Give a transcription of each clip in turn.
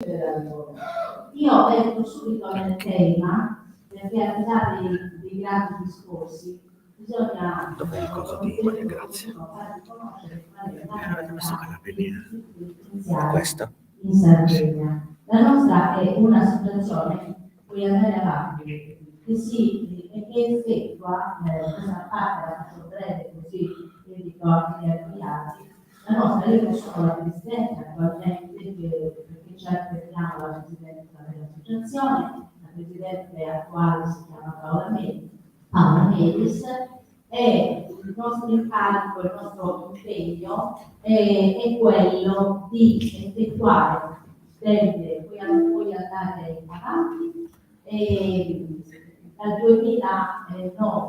Io entro subito nel tema, perché al di là dei grandi discorsi bisogna Dov'è il coso di Maria Grazia? Avete messo Calabellina? Questo? In Sardegna. La nostra è un'associazione, puoi andare avanti, che effettua, questa parte la faccio breve così io dico anche agli altri. La nostra, io sono la presidente attualmente, perché ci alternano la presidenza dell'associazione, la presidente attuale si chiama Paola Melis, e il nostro incarico, il nostro impegno è quello di effettuare puoi andare avanti, dal 2009, l'anno in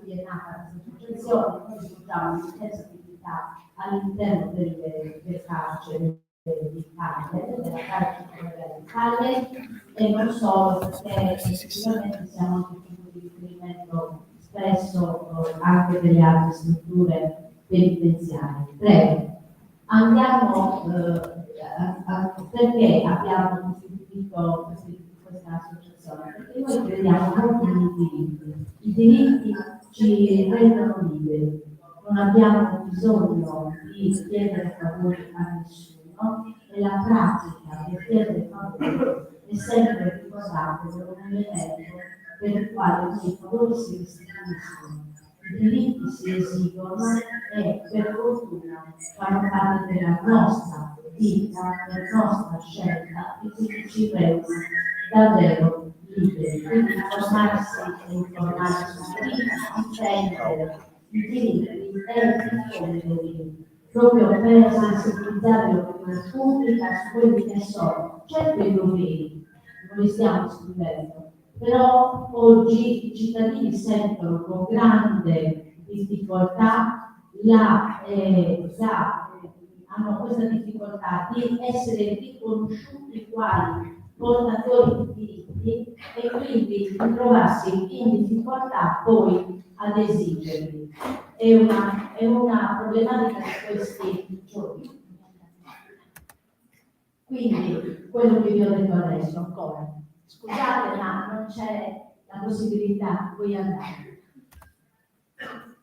cui è nata questa associazione, noi svolgiamo intensa attività all'interno del carcere di Cagliari, della carcere di Cagliari, e non solo, perché effettivamente siamo anche un punto di riferimento spesso anche delle altre strutture penitenziarie. Prego. Andiamo perché abbiamo costituito questa associazione? Perché noi crediamo molto nei diritti. I diritti ci rendono liberi, non abbiamo bisogno di chiedere favori a nessuno e la pratica del chiedere favori è sempre ricordata come un elemento per il quale i favori si restituiscono, i diritti si esigono e per fortuna fanno parte della nostra vita, della nostra scelta e quindi ci rende davvero liberi. Quindi informarsi e informarsi sui diritti, difendere i diritti e i diritti, proprio per sensibilizzare l'opinione pubblica su quelli che sono certo i doveri, non li stiamo scrivendo, però oggi i cittadini sentono con grande difficoltà hanno questa difficoltà di essere riconosciuti quali portatori di diritti e quindi di trovarsi in difficoltà poi ad esigerli. È una problematica di questi giorni. Quindi, quello che vi ho detto adesso ancora, scusate ma non c'è la possibilità, puoi andare.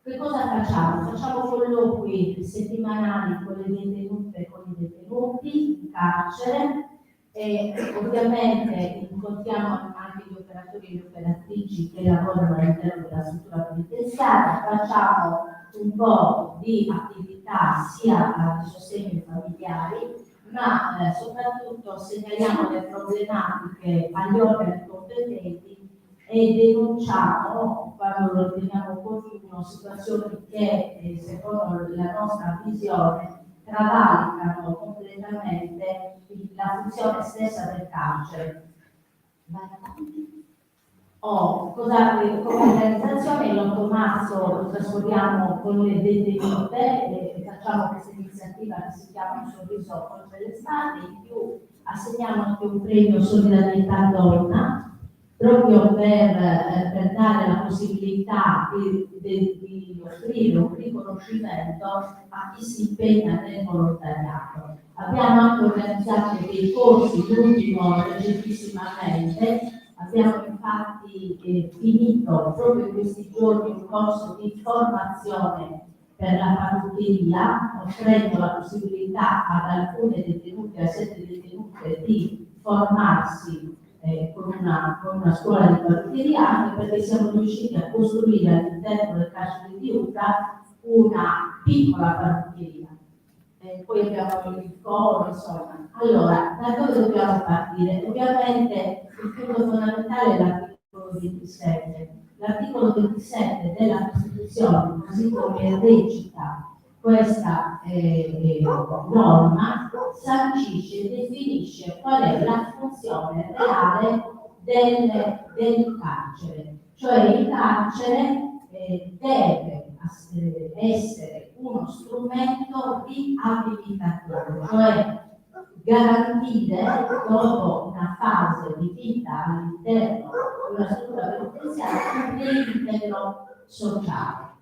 Che cosa facciamo? Facciamo colloqui settimanali con le detenute e con i detenuti in carcere e ovviamente incontriamo anche gli operatori e le operatrici che lavorano all'interno della struttura penitenziaria, facciamo un po' di attività sia di sostegno ai familiari, ma soprattutto segnaliamo le problematiche agli organi competenti e denunciamo, quando lo riteniamo opportuno, situazioni che secondo la nostra visione travalicano completamente la funzione stessa del carcere. Come organizzazione l'8 marzo lo trascorriamo con le detenute e facciamo questa iniziativa che si chiama Un sorriso contro le spade, in più assegniamo anche un premio Solidarietà Donna proprio per dare la possibilità di offrire un riconoscimento a chi si impegna nel volontariato. Abbiamo anche organizzato dei corsi, l'ultimo recentissimamente, abbiamo infatti finito proprio in questi giorni un corso di formazione per la parrucchieria, offrendo la possibilità ad alcune detenute, a 7 detenute, di formarsi con una scuola di parrucchieria, anche perché siamo riusciti a costruire all'interno del carcere di Uta una piccola parrucchieria. Poi abbiamo il coro, insomma. Allora, da dove dobbiamo partire? Ovviamente il punto fondamentale è l'articolo 27. L'articolo 27 della Costituzione, così come recita questa norma, sancisce e definisce qual è la funzione reale del carcere. Cioè il carcere deve essere uno strumento riabilitatore, cioè garantire dopo una fase di vita all'interno di una struttura penitenziaria un reintegro sociale.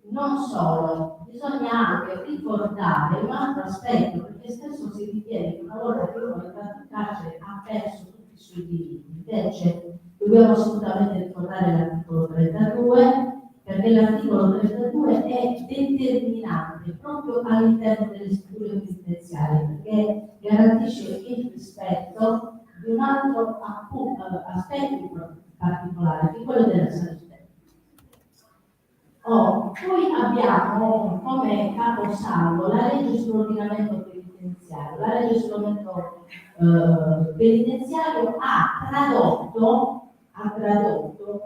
non solo, bisogna anche ricordare un altro aspetto, perché spesso si ritiene che una volta che uno è entrato in carcere ha perso tutti i suoi diritti. Invece dobbiamo assolutamente ricordare l'articolo 32, perché l'articolo 32 è determinante proprio all'interno delle strutture penitenziarie, perché garantisce il rispetto di un altro aspetto particolare, che è quello della salute. Poi abbiamo come caposaldo la legge sull'ordinamento penitenziario. La legge sull'ordinamento penitenziario ha tradotto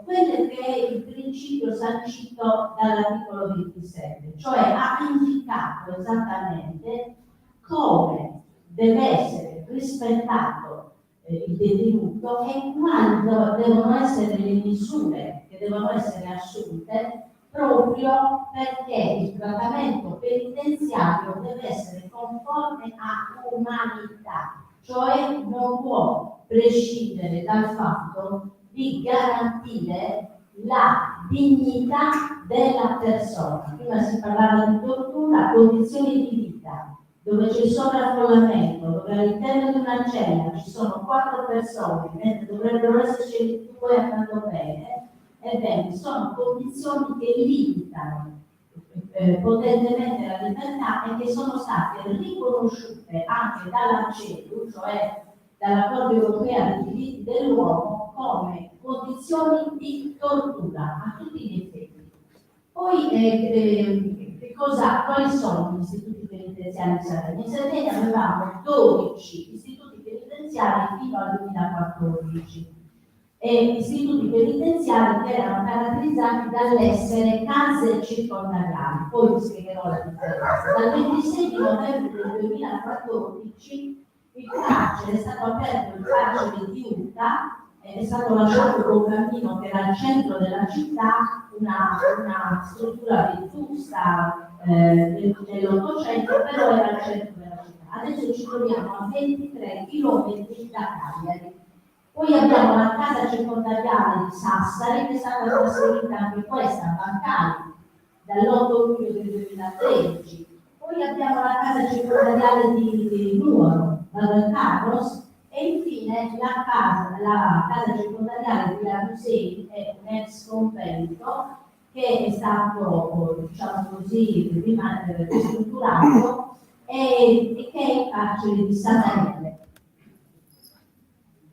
quello che è il principio sancito dall'articolo 27, cioè ha indicato esattamente come deve essere rispettato il detenuto e quando devono essere le misure che devono essere assunte proprio perché il trattamento penitenziario deve essere conforme a umanità, cioè non può prescindere dal fatto di garantire la dignità della persona. Prima si parlava di tortura, condizioni di vita, dove c'è il sovraffollamento, dove all'interno di una cella ci sono 4 persone, mentre dovrebbero esserci 2 andando bene. Ebbene, sono condizioni che limitano potentemente la libertà e che sono state riconosciute anche dalla CEDU, cioè dalla Corte Europea dei Diritti dell'Uomo, come condizioni di tortura a tutti gli effetti. Poi, quali sono gli istituti penitenziari in Sardegna? In Sardegna avevamo 12 istituti penitenziari fino al 2014. Istituti penitenziari che erano caratterizzati dall'essere case circondariali. Poi vi spiegherò la differenza. Dal 26 novembre del 2014 il carcere è stato aperto, il carcere di Uta, è stato lasciato con Cammino, che era al centro della città, una struttura vetusta nell'Ottocento, però era al centro della città. Adesso ci troviamo a 23 km da Cagliari. Poi abbiamo la casa circondariale di Sassari, che è stata trasferita anche questa a Bancali dall'8 luglio del 2013. Poi abbiamo la casa circondariale di Nuoro, Val Carlos, e infine la casa circondariale di Lanusei, è un ex convento che è stato, diciamo così, ristrutturato e che è il carcere di Santarelle.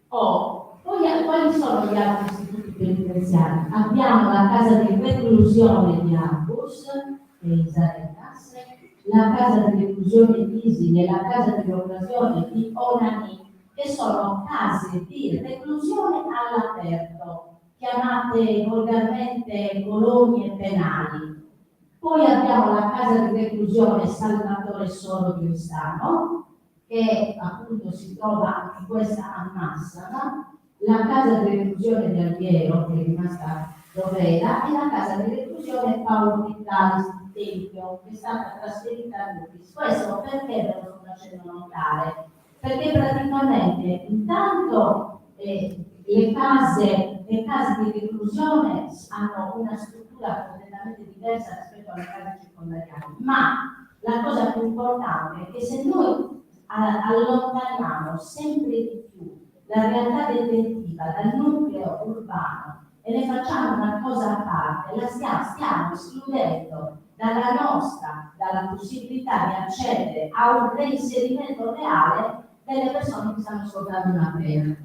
Poi quali sono gli altri istituti penitenziari? Abbiamo la casa di reclusione di Arbus, che è Isarenas, la casa di reclusione di Isili e la casa di occasione di Onani, che sono case di reclusione all'aperto, chiamate volgarmente colonie penali. Poi abbiamo la casa di reclusione Salvatore Soro di Oristano, che appunto si trova anche questa a Massana, la casa di reclusione di Alviero, che è rimasta Rovera, e la casa di reclusione Paolo Vitalis di Tempio, che è stata trasferita a Lutis. Questo perché ve lo sto facendo notare? Perché praticamente intanto le case di reclusione hanno una struttura completamente diversa rispetto alle case circondariali, ma la cosa più importante è che se noi allontaniamo sempre di più la realtà detentiva dal nucleo urbano e ne facciamo una cosa a parte, la stiamo escludendo dalla possibilità di accedere a un reinserimento reale delle persone che stanno scontando una pena.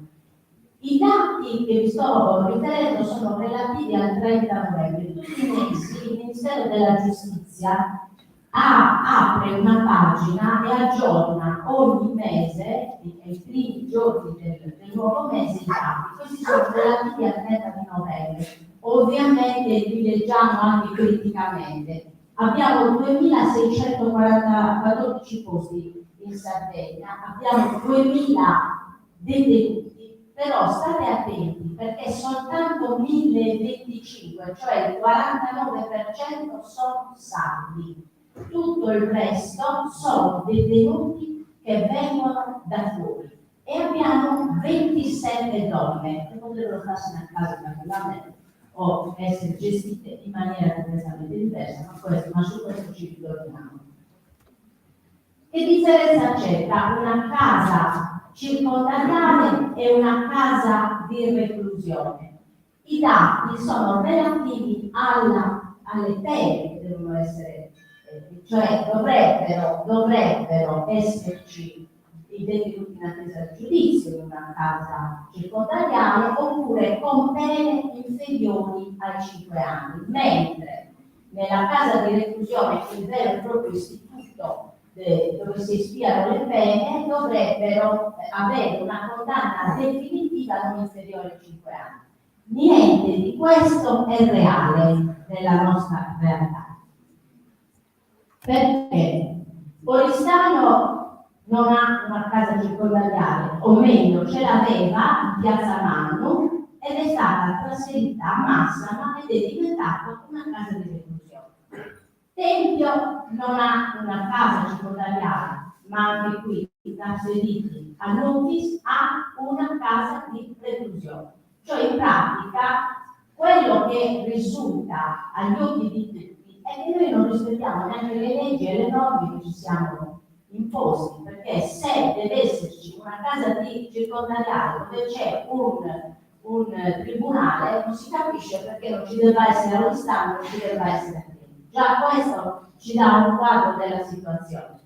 I dati che vi sto riferendo sono relativi al 30 novembre. Tutti i mesi il Ministero della Giustizia apre una pagina e aggiorna ogni mese, nei primi giorni del nuovo mese, i dati. Questi sono relativi al 30 di novembre. Ovviamente li leggiamo anche criticamente. Abbiamo 2.614 posti in Sardegna, abbiamo 2.000 detenuti, però state attenti perché soltanto 1.025, cioè il 49% sono saldi. Tutto il resto sono detenuti che vengono da fuori e abbiamo 27 donne che potrebbero starsene a casa tranquillamente, o essere gestite in maniera completamente diversa, ma su questo ci ritorniamo. Che differenza c'è tra una casa circondariale e una casa di reclusione? I dati sono relativi alle pene che devono essere, cioè dovrebbero esserci i detenuti in attesa di giudizio in una casa circondariale oppure con pene inferiori ai 5 anni, mentre nella casa di reclusione, il vero e proprio istituto dove si espiano le pene, dovrebbero avere una condanna definitiva non inferiore ai 5 anni. Niente di questo è reale nella nostra realtà. Perché Oristano non ha una casa circondariale, o meglio, ce l'aveva in Piazza Mannu ed è stata trasferita a Massama ed è diventata una casa di reclusione. Tempio non ha una casa circondariale, ma anche qui trasferiti a Nutis ha una casa di reclusione. Cioè in pratica quello che risulta agli occhi di tutti è che noi non rispettiamo neanche le leggi e le norme che ci siamo imposti, perché se deve esserci una casa di circondariale dove c'è un tribunale, non si capisce perché non ci debba essere a Oristano, non ci debba essere a Tempio. Già questo ci dà un quadro della situazione.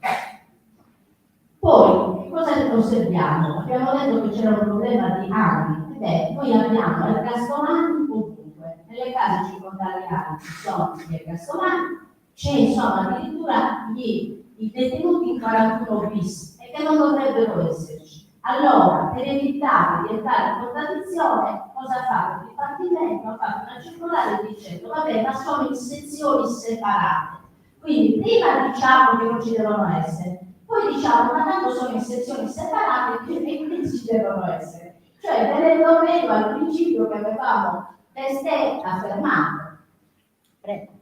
Poi, che cosa osserviamo? Abbiamo detto che c'era un problema di anni. Noi abbiamo ergastolani ovunque. Nelle case circondariali ci sono gli ergastolani, ci sono addirittura i detenuti in 41 bis e che non dovrebbero esserci. Allora, per evitare di entrare in contraddizione, cosa ha fatto il Dipartimento? Ha fatto una circolare dicendo, vabbè, ma sono in sezioni separate. Quindi prima diciamo che non ci devono essere, poi diciamo, ma tanto sono in sezioni separate e quindi ci devono essere. Cioè, venendo meno al principio che avevamo testé affermato. Prego.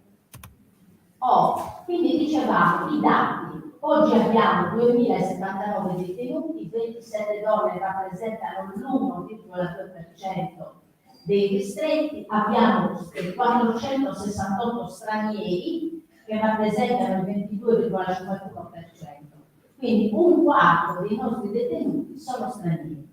Quindi dicevamo i dati. Oggi abbiamo 2079 detenuti, 27 donne rappresentano l'1,2% dei ristretti, abbiamo 468 stranieri che rappresentano il 22,51%. Quindi un quarto dei nostri detenuti sono stranieri.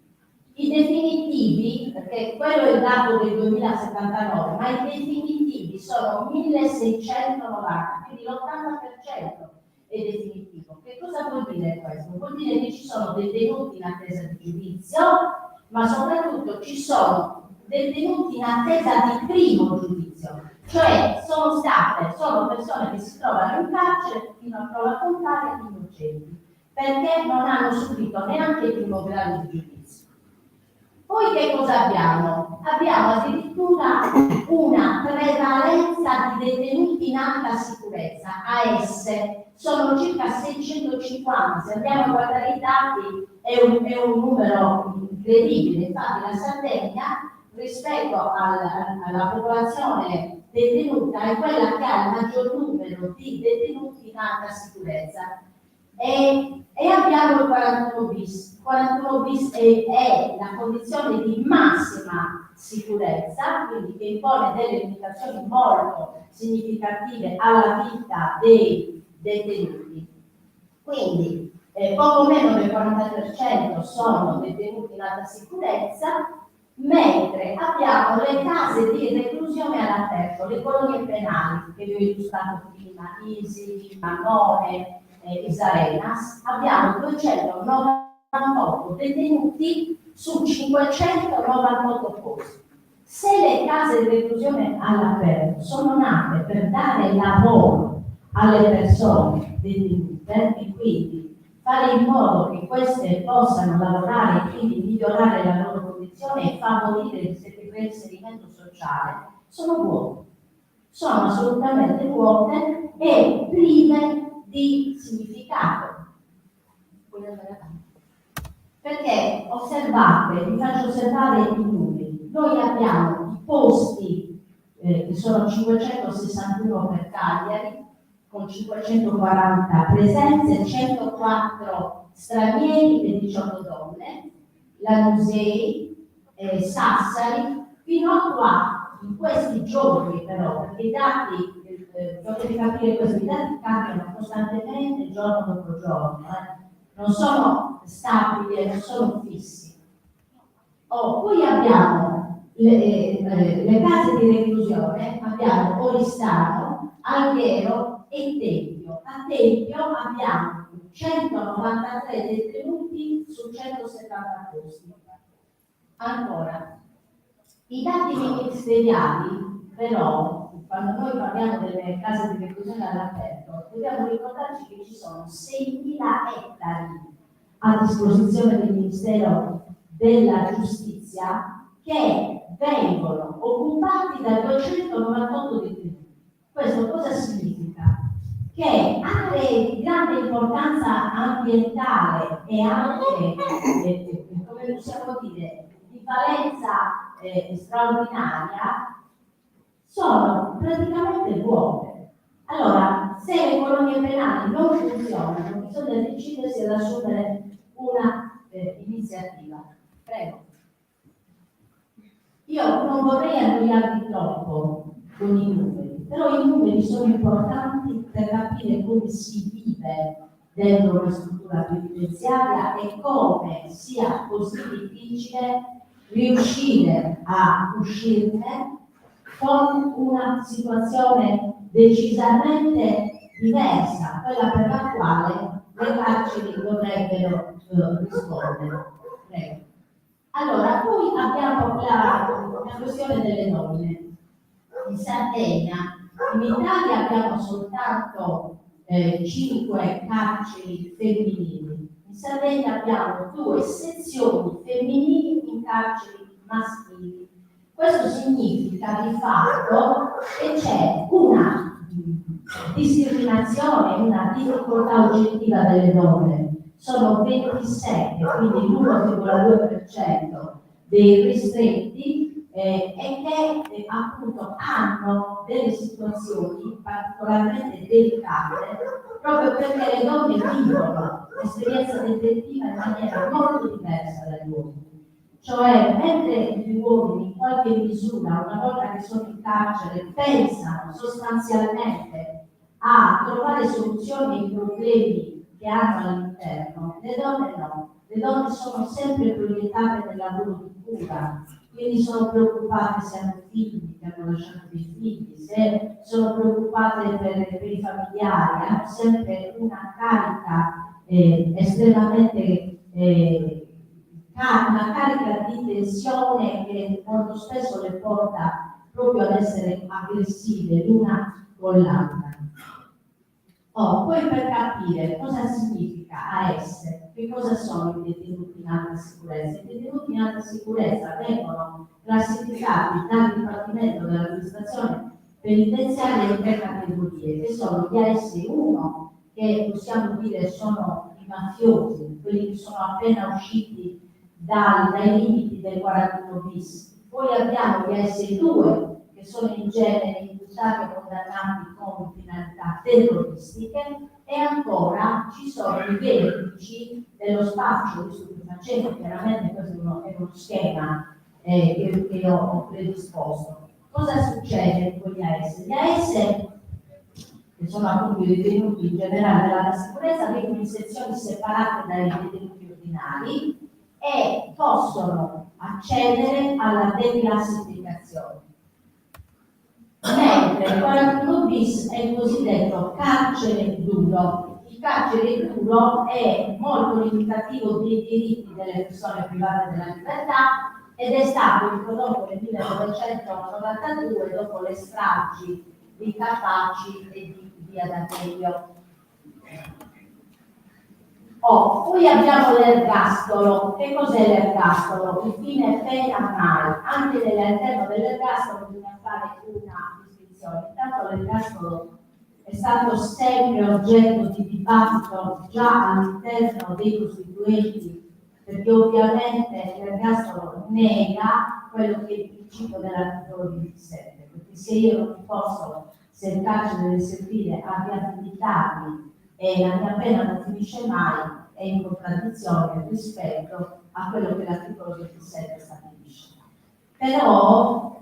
I definitivi, perché quello è il dato del 2079, ma i definitivi sono 1690, quindi l'80% è definitivo. Che cosa vuol dire questo? Vuol dire che ci sono detenuti in attesa di giudizio, ma soprattutto ci sono detenuti in attesa di primo giudizio, cioè sono persone che si trovano in carcere fino a prova contraria innocenti, perché non hanno subito neanche il primo grado di giudizio. Poi che cosa abbiamo? Abbiamo addirittura una prevalenza di detenuti in alta sicurezza, AS, sono circa 650, se andiamo a guardare i dati è un numero incredibile, infatti la Sardegna rispetto alla popolazione detenuta è quella che ha il maggior numero di detenuti in alta sicurezza. E abbiamo il 41 bis. Il 41 bis è la condizione di massima sicurezza, quindi che impone delle limitazioni molto significative alla vita dei detenuti. Quindi poco meno del 40% sono detenuti in alta sicurezza, mentre abbiamo le case di reclusione all'aperto, le colonie penali che vi ho illustrato prima, Isi, Mannone, Isarenas, abbiamo 298 detenuti su 598 posti. Se le case di reclusione all'aperto sono nate per dare lavoro alle persone detenute e quindi fare in modo che queste possano lavorare e quindi migliorare la loro condizione e favorire il reinserimento sociale, sono vuote, sono assolutamente vuote e prive di significato. Perché osservate, vi faccio osservare i numeri. Noi abbiamo i posti che sono 561 per Cagliari, con 540 presenze, 104 stranieri e 18 donne, Lanusei, Sassari, fino a qua in questi giorni però, perché i dati, dovete capire questo, i dati cambiano costantemente giorno dopo giorno, non sono stabili e non sono fissi. Poi abbiamo le case di reclusione, abbiamo Oristano, Alghero e Tempio. A Tempio abbiamo 193 detenuti su 170 posti. Ancora, i dati ministeriali, però, quando noi parliamo delle case di reclusione all'aperto, dobbiamo ricordarci che ci sono 6.000 ettari a disposizione del Ministero della Giustizia che vengono occupati da 298 detenuti. Questo cosa significa? Che aree di grande importanza ambientale e anche, come possiamo dire, di valenza straordinaria sono praticamente vuote. Allora, se le colonie penali non funzionano, bisogna decidersi ad assumere una iniziativa. Prego. Io non vorrei annoiarvi troppo con i numeri, però i numeri sono importanti per capire come si vive dentro una struttura penitenziaria e come sia così difficile riuscire a uscirne con una situazione decisamente diversa, quella per la quale le carceri dovrebbero rispondere. Prego. Allora, poi abbiamo la questione delle donne. In Sardegna, in Italia abbiamo soltanto 5 carceri femminili. In Sardegna abbiamo 2 sezioni femminili in carceri maschili. Questo significa di fatto che c'è una discriminazione, una difficoltà oggettiva delle donne. Sono 27, quindi l'1,2% dei ristretti e che appunto hanno delle situazioni particolarmente delicate proprio perché le donne vivono l'esperienza detentiva in maniera molto diversa dagli uomini. Cioè, mentre gli uomini in qualche misura, una volta che sono in carcere, pensano sostanzialmente a trovare soluzioni ai problemi che hanno all'interno, le donne no. Le donne sono sempre proiettate nel lavoro di cura, quindi sono preoccupate se hanno figli, che hanno lasciato dei figli, se sono preoccupate per i familiari, hanno sempre una carica estremamente una carica di tensione che molto spesso le porta proprio ad essere aggressive l'una con l'altra. Poi per capire cosa significa AS, che cosa sono i detenuti in alta sicurezza? I detenuti in alta sicurezza vengono classificati dal Dipartimento dell'Amministrazione Penitenziaria in 3 categorie, che sono gli AS1, che possiamo dire sono i mafiosi, quelli che sono appena usciti dai limiti del 41 bis. Poi abbiamo gli AS2, che sono in genere imputati o condannati con finalità terroristiche, e ancora ci sono i vertici dello spaccio di stupefacenti. Chiaramente questo è uno schema che ho predisposto. Cosa succede con gli AS? Gli AS, che sono appunto i detenuti in generale della sicurezza, vengono in sezioni separate dai detenuti ordinari e possono accedere alla declassificazione. Mentre il 41 bis è il cosiddetto carcere duro. Il carcere duro è molto limitativo dei diritti delle persone private della libertà ed è stato introdotto nel 1992 dopo le stragi di Capaci e di Via D'Amelio. Poi abbiamo l'ergastolo. Che cos'è l'ergastolo? Il fine pena mai. Anche all'interno dell'ergastolo bisogna fare una distinzione. Intanto l'ergastolo è stato sempre oggetto di dibattito già all'interno dei costituenti, perché ovviamente l'ergastolo nega quello che è il principio dell'articolo 27, perché se io non ti posso, se il carcere deve servire a riabilitarmi e la mia pena non finisce mai, è in contraddizione rispetto a quello che l'articolo 27 stabilisce. Però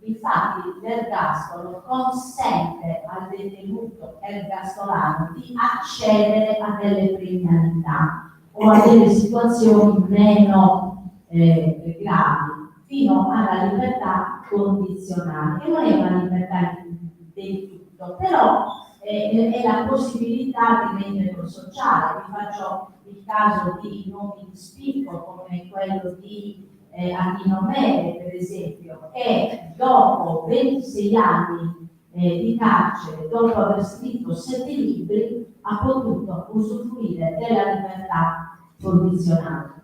infatti l'ergastolo consente al detenuto ergastolano di accedere a delle premialità o a delle situazioni meno gravi, fino alla libertà condizionale, che non è una libertà del tutto, però è la possibilità di renderlo sociale. Vi faccio il caso di nomi di spicco come quello di Annino Mele, per esempio, che dopo 26 anni di carcere, dopo aver scritto 7 libri, ha potuto usufruire della libertà condizionale.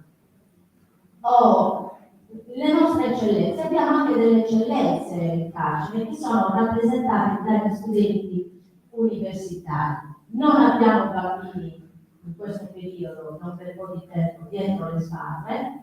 Le nostre eccellenze, abbiamo anche delle eccellenze in carcere che sono rappresentate dagli studenti universitari. Non abbiamo bambini in questo periodo, non per un po' di tempo, dietro le spalle,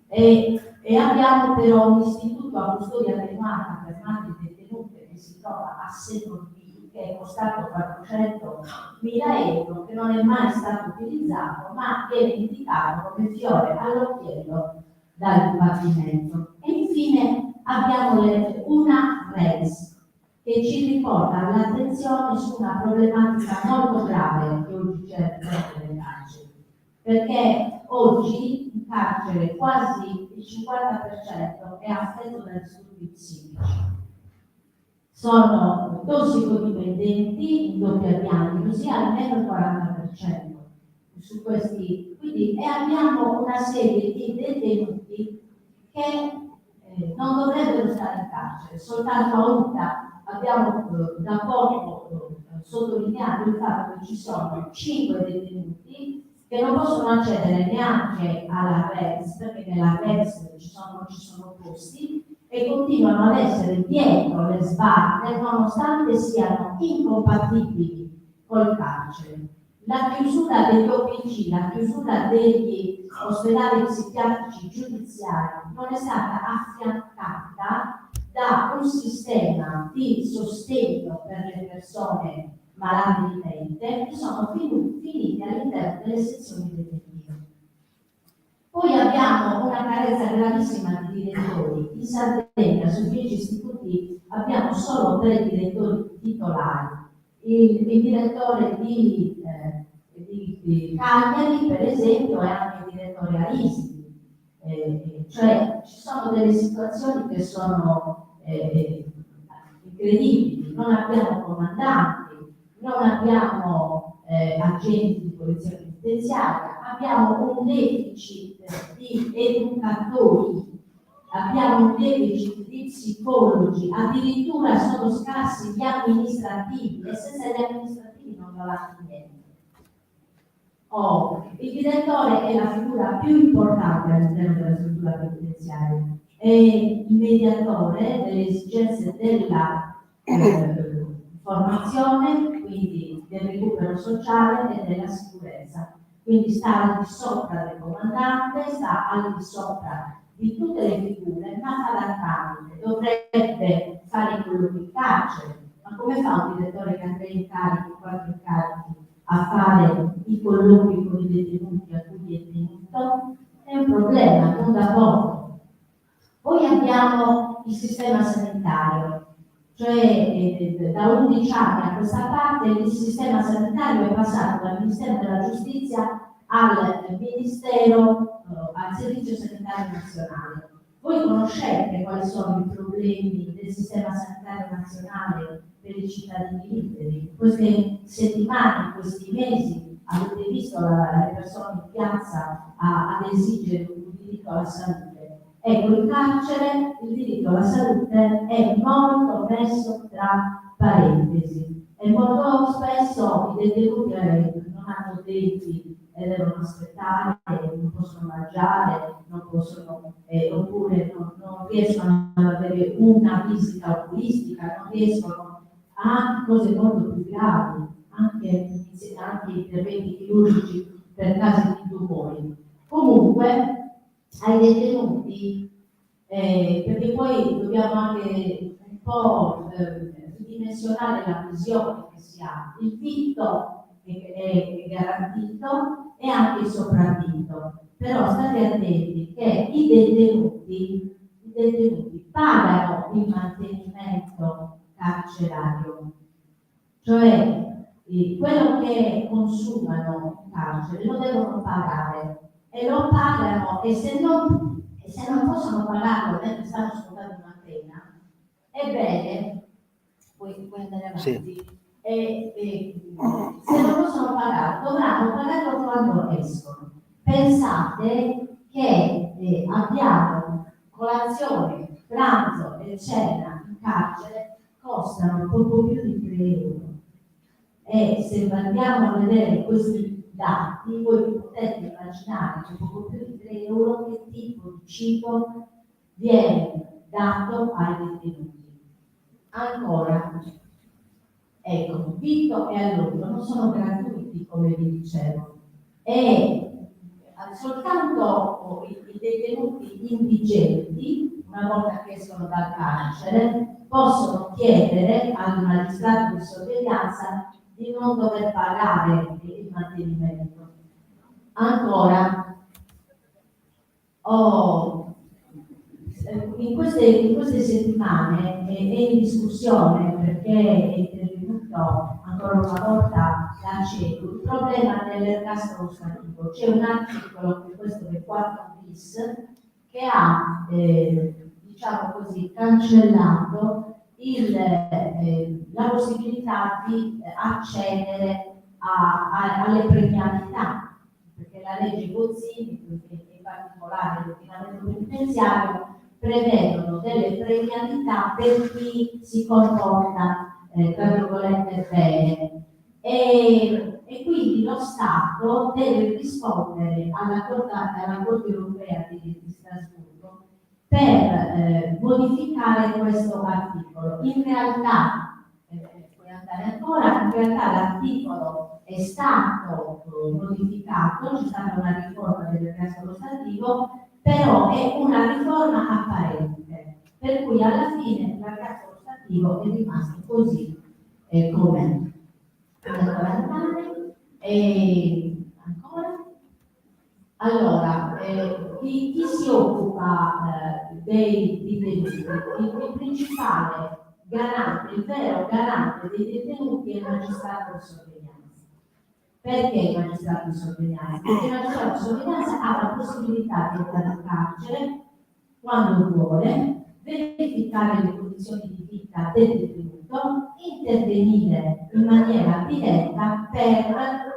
e abbiamo però un istituto a custodia attenuata per madri detenute che si trova a Senorville, che è costato 400.000 euro, che non è mai stato utilizzato, ma viene indicato come fiore all'occhiello dal Dipartimento. E infine abbiamo una RES che ci riporta l'attenzione su una problematica molto grave che oggi c'è nelle carceri, perché oggi in carcere quasi il 50% è affetto da disturbi psichici. Sono tossicodipendenti in doppia diagnosi, almeno il 40% su questi, quindi abbiamo una serie di detenuti che non dovrebbero stare in carcere. Soltanto a UNTA abbiamo da poco sottolineato il fatto che ci sono 5 detenuti che non possono accedere neanche alla RES, perché nella RES non ci sono posti, e continuano ad essere dietro le sbarre nonostante siano incompatibili col carcere. La chiusura degli OPG, la chiusura degli ospedali psichiatrici giudiziari non è stata affiancata da un sistema di sostegno per le persone malate di mente che sono finiti all'interno delle sezioni detentive. Poi abbiamo una carenza gravissima di direttori. In Sardegna su 10 istituti abbiamo solo 3 direttori titolari. Il direttore di Cagliari, per esempio, è anche il direttore a Risi. Cioè ci sono delle situazioni che sono incredibili. Non abbiamo comandanti, non abbiamo agenti di polizia penitenziaria, abbiamo un deficit di educatori, abbiamo un deficit di psicologi, addirittura sono scarsi gli amministrativi, e senza gli amministrativi non va avanti niente. Il direttore è la figura più importante all'interno della struttura penitenziaria, è il mediatore delle esigenze della formazione, quindi del recupero sociale e della sicurezza. Quindi sta al di sopra del comandante, sta al di sopra di tutte le figure, ma fa da tramite, dovrebbe fare i colloqui in carcere. Ma come fa un direttore che ha 3 incarichi, 4 incarichi a fare i colloqui con i detenuti a cui è tenuto? È un problema, non da poco. Poi abbiamo il sistema sanitario, cioè da 11 anni a questa parte il sistema sanitario è passato dal Ministero della Giustizia al Ministero, al Servizio Sanitario Nazionale. Voi conoscete quali sono i problemi del sistema sanitario nazionale per i cittadini liberi? In queste settimane, in questi mesi, avete visto le persone in piazza ad esigere un diritto alla salute. Ecco, in carcere il diritto alla salute è molto messo tra parentesi e molto spesso i detenuti non hanno denti e devono aspettare, non possono mangiare, non possono, oppure non riescono ad avere una visita oculistica, non riescono a cose molto più gravi, anche interventi chirurgici per casi di tumori. Comunque, ai detenuti, perché poi dobbiamo anche un po' ridimensionare la visione che si ha. Il vitto è garantito e anche il sopravvitto, però state attenti che i detenuti detenuti pagano il mantenimento carcerario, cioè quello che consumano in carcere lo devono pagare e lo pagano, e se non possono pagarlo mentre stanno scontando una pena, ebbene, puoi andare avanti. Sì. Se non possono pagarlo, dovranno pagarlo quando escono. Pensate che abbiamo colazione, pranzo e cena in carcere, costano poco più di 3 euro. E se andiamo a vedere questi dati, voi potete immaginare che poco più di 3 euro che tipo di cibo viene dato ai detenuti. Ancora, ecco, vitto e alloggio non sono gratuiti, come vi dicevo, e soltanto i detenuti indigenti, una volta che escono dal carcere, possono chiedere al magistrato di sorveglianza di non dover pagare il mantenimento. Ancora, in queste settimane è in discussione, perché è intervenuto ancora una volta la CEDU, il problema dell'ergastolo stativo. C'è un articolo, questo del 4 bis, che ha diciamo così, cancellato la possibilità di accedere alle premialità, perché la legge Gozzini, in particolare l'ordinamento penitenziario, prevedono delle premialità per chi si comporta tra virgolette bene, e quindi lo Stato deve rispondere alla Corte Europea di Strasburgo per modificare questo articolo. In realtà, puoi andare ancora, in realtà l'articolo è stato modificato, c'è stata una riforma dell'ergastolo stativo, però è una riforma apparente, per cui alla fine l'ergastolo stativo è rimasto così com'è. Ancora? Allora, chi si occupa dei detenuti? Il principale garante, il vero garante dei detenuti è il magistrato di sorveglianza. Perché il magistrato di sorveglianza? Perché il magistrato di sorveglianza ha la possibilità di entrare in carcere quando vuole, verificare le condizioni di vita del detenuto, intervenire in maniera diretta per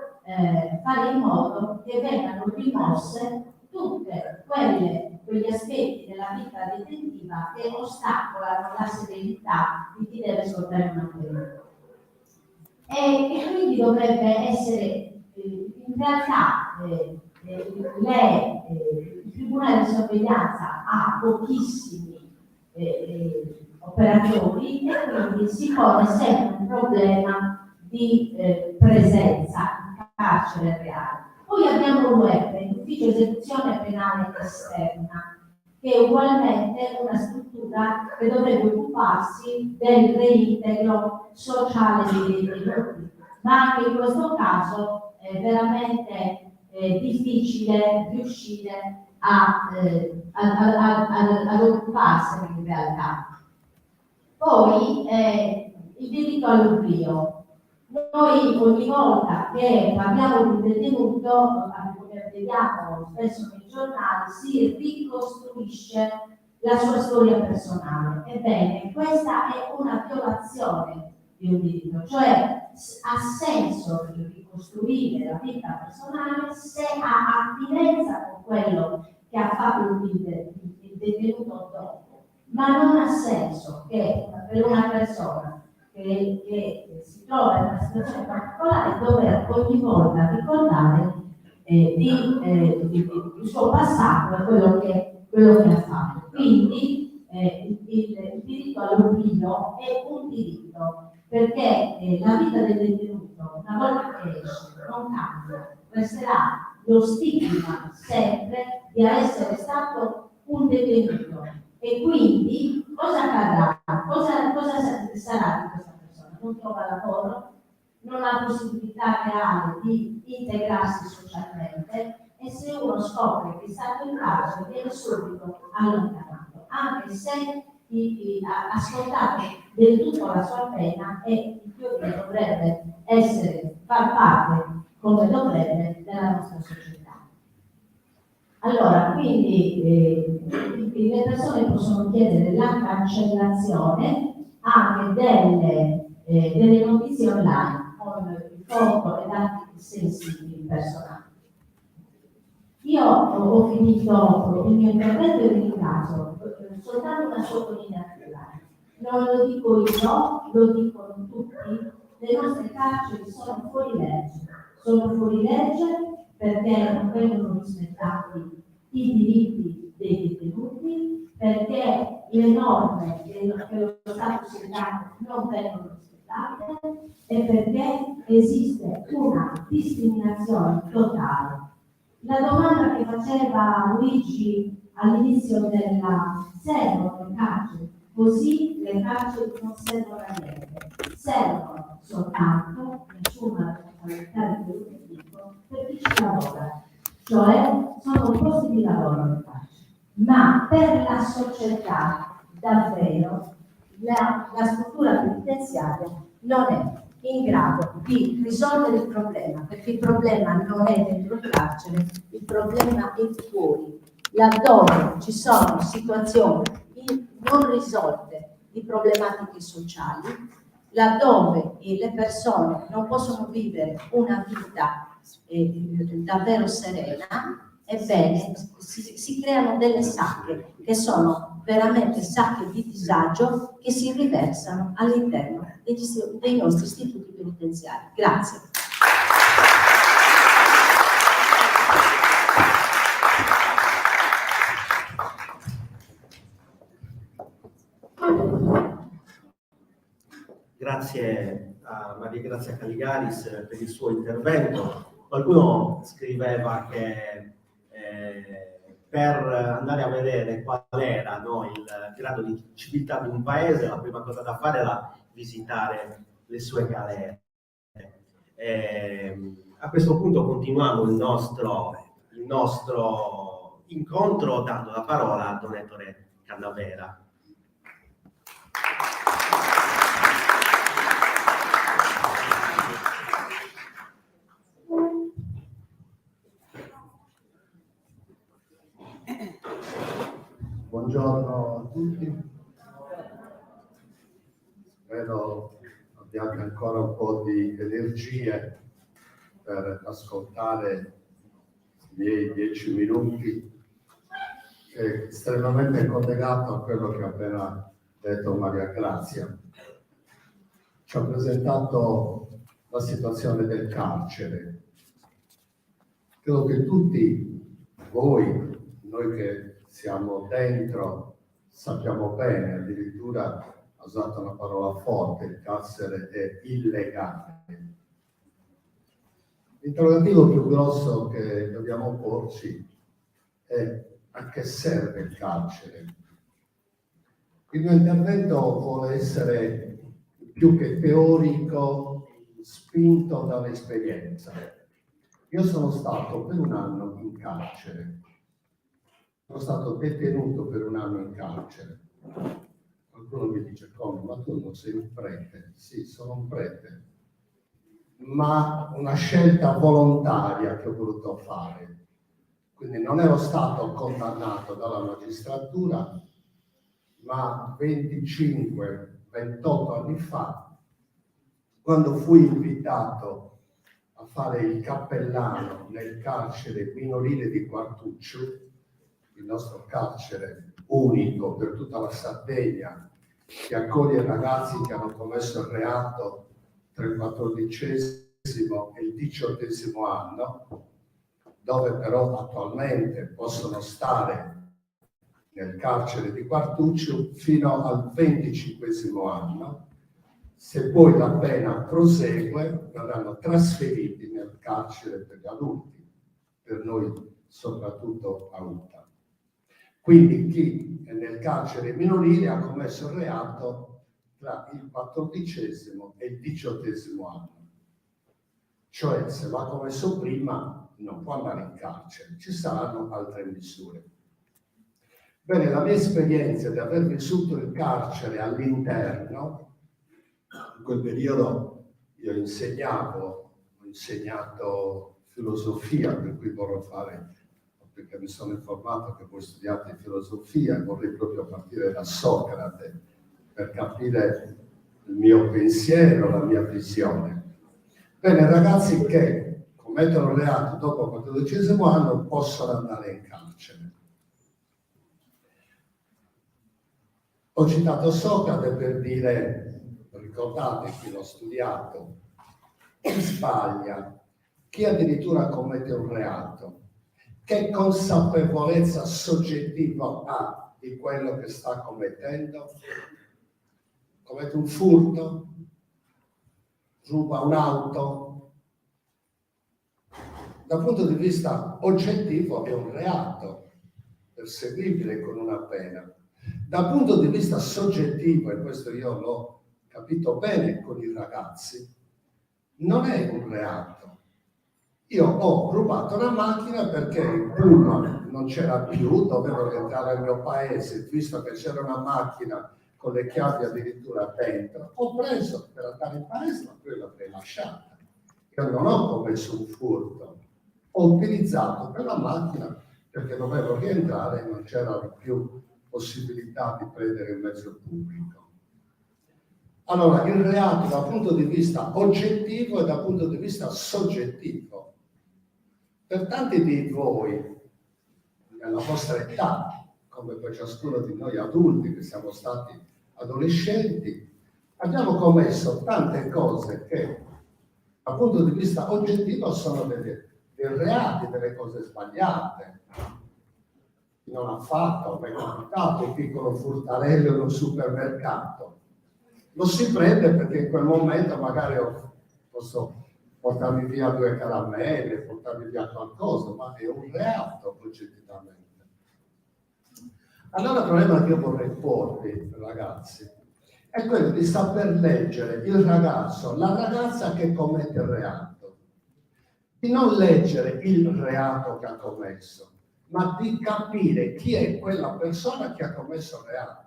fare in modo che vengano rimosse tutte quegli aspetti della vita detentiva che ostacolano la serenità di chi deve scontare una pena. E quindi dovrebbe essere, in realtà, il Tribunale di sorveglianza ha pochissimi operatori, e quindi si pone sempre un problema di presenza in carcere reale. Poi abbiamo l'UEPE, l'Ufficio Esecuzione Penale Esterna, che è ugualmente una struttura che dovrebbe occuparsi del reintegro sociale dei detenuti, ma anche in questo caso è veramente difficile riuscire ad occuparsene in realtà. Poi il diritto all'oblio. Noi ogni volta che parliamo di un detenuto, come vediamo spesso nei giornali, si ricostruisce la sua storia personale. Ebbene, questa è una violazione di un diritto, cioè ha senso ricostruire la vita personale se ha attinenza con quello che ha fatto il detenuto dopo, ma non ha senso che per una persona che si trova in una situazione particolare dover ogni volta ricordare il suo passato e quello che ha fatto. Quindi il diritto all'oblio è un diritto, perché la vita del detenuto, una volta che esce, non cambia, resterà lo stigma sempre di essere stato un detenuto. E quindi cosa accadrà? Cosa sarà di questa persona? Non trova lavoro, non ha possibilità reale di integrarsi socialmente, e se uno scopre che è stato in carcere viene subito allontanato, anche se ha ascoltato del tutto la sua pena e il giudice dovrebbe far parte, come dovrebbe, della nostra società. Allora, quindi le persone possono chiedere la cancellazione anche delle notizie online con foto e dati sensibili personali. Io ho finito il mio intervento e ringrazio soltanto una sottolineatura. Non lo dico io, lo dicono tutti. Le nostre carceri sono fuori legge. Sono fuori legge perché non vengono rispettati i diritti dei detenuti, perché le norme che lo Stato si è dato non vengono rispettate e perché esiste una discriminazione totale. La domanda che faceva Luigi all'inizio della servono le carceri, così le carceri non servono a niente, servono soltanto, nessuna responsabilità di quello che dico, per chi ci lavora, cioè sono posti di lavoro le carceri, ma per la società davvero la struttura penitenziaria non è in grado di risolvere il problema, perché il problema non è dentro il carcere, il problema è fuori, laddove ci sono situazioni non risolte di problematiche sociali, laddove le persone non possono vivere una vita davvero serena, ebbene si creano delle sacche che sono veramente sacche di disagio che si riversano all'interno dei nostri istituti penitenziari. Grazie. Grazie a Maria Grazia Caligaris per il suo intervento. Qualcuno scriveva che per andare a vedere qual era il grado di civiltà di un paese, la prima cosa da fare era visitare le sue galere. A questo punto continuiamo il nostro incontro dando la parola a Don Ettore Cannavera. Buongiorno a tutti, spero abbiate ancora un po' di energie per ascoltare i miei 10 minuti, estremamente collegato a quello che ha appena detto Maria Grazia. Ci ha presentato la situazione del carcere. Credo che tutti voi, noi che siamo dentro, sappiamo bene, addirittura ha usato una parola forte, il carcere è illegale. L'interrogativo più grosso che dobbiamo porci è: a che serve il carcere? Il mio intervento vuole essere più che teorico, spinto dall'esperienza. Io sono stato per un anno in carcere. Sono stato detenuto per un anno in carcere. Qualcuno mi dice: come? Ma tu non sei un prete? Sì, sono un prete, ma una scelta volontaria che ho voluto fare. Quindi non ero stato condannato dalla magistratura, ma 25-28 anni fa, quando fui invitato a fare il cappellano nel carcere minorile di Quartuccio, il nostro carcere unico per tutta la Sardegna, che accoglie ragazzi che hanno commesso il reato tra il 14° e il 18° anno, dove però attualmente possono stare nel carcere di Quartuccio fino al 25° anno. Se poi la pena prosegue, verranno trasferiti nel carcere per gli adulti, per noi soprattutto a UTA. Quindi chi è nel carcere minorile ha commesso il reato tra il 14° e il 18° anno. Cioè, se l'ha commesso prima, non può andare in carcere, ci saranno altre misure. Bene, la mia esperienza di aver vissuto il carcere all'interno, in quel periodo io ho insegnato filosofia, per cui vorrò fare, perché mi sono informato che voi studiate filosofia e vorrei proprio partire da Socrate per capire il mio pensiero, la mia visione. Bene, ragazzi che commettono reato dopo il 14° anno possono andare in carcere. Ho citato Socrate per dire, ricordate chi l'ho studiato, chi sbaglia, chi addirittura commette un reato, che consapevolezza soggettiva ha di quello che sta commettendo? Commette un furto, ruba un'auto. Dal punto di vista oggettivo è un reato, perseguibile con una pena. Dal punto di vista soggettivo, e questo io l'ho capito bene con i ragazzi, non è un reato. Io ho rubato una macchina perché il pullman non c'era più, dovevo rientrare al mio paese, visto che c'era una macchina con le chiavi addirittura dentro, ho preso per andare in paese, ma poi l'avrei lasciata. Io non ho commesso un furto, ho utilizzato quella macchina perché dovevo rientrare e non c'era più possibilità di prendere il mezzo pubblico. Allora, il reato dal punto di vista oggettivo e dal punto di vista soggettivo. Per tanti di voi, nella vostra età, come per ciascuno di noi adulti che siamo stati adolescenti, abbiamo commesso tante cose che dal punto di vista oggettivo sono dei reati, delle cose sbagliate. Chi non ha fatto, mi è capitato un piccolo furtarello in un supermercato. Lo si prende perché in quel momento magari posso portarmi via 2 caramelle, portarmi via qualcosa, ma è un reato oggettivamente. Allora il problema che io vorrei porvi, ragazzi, è quello di saper leggere il ragazzo, la ragazza che commette il reato, di non leggere il reato che ha commesso, ma di capire chi è quella persona che ha commesso il reato.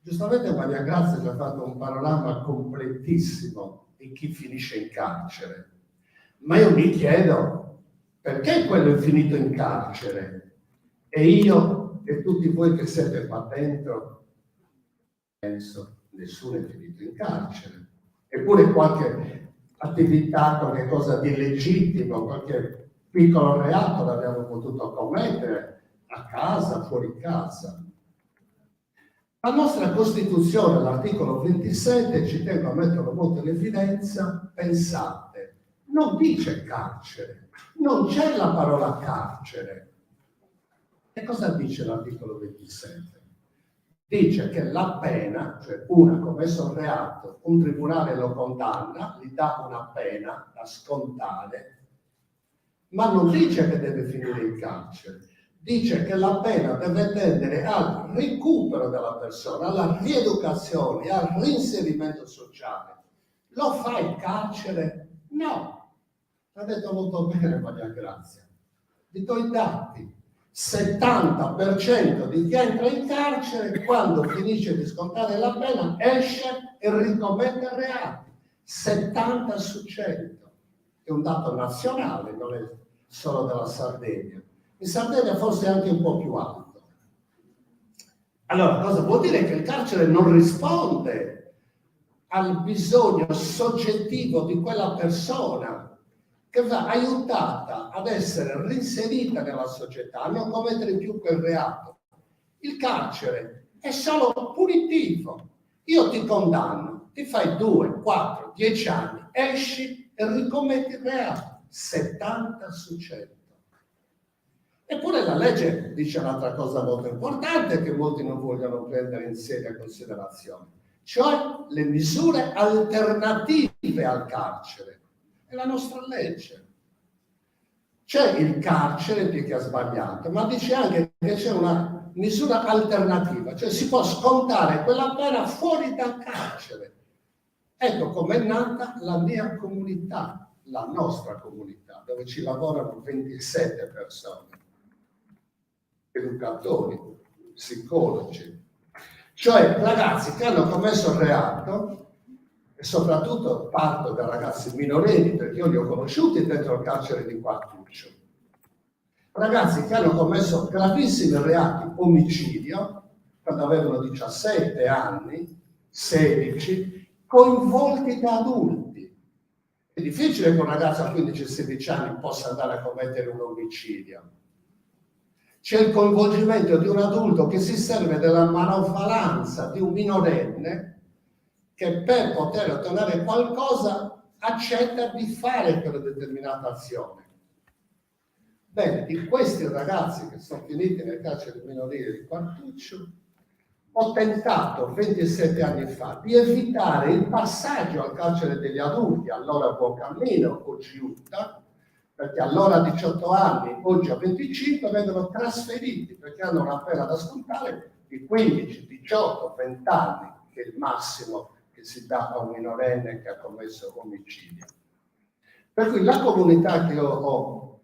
Giustamente Maria Grazia ci ha fatto un panorama completissimo di chi finisce in carcere, ma io mi chiedo perché quello è finito in carcere e io e tutti voi che siete qua dentro, penso, nessuno è finito in carcere, eppure qualche attività, qualche cosa di legittimo, qualche piccolo reato l'abbiamo potuto commettere a casa, fuori casa. La nostra Costituzione, l'articolo 27, ci tengo a metterlo molto in evidenza, pensate, non dice carcere, non c'è la parola carcere. E cosa dice l'articolo 27? Dice che la pena, cioè uno ha commesso un reato, un tribunale lo condanna, gli dà una pena da scontare, ma non dice che deve finire in carcere. Dice che la pena deve tendere al recupero della persona, alla rieducazione, al reinserimento sociale. Lo fa in carcere? No. L'ha detto molto bene Maria Grazia. Vi do i dati. 70% di chi entra in carcere, quando finisce di scontare la pena, esce e ricommette reati. 70 su 100. È un dato nazionale, non è solo della Sardegna. In Sardegna forse è anche un po' più alto. Allora, cosa vuol dire? Che il carcere non risponde al bisogno soggettivo di quella persona che va aiutata ad essere reinserita nella società, a non commettere più quel reato. Il carcere è solo punitivo. Io ti condanno, ti fai 2, 4, 10 anni, esci e ricommetti il reato. 70 su 100. Eppure la legge dice un'altra cosa molto importante che molti non vogliono prendere in seria considerazione, cioè le misure alternative al carcere. È la nostra legge. C'è il carcere per chi ha sbagliato, ma dice anche che c'è una misura alternativa, cioè si può scontare quella pena fuori dal carcere. Ecco com'è nata la mia comunità, la nostra comunità, dove ci lavorano 27 persone. Educatori, psicologi, cioè ragazzi che hanno commesso il reato, e soprattutto parto da ragazzi minorenni, perché io li ho conosciuti dentro il carcere di Quartuccio, ragazzi che hanno commesso gravissimi reati, omicidio, quando avevano 17 anni, 16, coinvolti da adulti. È difficile che un ragazzo a 15-16 anni possa andare a commettere un omicidio. C'è il coinvolgimento di un adulto che si serve della manovalanza di un minorenne che per poter ottenere qualcosa accetta di fare quella determinata azione. Bene, di questi ragazzi che sono finiti nel carcere minorile di Quartuccio, ho tentato 27 anni fa di evitare il passaggio al carcere degli adulti, allora Buoncammino, oggi Utah, perché allora a 18 anni, oggi a 25, vengono trasferiti perché hanno una pena da scontare di 15, 18, 20 anni, che è il massimo che si dà a un minorenne che ha commesso omicidio. Per cui la comunità che io ho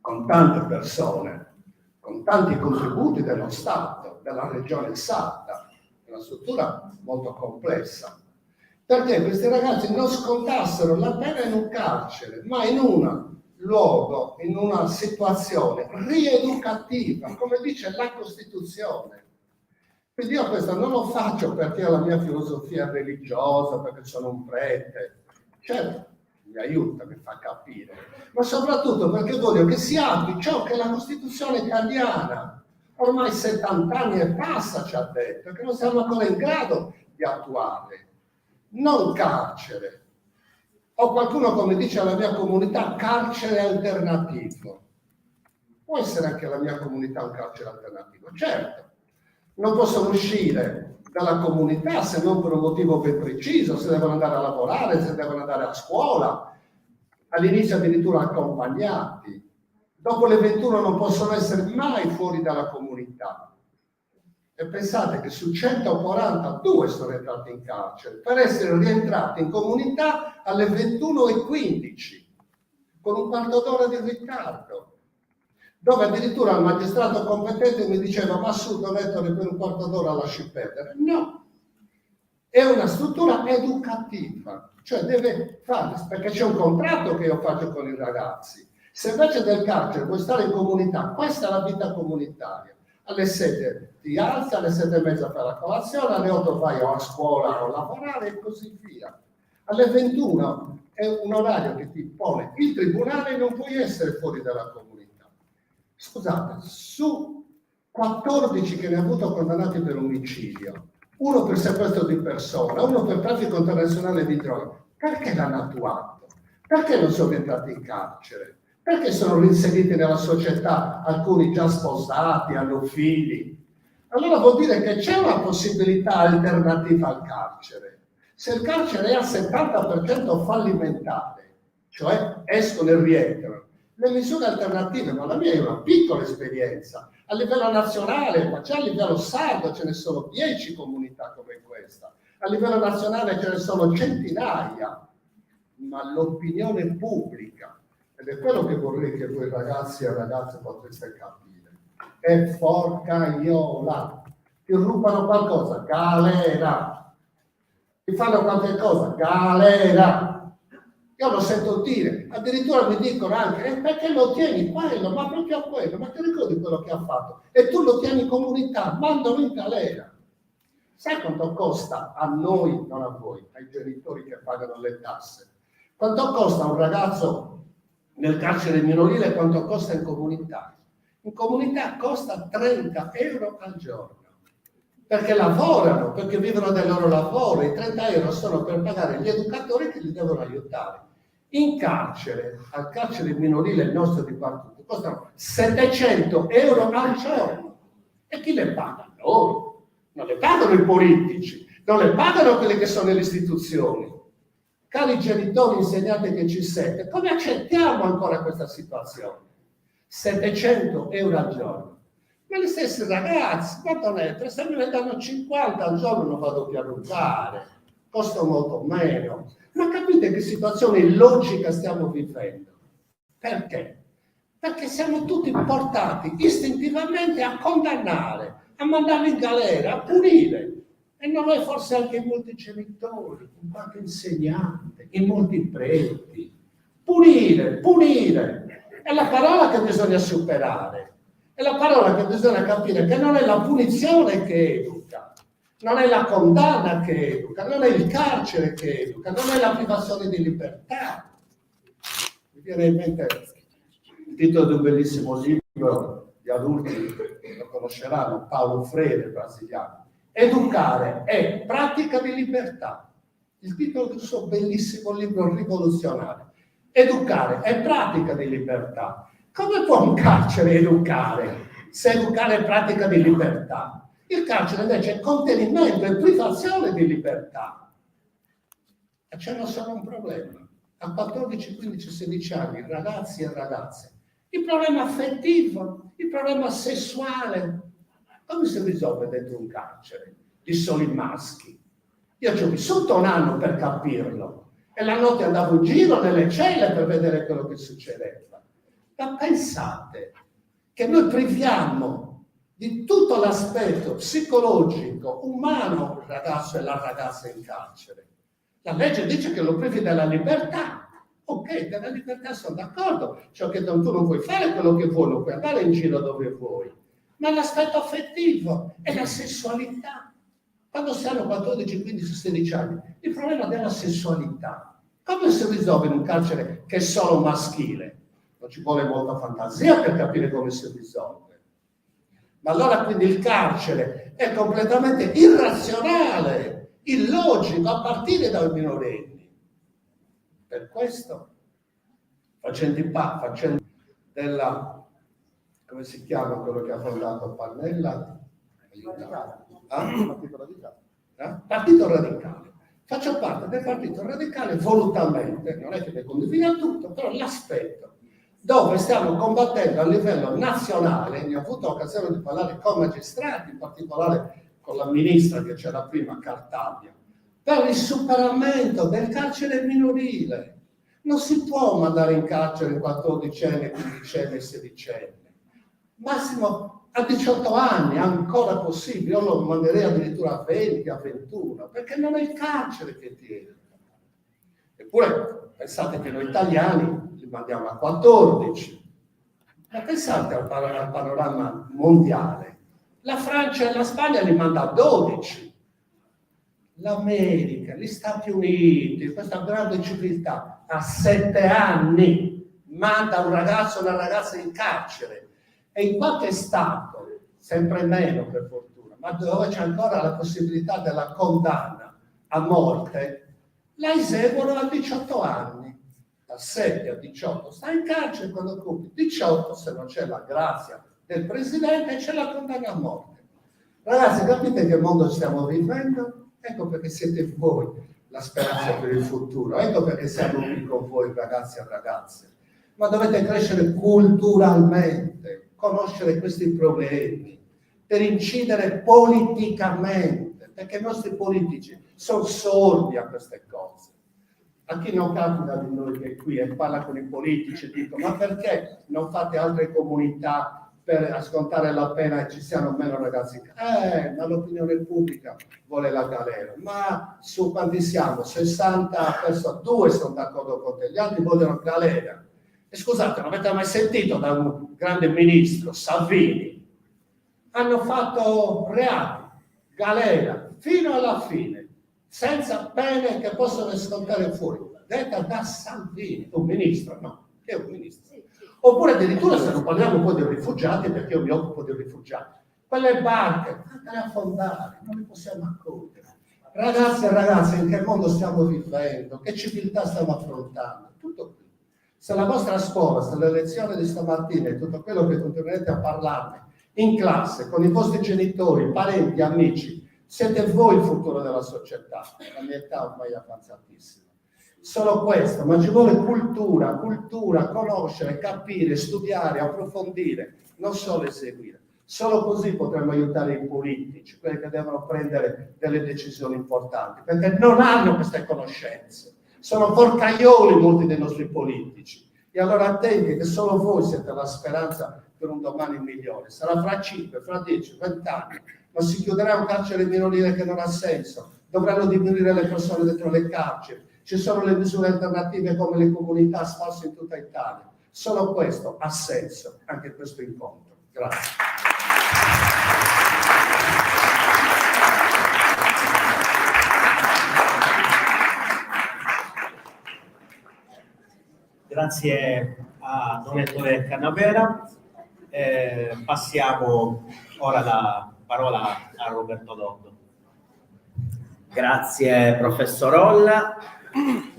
con tante persone, con tanti contributi dello Stato, della regione Salta, una struttura molto complessa, perché questi ragazzi non scontassero la pena in un carcere, ma in un luogo, in una situazione rieducativa, come dice la Costituzione. Quindi io questo non lo faccio perché ho la mia filosofia religiosa, perché sono un prete, certo, mi aiuta, mi fa capire, ma soprattutto perché voglio che si attui ciò che la Costituzione italiana, ormai 70 anni e passa, ci ha detto, che non siamo ancora in grado di attuare. Non carcere, o qualcuno, come dice la mia comunità, carcere alternativo. Può essere anche la mia comunità un carcere alternativo, certo. Non possono uscire dalla comunità se non per un motivo ben preciso, se devono andare a lavorare, se devono andare a scuola, all'inizio addirittura accompagnati. Dopo le 21 non possono essere mai fuori dalla comunità. E pensate che su 142 sono entrati in carcere per essere rientrati in comunità alle 21:15, con un quarto d'ora di ritardo. Dove addirittura il magistrato competente mi diceva: ma su, dovettore, per un quarto d'ora lasci perdere. No, è una struttura educativa, cioè deve fare, perché c'è un contratto che io faccio con i ragazzi. Se invece del carcere vuoi stare in comunità, questa è la vita comunitaria. Alle 7 ti alzi, alle 7:30 fai la colazione, alle 8 vai a scuola o a lavorare e così via. Alle 21 è un orario che ti pone il tribunale e non puoi essere fuori dalla comunità. Scusate, su 14 che ne ha avuto condannati per omicidio, uno per sequestro di persona, uno per traffico internazionale di droga, perché l'hanno attuato? Perché non sono entrati in carcere? Perché sono reinseriti nella società, alcuni già sposati, hanno figli? Allora vuol dire che c'è una possibilità alternativa al carcere. Se il carcere è al 70% fallimentare, cioè escono e rientrano, le misure alternative, ma la mia è una piccola esperienza, a livello nazionale, ma già a livello sardo ce ne sono 10 comunità come questa, a livello nazionale ce ne sono centinaia, ma l'opinione pubblica, ed è quello che vorrei che voi ragazzi e ragazze poteste capire, è forcaiola. Ti rubano qualcosa, galera. Ti fanno qualche cosa, galera. Io lo sento dire, addirittura mi dicono anche: perché lo tieni quello, ma proprio quello, ma ti ricordi quello che ha fatto? E tu lo tieni in comunità, mandalo in galera. Sai quanto costa a noi, non a voi, ai genitori che pagano le tasse? Quanto costa un ragazzo nel carcere minorile, quanto costa in comunità? In comunità costa 30 euro al giorno, perché lavorano, perché vivono del loro lavoro. I 30 euro sono per pagare gli educatori che li devono aiutare. In carcere, al carcere minorile il nostro di Quartuccio, costano 700 euro al giorno. E chi le paga? Loro. Non le pagano i politici, non le pagano quelli che sono nelle istituzioni. Cari genitori, insegnate che ci siete, come accettiamo ancora questa situazione? 700 euro al giorno. Ma gli stessi ragazzi, se mi ne danno 50 al giorno non vado più a rubare, costa molto meno. Ma capite che situazione illogica stiamo vivendo? Perché? Perché siamo tutti portati istintivamente a condannare, a mandarli in galera, a punire. E non è forse anche in molti genitori, in qualche insegnante, in molti preti. Punire, punire. È la parola che bisogna superare. È la parola che bisogna capire che non è la punizione che educa, non è la condanna che educa, non è il carcere che educa, non è la privazione di libertà. Mi viene in mente il titolo di un bellissimo libro, gli adulti lo conosceranno, Paulo Freire, brasiliano. Educare è pratica di libertà. Il titolo del suo bellissimo libro rivoluzionario. Educare è pratica di libertà. Come può un carcere educare se educare è pratica di libertà? Il carcere invece è contenimento e privazione di libertà. E c'è solo un problema. A 14, 15, 16 anni, ragazzi e ragazze, il problema affettivo, il problema sessuale, come si risolve dentro un carcere di soli maschi? Io ci ho vissuto un anno per capirlo e la notte andavo in giro nelle celle per vedere quello che succedeva. Ma pensate che noi priviamo di tutto l'aspetto psicologico, umano, il ragazzo e la ragazza in carcere. La legge dice che lo privi della libertà. Ok, della libertà sono d'accordo, cioè che tu non puoi fare quello che vuoi, non puoi andare in giro dove vuoi. Ma l'aspetto affettivo è la sessualità. Quando si hanno 14, 15, 16 anni, il problema della sessualità. Come si risolve in un carcere che è solo maschile? Non ci vuole molta fantasia per capire come si risolve. Ma allora quindi il carcere è completamente irrazionale, illogico, a partire dai minorenni. Per questo, facendo della, come si chiama quello che ha fondato Pannella? Partito Radicale. Partito Radicale. Faccio parte del Partito Radicale volutamente, non è che ne condivido tutto, però l'aspetto dove stiamo combattendo a livello nazionale, ne ho avuto occasione di parlare con magistrati, in particolare con la ministra che c'era prima, Cartabia, per il superamento del carcere minorile. Non si può mandare in carcere 14enne, 15enne e 16enne. Massimo a 18 anni, ancora possibile. Io lo manderei addirittura a 20, a 21, perché non è il carcere che tiene. Eppure, pensate che noi italiani li mandiamo a 14. Ma pensate al panorama mondiale. La Francia e la Spagna li manda a 12. L'America, gli Stati Uniti, questa grande civiltà, a 7 anni manda un ragazzo o una ragazza in carcere. E in qualche stato, sempre meno per fortuna, ma dove c'è ancora la possibilità della condanna a morte, la eseguono a 18 anni. Da 7 a 18 sta in carcere, quando compie 18, se non c'è la grazia del presidente, c'è la condanna a morte. Ragazzi, capite che mondo stiamo vivendo? Ecco perché siete voi la speranza per il futuro, ecco perché siamo qui con voi ragazzi e ragazze. Ma dovete crescere culturalmente, conoscere questi problemi, per incidere politicamente, perché i nostri politici sono sordi a queste cose. A chi non capita di noi che è qui e parla con i politici e dico ma perché non fate altre comunità per scontare la pena e ci siano meno ragazzi? Ma l'opinione pubblica vuole la galera. Ma su quanti siamo? 60 persone, 2 sono d'accordo con te, gli altri vogliono galera. E scusate, non avete mai sentito da un grande ministro, Salvini? Hanno fatto reati, galera, fino alla fine, senza pene che possono scontare fuori. Detta da Salvini, un ministro, no, che è un ministro. Oppure addirittura se non parliamo poi dei rifugiati, perché io mi occupo dei rifugiati, quelle barche, fatele affondare, non li possiamo accogliere. Ragazzi e ragazze, in che mondo stiamo vivendo? Che civiltà stiamo affrontando? Tutto qui. Se la vostra scuola, se le lezioni di stamattina e tutto quello che continuerete a parlarne in classe, con i vostri genitori, parenti, amici, siete voi il futuro della società. La mia età ormai è avanzatissima. Solo questo, ma ci vuole cultura, conoscere, capire, studiare, approfondire, non solo eseguire. Solo così potremo aiutare i politici, quelli che devono prendere delle decisioni importanti, perché non hanno queste conoscenze. Sono porcaioli molti dei nostri politici. E allora attenti che solo voi siete la speranza per un domani migliore. Sarà fra 5, fra 10, 20 anni, ma si chiuderà un carcere minorile che non ha senso. Dovranno diminuire le persone dentro le carceri. Ci sono le misure alternative come le comunità sparse in tutta Italia. Solo questo ha senso, anche questo incontro. Grazie. Grazie a Donatore Canavera. Passiamo ora la parola a Roberto Loddo. Grazie professor Olla,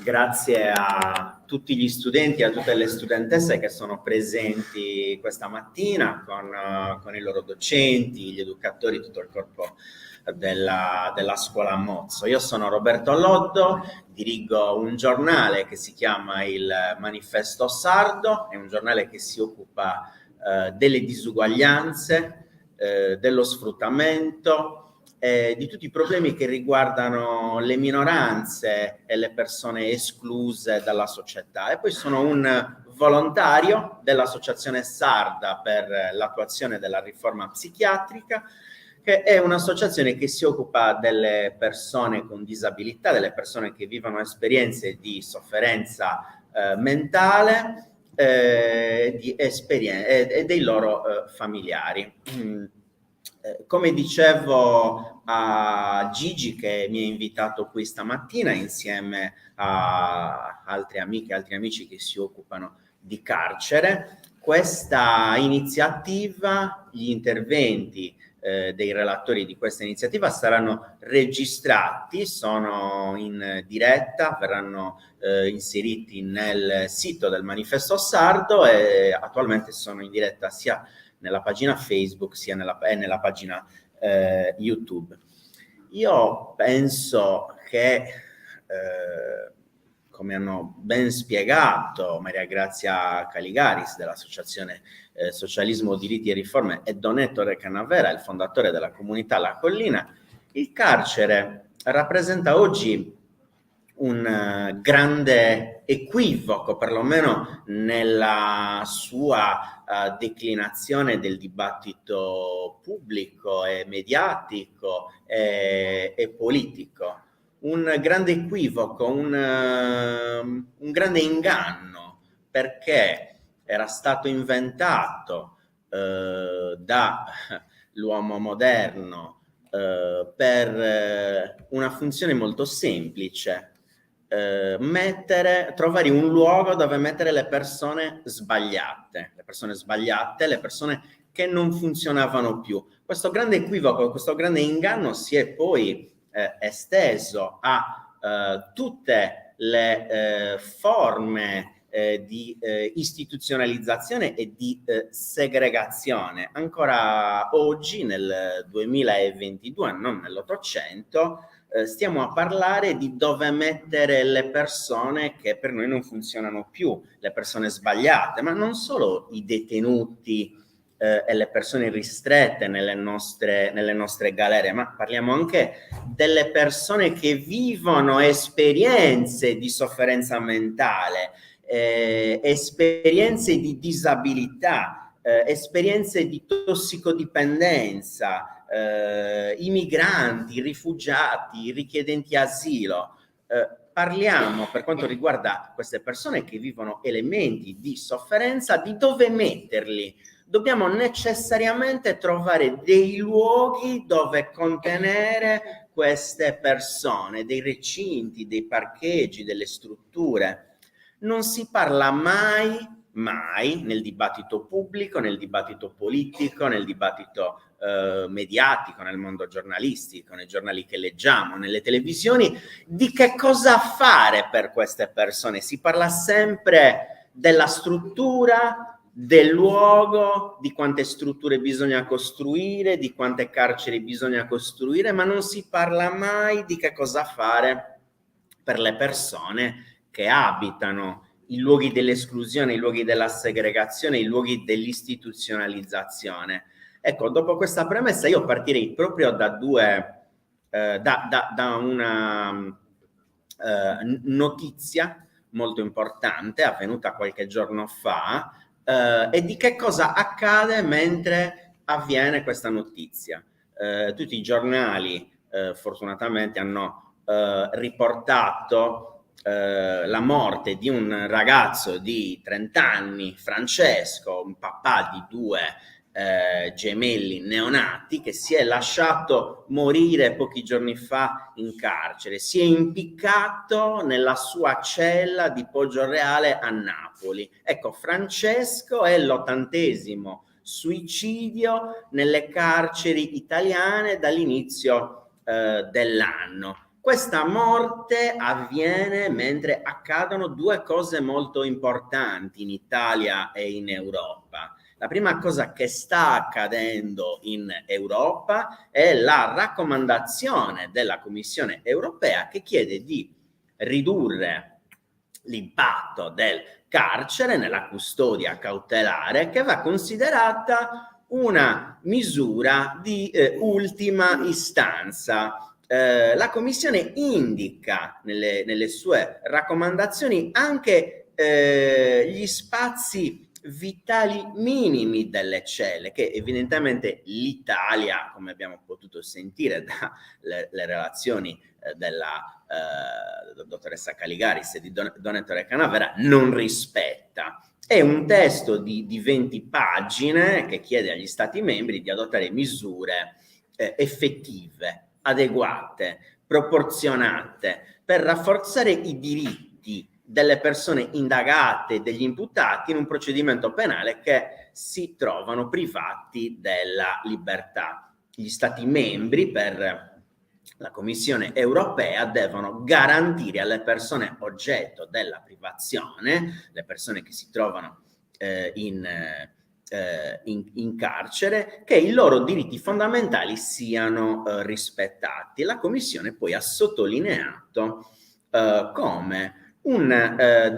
grazie a tutti gli studenti e a tutte le studentesse che sono presenti questa mattina con i loro docenti, gli educatori, tutto il corpo della scuola Mozzo. Io sono Roberto Loddo, dirigo un giornale che si chiama il Manifesto Sardo, è un giornale che si occupa delle disuguaglianze, dello sfruttamento, di tutti i problemi che riguardano le minoranze e le persone escluse dalla società. E poi sono un volontario dell'Associazione Sarda per l'attuazione della riforma psichiatrica, che è un'associazione che si occupa delle persone con disabilità, delle persone che vivono esperienze di sofferenza mentale e dei loro familiari. Come dicevo a Gigi, che mi ha invitato qui stamattina insieme a altre amiche e altri amici che si occupano di carcere, questa iniziativa, gli interventi dei relatori di questa iniziativa saranno registrati, sono in diretta, verranno inseriti nel sito del Manifesto Sardo e attualmente sono in diretta sia nella pagina Facebook sia nella pagina YouTube. Io penso che, come hanno ben spiegato Maria Grazia Caligaris dell'Associazione Socialismo, Diritti e Riforme e Don Ettore Canavera, il fondatore della comunità La Collina, il carcere rappresenta oggi un grande equivoco, perlomeno nella sua declinazione del dibattito pubblico e mediatico e politico. Un grande equivoco, un grande inganno, perché era stato inventato dall'uomo moderno per una funzione molto semplice: trovare un luogo dove mettere le persone sbagliate, le persone che non funzionavano più. Questo grande equivoco, questo grande inganno si è poi esteso a tutte le forme di istituzionalizzazione e di segregazione. Ancora oggi, nel 2022, non nell'Ottocento, stiamo a parlare di dove mettere le persone che per noi non funzionano più, le persone sbagliate, ma non solo i detenuti e le persone ristrette nelle nostre galere, ma parliamo anche delle persone che vivono esperienze di sofferenza mentale, esperienze di disabilità, esperienze di tossicodipendenza, i migranti, i rifugiati, i richiedenti asilo. Parliamo, per quanto riguarda queste persone che vivono elementi di sofferenza, di dove metterli. Dobbiamo necessariamente trovare dei luoghi dove contenere queste persone, dei recinti, dei parcheggi, delle strutture. Non si parla mai nel dibattito pubblico, nel dibattito politico, nel dibattito mediatico, nel mondo giornalistico, nei giornali che leggiamo, nelle televisioni, di che cosa fare per queste persone. Si parla sempre della struttura, del luogo, di quante strutture bisogna costruire, di quante carceri bisogna costruire, ma non si parla mai di che cosa fare per le persone che abitano i luoghi dell'esclusione, i luoghi della segregazione, i luoghi dell'istituzionalizzazione. Ecco, dopo questa premessa io partirei proprio da una notizia molto importante avvenuta qualche giorno fa, E di che cosa accade mentre avviene questa notizia. Tutti i giornali fortunatamente hanno riportato la morte di un ragazzo di 30 anni, Francesco, un papà di 2 gemelli neonati, che si è lasciato morire pochi giorni fa in carcere. Si è impiccato nella sua cella di Poggioreale a Napoli. Ecco, Francesco è l'80° suicidio nelle carceri italiane dall'inizio dell'anno. Questa morte avviene mentre accadono 2 cose molto importanti in Italia e in Europa. La prima cosa che sta accadendo in Europa è la raccomandazione della Commissione europea che chiede di ridurre l'impatto del carcere nella custodia cautelare, che va considerata una misura di ultima istanza. La Commissione indica nelle sue raccomandazioni anche gli spazi vitali minimi delle celle, che evidentemente l'Italia, come abbiamo potuto sentire dalle relazioni della dottoressa Caligaris e di Don Ettore Canavera, non rispetta. È un testo di 20 pagine che chiede agli Stati membri di adottare misure effettive, adeguate, proporzionate per rafforzare i diritti delle persone indagate, degli imputati in un procedimento penale che si trovano privati della libertà. Gli Stati membri, per la Commissione europea, devono garantire alle persone oggetto della privazione, le persone che si trovano in carcere, che i loro diritti fondamentali siano rispettati. La Commissione poi ha sottolineato come un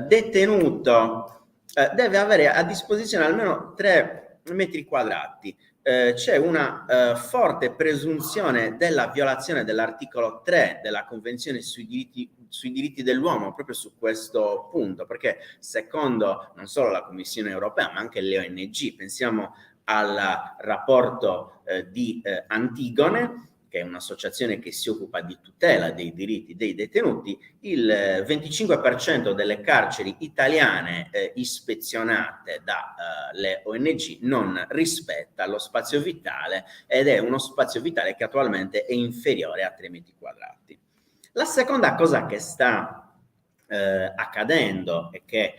detenuto deve avere a disposizione almeno 3 metri quadrati. C'è una forte presunzione della violazione dell'articolo 3 della Convenzione sui diritti dell'uomo proprio su questo punto, perché secondo non solo la Commissione europea ma anche le ONG, pensiamo al rapporto di Antigone, che è un'associazione che si occupa di tutela dei diritti dei detenuti, il 25% delle carceri italiane ispezionate dalle ONG non rispetta lo spazio vitale, ed è uno spazio vitale che attualmente è inferiore a 3 metri quadrati. La seconda cosa che sta accadendo e che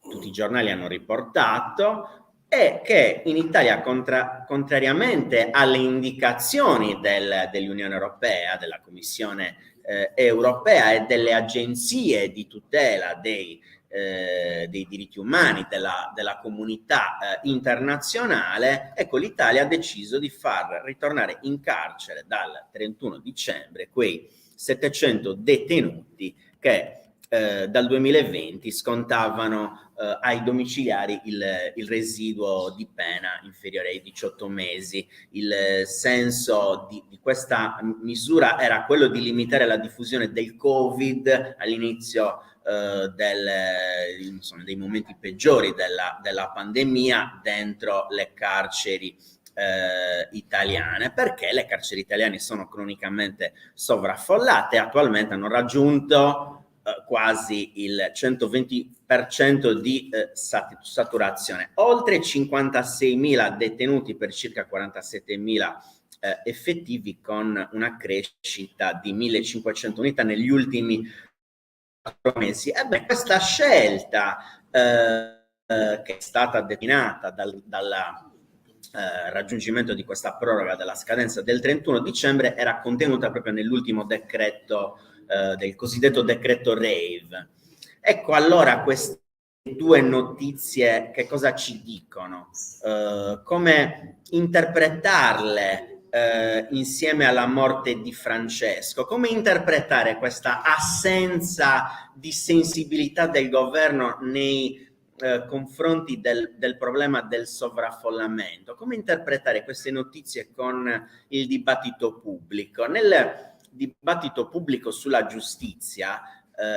tutti i giornali hanno riportato è che in Italia, contrariamente alle indicazioni dell'Unione Europea, della Commissione europea e delle agenzie di tutela dei diritti umani della comunità internazionale, ecco, l'Italia ha deciso di far ritornare in carcere dal 31 dicembre quei 700 detenuti che dal 2020 scontavano ai domiciliari il residuo di pena inferiore ai 18 mesi. Il senso di questa misura era quello di limitare la diffusione del Covid all'inizio dei momenti peggiori della pandemia dentro le carceri italiane, perché le carceri italiane sono cronicamente sovraffollate, attualmente hanno raggiunto quasi il 120% di saturazione, oltre 56.000 detenuti per circa 47.000 effettivi, con una crescita di 1.500 unità negli ultimi 4 mesi. Questa scelta che è stata determinata dal raggiungimento di questa proroga della scadenza del 31 dicembre era contenuta proprio nell'ultimo decreto del cosiddetto decreto Rave. Ecco, allora queste 2 notizie che cosa ci dicono? Come interpretarle insieme alla morte di Francesco? Come interpretare questa assenza di sensibilità del governo nei confronti del problema del sovraffollamento? Come interpretare queste notizie con il dibattito pubblico? Nel dibattito pubblico sulla giustizia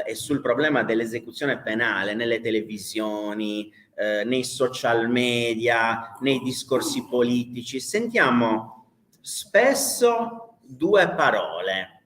e sul problema dell'esecuzione penale nelle televisioni, nei social media, nei discorsi politici, sentiamo spesso due parole,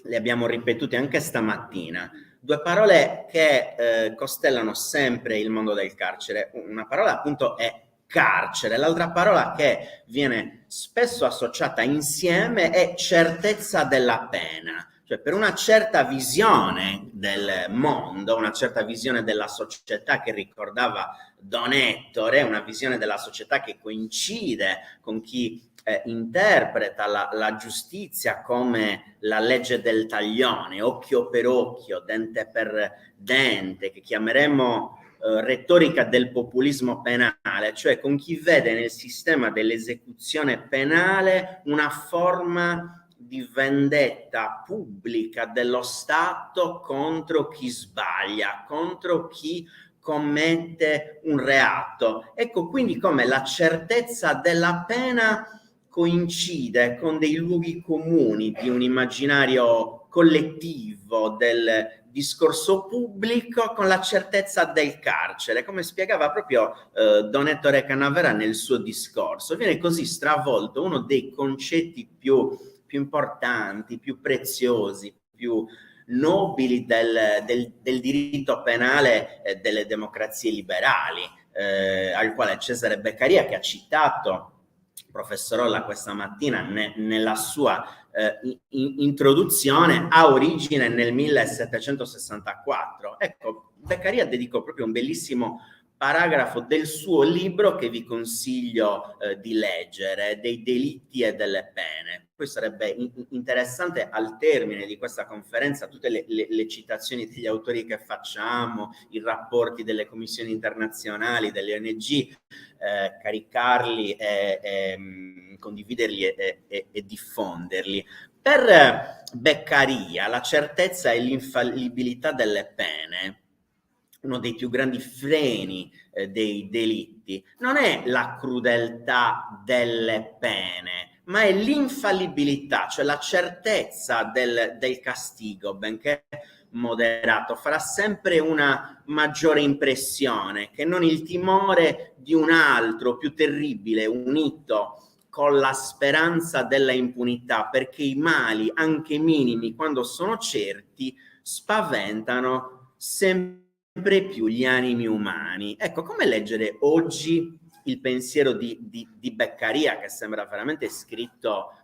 le abbiamo ripetute anche stamattina, due parole che costellano sempre il mondo del carcere. Una parola appunto è carcere, l'altra parola che viene spesso associata insieme è certezza della pena. Cioè, per una certa visione del mondo, una certa visione della società che ricordava Don Ettore, una visione della società che coincide con chi interpreta la giustizia come la legge del taglione, occhio per occhio, dente per dente, che chiameremo retorica del populismo penale, cioè con chi vede nel sistema dell'esecuzione penale una forma di vendetta pubblica dello Stato contro chi sbaglia, contro chi commette un reato. Ecco quindi come la certezza della pena coincide con dei luoghi comuni di un immaginario collettivo del discorso pubblico con la certezza del carcere, come spiegava proprio Don Ettore Canavera nel suo discorso. Viene così stravolto uno dei concetti più importanti, più preziosi, più nobili del diritto penale delle democrazie liberali, al quale Cesare Beccaria, che ha citato professor Olla questa mattina nella sua introduzione, ha origine nel 1764. Ecco, Beccaria dedicò proprio un bellissimo paragrafo del suo libro che vi consiglio di leggere, dei delitti e delle pene. Poi sarebbe interessante al termine di questa conferenza tutte le citazioni degli autori che facciamo, i rapporti delle commissioni internazionali, delle ONG, caricarli e condividerli e diffonderli. Per Beccaria la certezza e l'infallibilità delle pene, uno dei più grandi freni dei delitti, non è la crudeltà delle pene, ma è l'infallibilità, cioè la certezza del castigo, benché moderato, farà sempre una maggiore impressione che non il timore di un altro più terribile, unito con la speranza della impunità, perché i mali, anche minimi, quando sono certi, spaventano sempre più gli animi umani. Ecco, come leggere oggi il pensiero di Beccaria, che sembra veramente scritto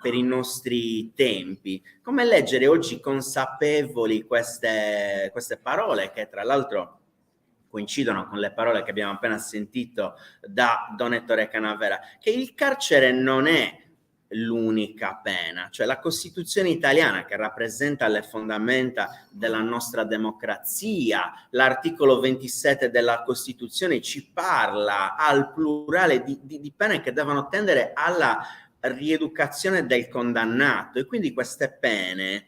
per i nostri tempi? Come leggere oggi consapevoli queste parole, che tra l'altro coincidono con le parole che abbiamo appena sentito da Don Ettore Canavera, che il carcere non è l'unica pena, cioè la Costituzione italiana, che rappresenta le fondamenta della nostra democrazia, l'articolo 27 della Costituzione ci parla al plurale di pene che devono tendere alla rieducazione del condannato, e quindi queste pene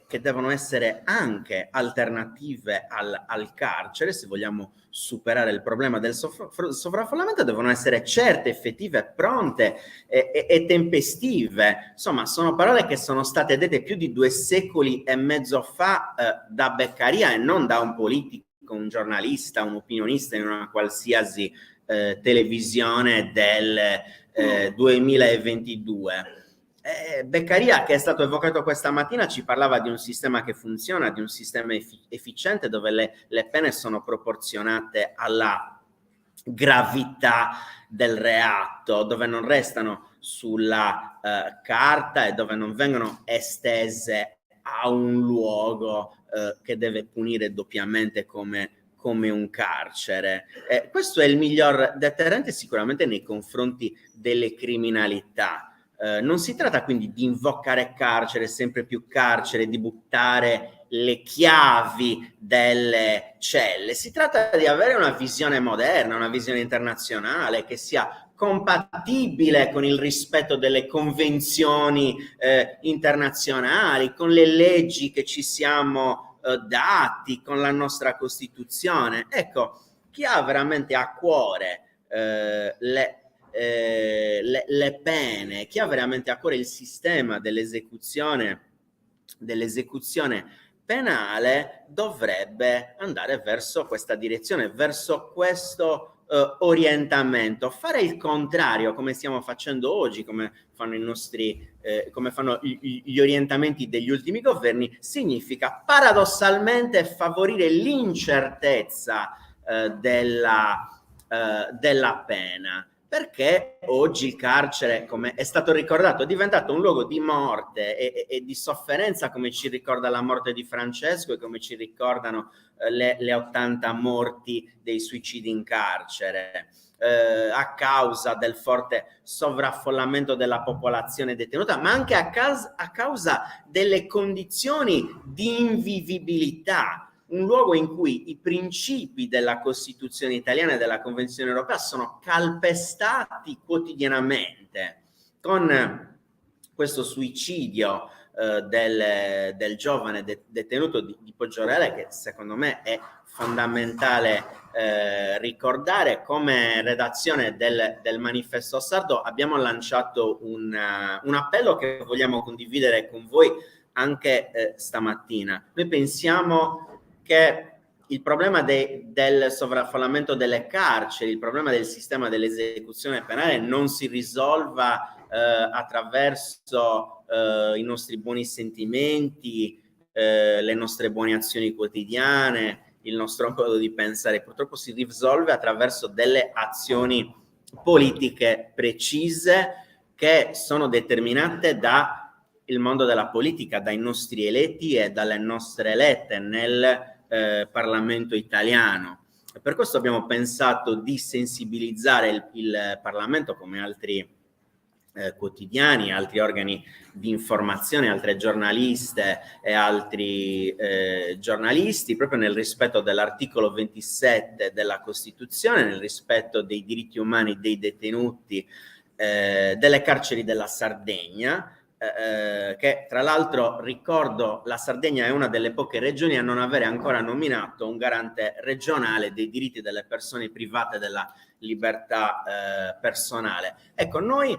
che devono essere anche alternative al carcere, se vogliamo superare il problema del sovraffollamento, devono essere certe, effettive, pronte e tempestive. Insomma, sono parole che sono state dette più di 2 secoli e mezzo fa da Beccaria, e non da un politico, un giornalista, un opinionista in una qualsiasi televisione del 2022. Beccaria, che è stato evocato questa mattina, ci parlava di un sistema che funziona, di un sistema efficiente, dove le pene sono proporzionate alla gravità del reato, dove non restano sulla carta e dove non vengono estese a un luogo che deve punire doppiamente come un carcere. Questo è il miglior deterrente sicuramente nei confronti delle criminalità. Non si tratta quindi di invocare carcere, sempre più carcere, di buttare le chiavi delle celle. Si tratta di avere una visione moderna, una visione internazionale che sia compatibile con il rispetto delle convenzioni internazionali, con le leggi che ci siamo dati, con la nostra Costituzione. Ecco, chi ha veramente a cuore le pene, chi ha veramente a cuore il sistema dell'esecuzione penale dovrebbe andare verso questa direzione, verso questo orientamento. Fare il contrario, come stiamo facendo oggi, come fanno i nostri, come fanno gli orientamenti degli ultimi governi, significa paradossalmente favorire l'incertezza della pena. Perché oggi il carcere, come è stato ricordato, è diventato un luogo di morte e di sofferenza, come ci ricorda la morte di Francesco e come ci ricordano le 80 morti dei suicidi in carcere, a causa del forte sovraffollamento della popolazione detenuta, ma anche a causa delle condizioni di invivibilità. Un luogo in cui i principi della Costituzione italiana e della Convenzione europea sono calpestati quotidianamente, con questo suicidio del giovane detenuto di Poggiorele, che secondo me è fondamentale ricordare. Come redazione del Manifesto Sardo abbiamo lanciato un appello che vogliamo condividere con voi anche stamattina. Noi pensiamo che il problema del sovraffollamento delle carceri, il problema del sistema dell'esecuzione penale non si risolva attraverso i nostri buoni sentimenti, le nostre buone azioni quotidiane, il nostro modo di pensare. Purtroppo si risolve attraverso delle azioni politiche precise che sono determinate da il mondo della politica, dai nostri eletti e dalle nostre elette nel Parlamento italiano. E per questo abbiamo pensato di sensibilizzare il Parlamento, come altri quotidiani, altri organi di informazione, altre giornaliste e altri giornalisti, proprio nel rispetto dell'articolo 27 della Costituzione, nel rispetto dei diritti umani dei detenuti delle carceri della Sardegna, che tra l'altro, ricordo, la Sardegna è una delle poche regioni a non avere ancora nominato un garante regionale dei diritti delle persone private della libertà personale. Ecco, noi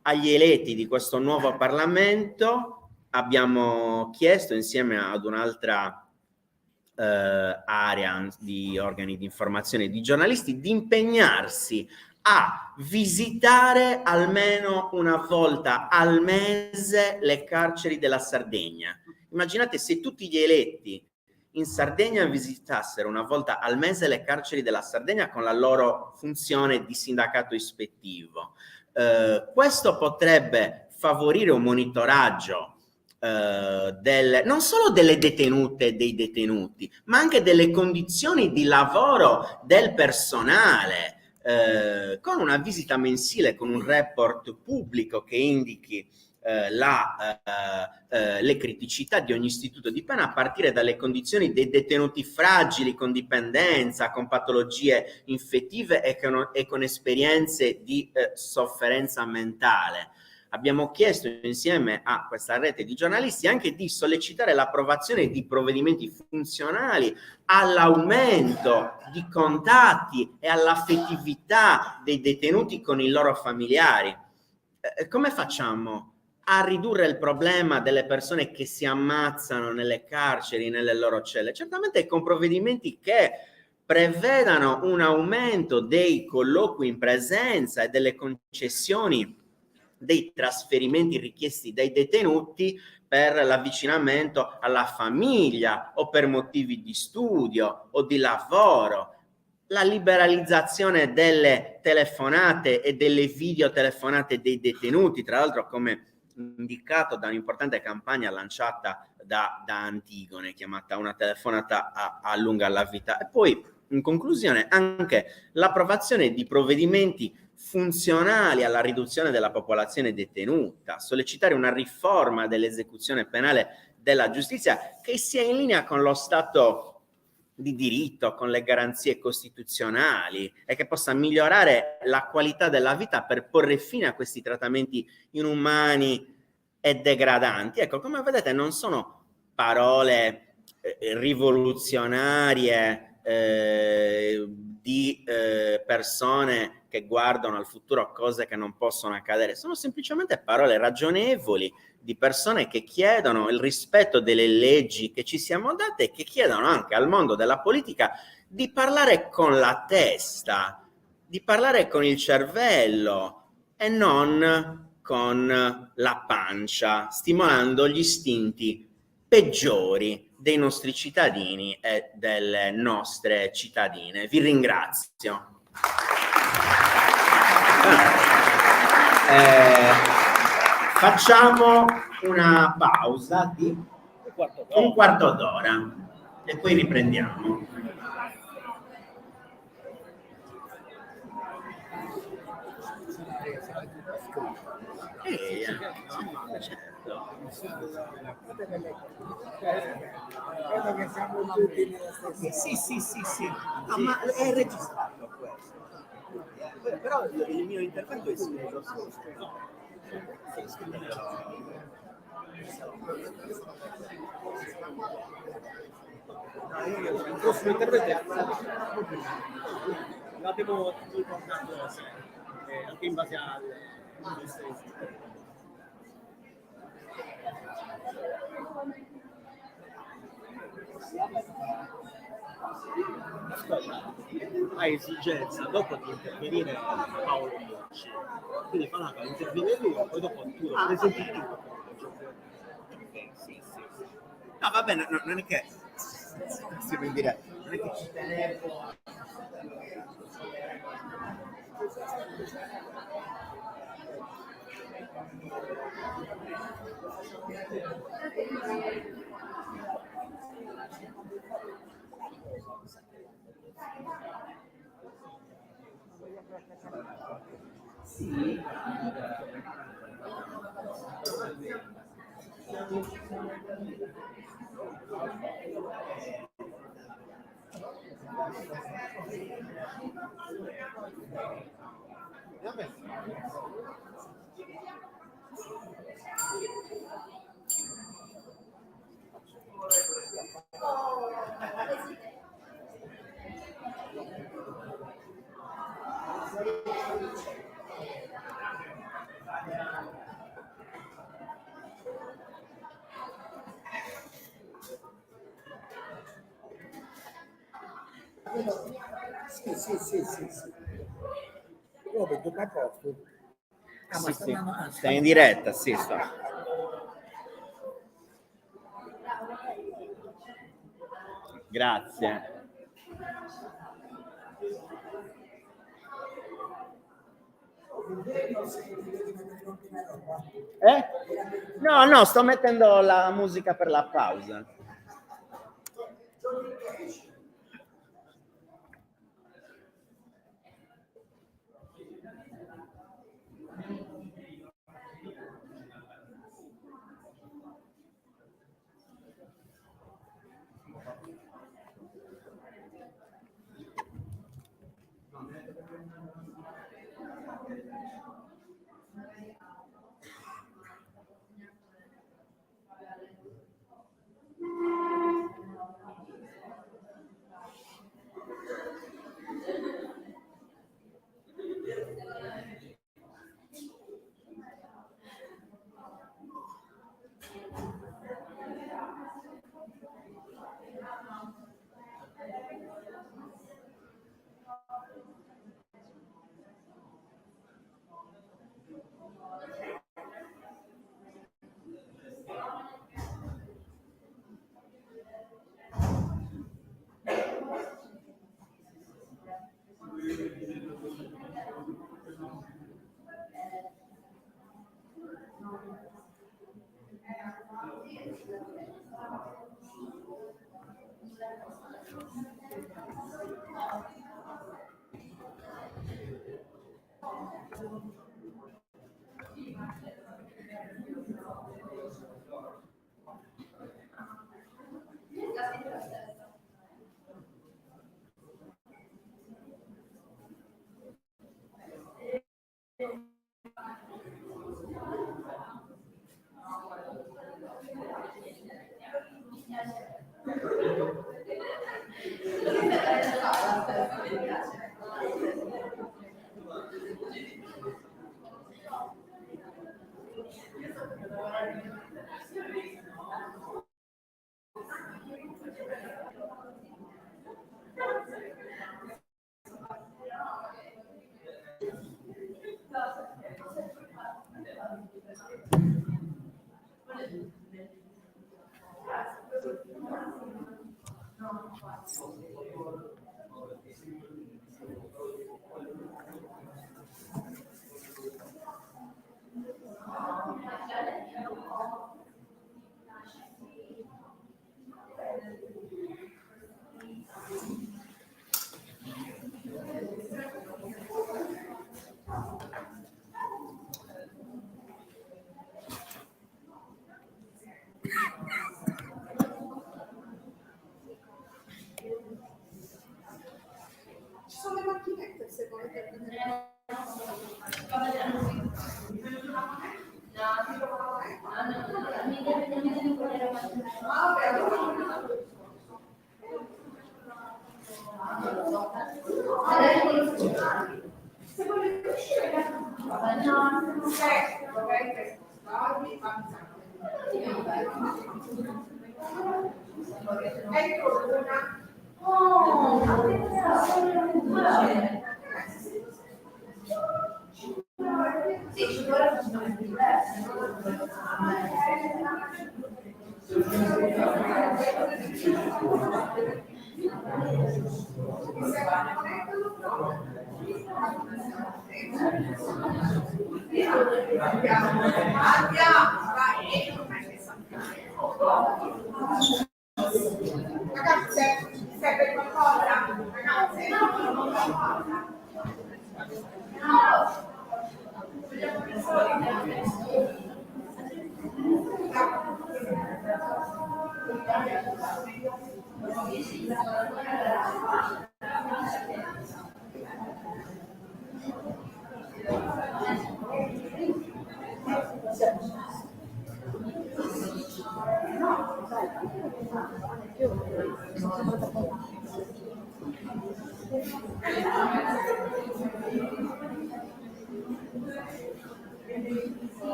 agli eletti di questo nuovo Parlamento abbiamo chiesto, insieme ad un'altra area di organi di informazione e di giornalisti, di impegnarsi a visitare almeno una volta al mese le carceri della Sardegna. Immaginate se tutti gli eletti in Sardegna visitassero una volta al mese le carceri della Sardegna con la loro funzione di sindacato ispettivo. Questo potrebbe favorire un monitoraggio non solo delle detenute e dei detenuti, ma anche delle condizioni di lavoro del personale, con una visita mensile, con un report pubblico che indichi le criticità di ogni istituto di pena, a partire dalle condizioni dei detenuti fragili, con dipendenza, con patologie infettive e con esperienze di sofferenza mentale. Abbiamo chiesto insieme a questa rete di giornalisti anche di sollecitare l'approvazione di provvedimenti funzionali all'aumento di contatti e all'affettività dei detenuti con i loro familiari. Come facciamo a ridurre il problema delle persone che si ammazzano nelle carceri, nelle loro celle? Certamente con provvedimenti che prevedano un aumento dei colloqui in presenza e delle concessioni dei trasferimenti richiesti dai detenuti per l'avvicinamento alla famiglia o per motivi di studio o di lavoro, la liberalizzazione delle telefonate e delle videotelefonate dei detenuti, tra l'altro come indicato da un'importante campagna lanciata da Antigone, chiamata Una telefonata allunga la vita. E poi, in conclusione, anche l'approvazione di provvedimenti funzionali alla riduzione della popolazione detenuta, sollecitare una riforma dell'esecuzione penale della giustizia che sia in linea con lo Stato di diritto, con le garanzie costituzionali e che possa migliorare la qualità della vita per porre fine a questi trattamenti inumani e degradanti. Ecco, come vedete, non sono parole rivoluzionarie di persone che guardano al futuro cose che non possono accadere, sono semplicemente parole ragionevoli di persone che chiedono il rispetto delle leggi che ci siamo date e che chiedono anche al mondo della politica di parlare con la testa, di parlare con il cervello e non con la pancia, stimolando gli istinti peggiori dei nostri cittadini e delle nostre cittadine. Vi ringrazio. Facciamo una pausa di un quarto d'ora e poi riprendiamo. Certo. Credo che siamo tutti nella stessa. Sì. No, ma è registrato questo. Però il mio intervento è sicuro. Il prossimo intervento l'abbiamo ricordato anche in base alle ascolta, hai esigenza dopo di intervenire Paolo Bocci, quindi Panaca interviene lui, poi dopo tu lo presenti tu. Sì. No, va bene, no, non è che stiamo in diretta, non è che ci tenevo. Sì. Sì. Robert, tutto a posto? Sì. Stai in diretta, sì, sto. Grazie. No, sto mettendo la musica per la pausa.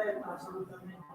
problema assolutamente.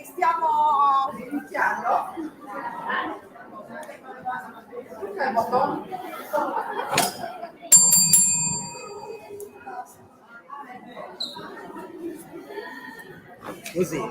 Stiamo iniziando. Che è il bottone? Così.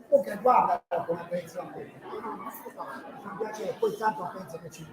Comunque guarda come pensa a te. Mi piace, poi tanto penso che ci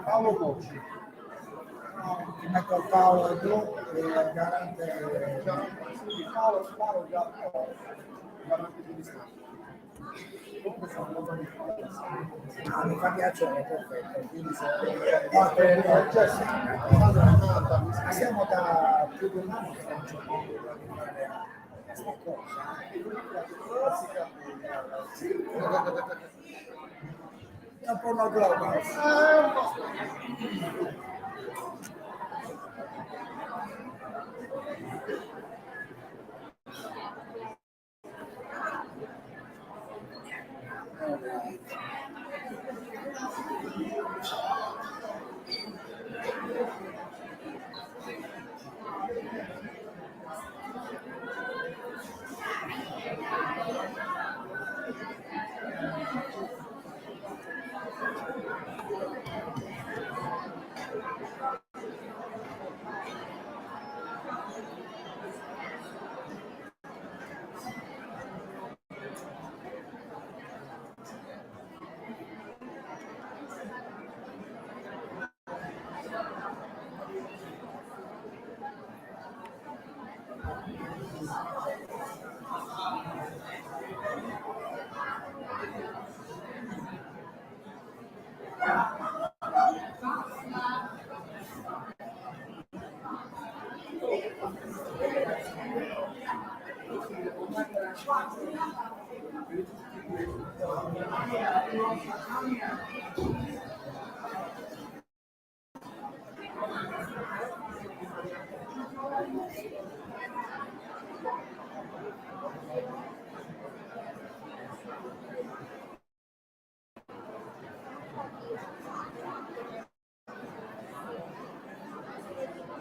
Paolo Bocci, ti metto al tavolo tu, garante Paolo garante di Stato. Mi fa piacere, perfetto. Quindi siamo da più di un anno che stiamo cercando di fare questa cosa. È un po' una global.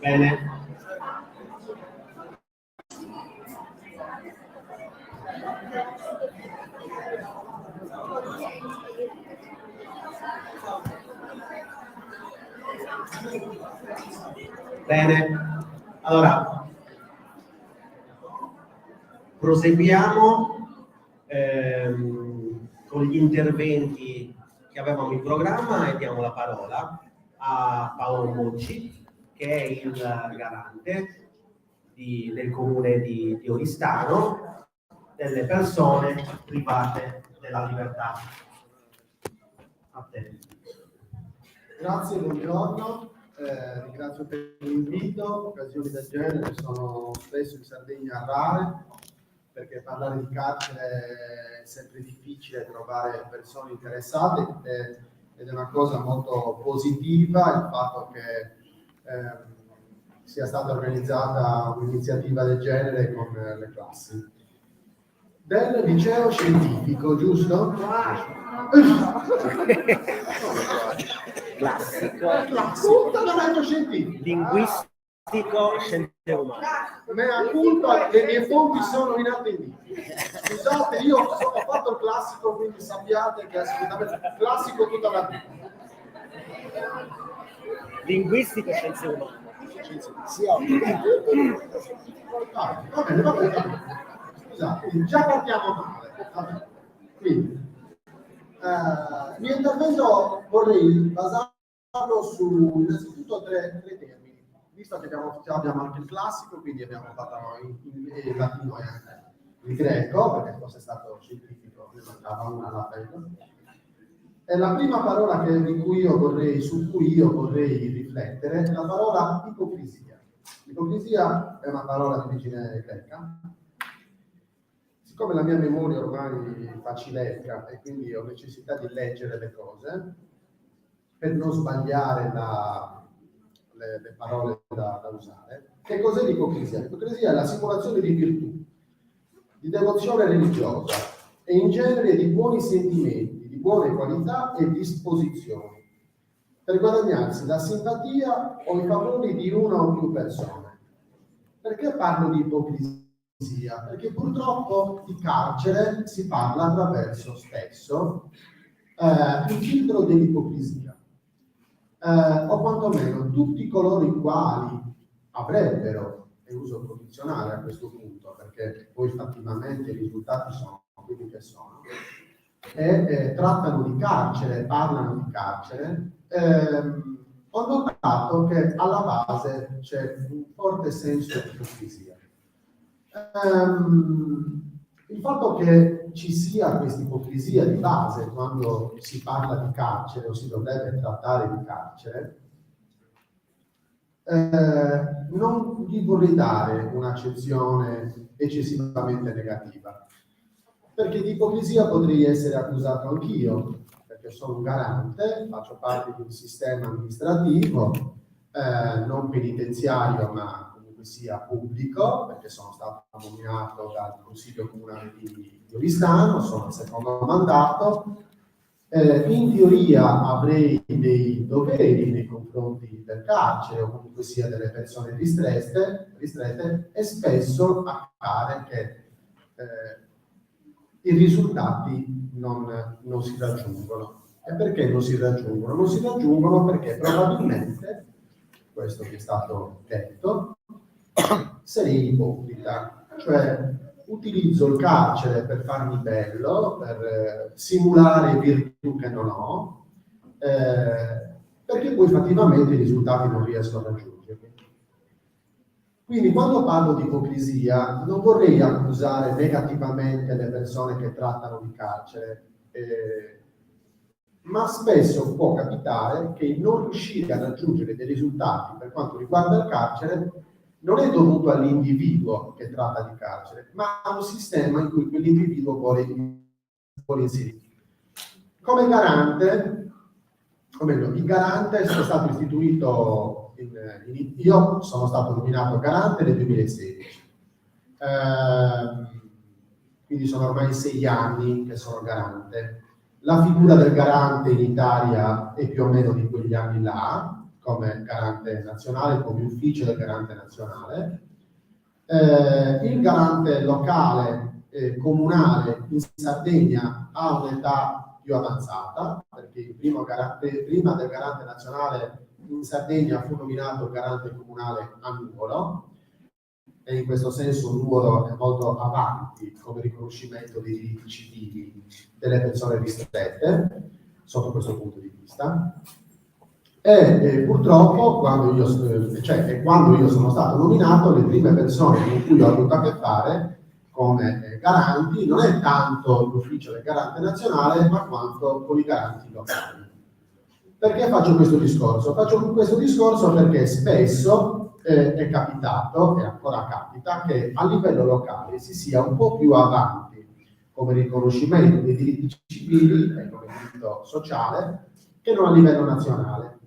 Bene. Bene, allora proseguiamo con gli interventi che avevamo in programma e diamo la parola a Paolo Bocci, che è il garante del comune di Oristano delle persone private della libertà. A te. Grazie, buongiorno, ringrazio per l'invito. Occasioni del genere sono spesso in Sardegna rare, perché parlare di carcere è sempre difficile trovare persone interessate ed è una cosa molto positiva il fatto che sia stata organizzata un'iniziativa del genere con le classi. Del liceo scientifico, giusto? Classico. Tutto scientifico. Linguistico, scienze umane. Mea culpa, le mie fonti sono inattendibili. Scusate, io ho fatto il classico, quindi sappiate che è assolutamente classico tutta la vita. Linguistico, scienze umane. Va bene. Scusate, già partiamo male. Vabbè. Quindi, il mio intervento vorrei basarlo su innanzitutto tre termini, visto che abbiamo anche il classico, quindi abbiamo parlato in latino e anche il greco, perché fosse stato scientifico, ne mancava una all'appello. E la prima parola su cui io vorrei riflettere è la parola ipocrisia. L'ipocrisia è una parola di origine greca. Siccome la mia memoria ormai facilesca e quindi ho necessità di leggere le cose, per non sbagliare le parole da usare, che cos'è l'ipocrisia? L'ipocrisia è la simulazione di virtù, di devozione religiosa e in genere di buoni sentimenti, di buone qualità e disposizioni, per guadagnarsi la simpatia o i favori di una o più persone. Perché parlo di ipocrisia? Perché purtroppo di carcere si parla attraverso spesso il filtro dell'ipocrisia, o quantomeno tutti coloro i quali avrebbero, e uso il condizionale a questo punto, perché poi fattivamente i risultati sono quelli che sono, e trattano di carcere, parlano di carcere, ho notato che alla base c'è un forte senso di ipocrisia. Il fatto che ci sia questa ipocrisia di base quando si parla di carcere o si dovrebbe trattare di carcere, non gli vorrei dare un'accezione eccessivamente negativa, perché di ipocrisia potrei essere accusato anch'io, perché sono un garante, faccio parte di un sistema amministrativo, non penitenziario, ma comunque sia pubblico, perché sono stato nominato dal Consiglio Comunale di Oristano, sono al secondo mandato. In teoria avrei dei doveri nei confronti del carcere o comunque sia delle persone ristrette e spesso accade che i risultati non si raggiungono. E perché non si raggiungono? Non si raggiungono perché probabilmente, questo che è stato detto, sarei ipocrita, cioè utilizzo il carcere per farmi bello, per simulare virtù che non ho, perché poi effettivamente i risultati non riesco a raggiungere. Quindi quando parlo di ipocrisia non vorrei accusare negativamente le persone che trattano di carcere, ma spesso può capitare che il non riuscire a raggiungere dei risultati per quanto riguarda il carcere non è dovuto all'individuo che tratta di carcere, ma a un sistema in cui quell'individuo vuole inserire. Come garante, o meglio, il garante è stato istituito, io sono stato nominato garante nel 2016, quindi sono ormai 6 anni che sono garante. La figura del garante in Italia è più o meno di quegli anni là, come garante nazionale, come ufficio del garante nazionale. Il garante locale, comunale in Sardegna ha un'età più avanzata, perché prima del garante nazionale in Sardegna fu nominato il garante comunale a Nuoro, e in questo senso Nuoro è molto avanti come riconoscimento dei diritti civili delle persone ristrette, sotto questo punto di vista. E purtroppo quando io sono stato nominato, le prime persone con cui ho avuto a che fare come garanti non è tanto l'ufficio del garante nazionale, ma quanto con i garanti locali. Perché faccio questo discorso? Faccio questo discorso perché spesso è capitato, e ancora capita, che a livello locale si sia un po' più avanti come riconoscimento dei diritti civili e come diritto sociale che non a livello nazionale.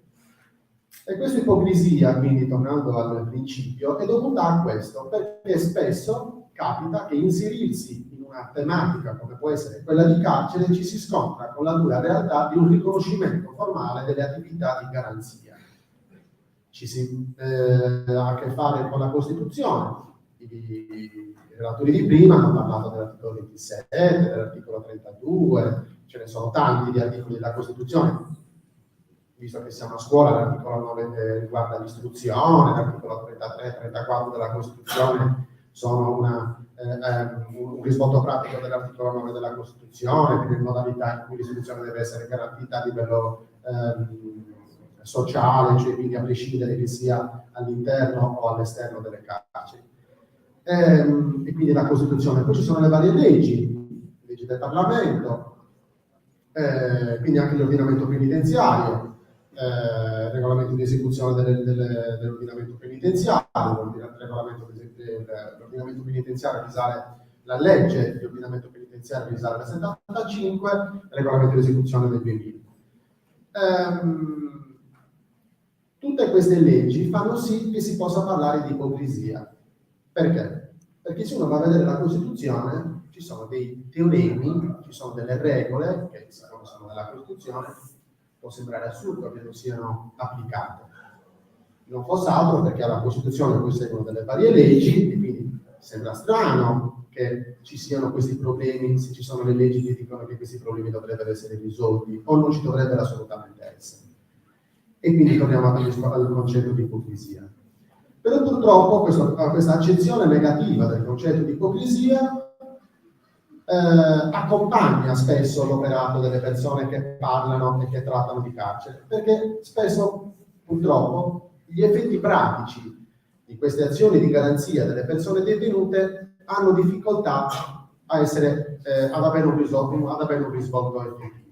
E questa ipocrisia, quindi tornando al principio, è dovuta a questo, perché spesso capita che inserirsi in una tematica come può essere quella di carcere ci si scontra con la dura realtà di un riconoscimento formale delle attività di garanzia. Ci si ha a che fare con la Costituzione. I relatori di prima hanno parlato dell'articolo 27, dell'articolo 32, ce ne sono tanti di articoli della Costituzione. Visto che siamo a scuola, l'articolo 9 riguarda l'istruzione, l'articolo 33 e 34 della Costituzione sono un risvolto pratico dell'articolo 9 della Costituzione, quindi modalità in cui l'istruzione deve essere garantita a livello sociale, cioè quindi a prescindere che sia all'interno o all'esterno delle carceri. E quindi la Costituzione. Poi ci sono le varie leggi del Parlamento, quindi anche l'ordinamento penitenziario, regolamento di esecuzione dell'ordinamento penitenziario, l'ordinamento penitenziario risale la legge di ordinamento penitenziario risale al 75, regolamento di esecuzione del 2000. Tutte queste leggi fanno sì che si possa parlare di ipocrisia. Perché? Perché se uno va a vedere la Costituzione, ci sono dei teoremi, ci sono delle regole che sono nella Costituzione, può sembrare assurdo che non siano applicate. Non fosse altro perché alla Costituzione poi seguono delle varie leggi, e quindi sembra strano che ci siano questi problemi, se ci sono le leggi che dicono che questi problemi dovrebbero essere risolti o non ci dovrebbero assolutamente essere. E quindi torniamo al concetto di ipocrisia. Però purtroppo questa accezione negativa del concetto di ipocrisia accompagna spesso l'operato delle persone che parlano e che trattano di carcere, perché spesso purtroppo gli effetti pratici di queste azioni di garanzia delle persone detenute hanno difficoltà ad avere un risvolto effettivo.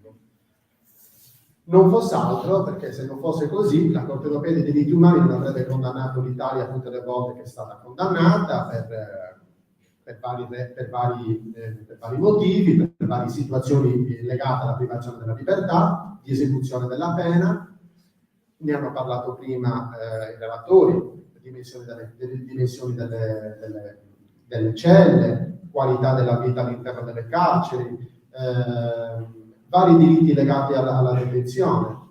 Non fosse altro, perché se non fosse così, la Corte Europea dei Diritti Umani non avrebbe condannato l'Italia tutte le volte che è stata condannata per vari motivi, per varie situazioni legate alla privazione della libertà, di esecuzione della pena. Ne hanno parlato prima i relatori, dimensioni delle celle, qualità della vita all'interno delle carceri, vari diritti legati alla detenzione.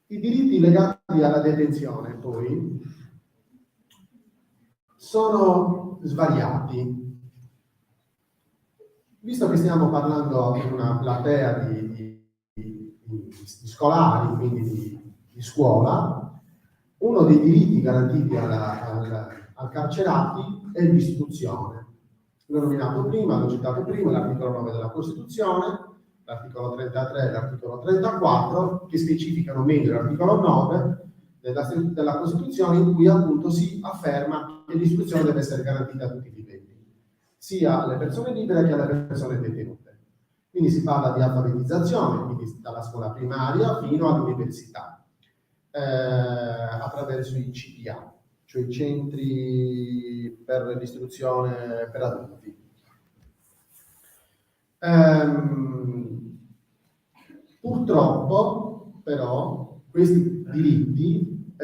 I diritti legati alla detenzione, poi, sono svariati. Visto che stiamo parlando in una platea di scolari, quindi di scuola, uno dei diritti garantiti al carcerati è l'istruzione. L'ho nominato prima, l'ho citato prima, l'articolo 9 della Costituzione, l'articolo 33 e l'articolo 34, che specificano meglio l'articolo 9 della Costituzione, in cui appunto si afferma che l'istruzione deve essere garantita a tutti i livelli, sia alle persone libere che alle persone detenute. Quindi si parla di alfabetizzazione, quindi dalla scuola primaria fino all'università, attraverso i CPA, cioè i centri per l'istruzione per adulti. Purtroppo, però, questi diritti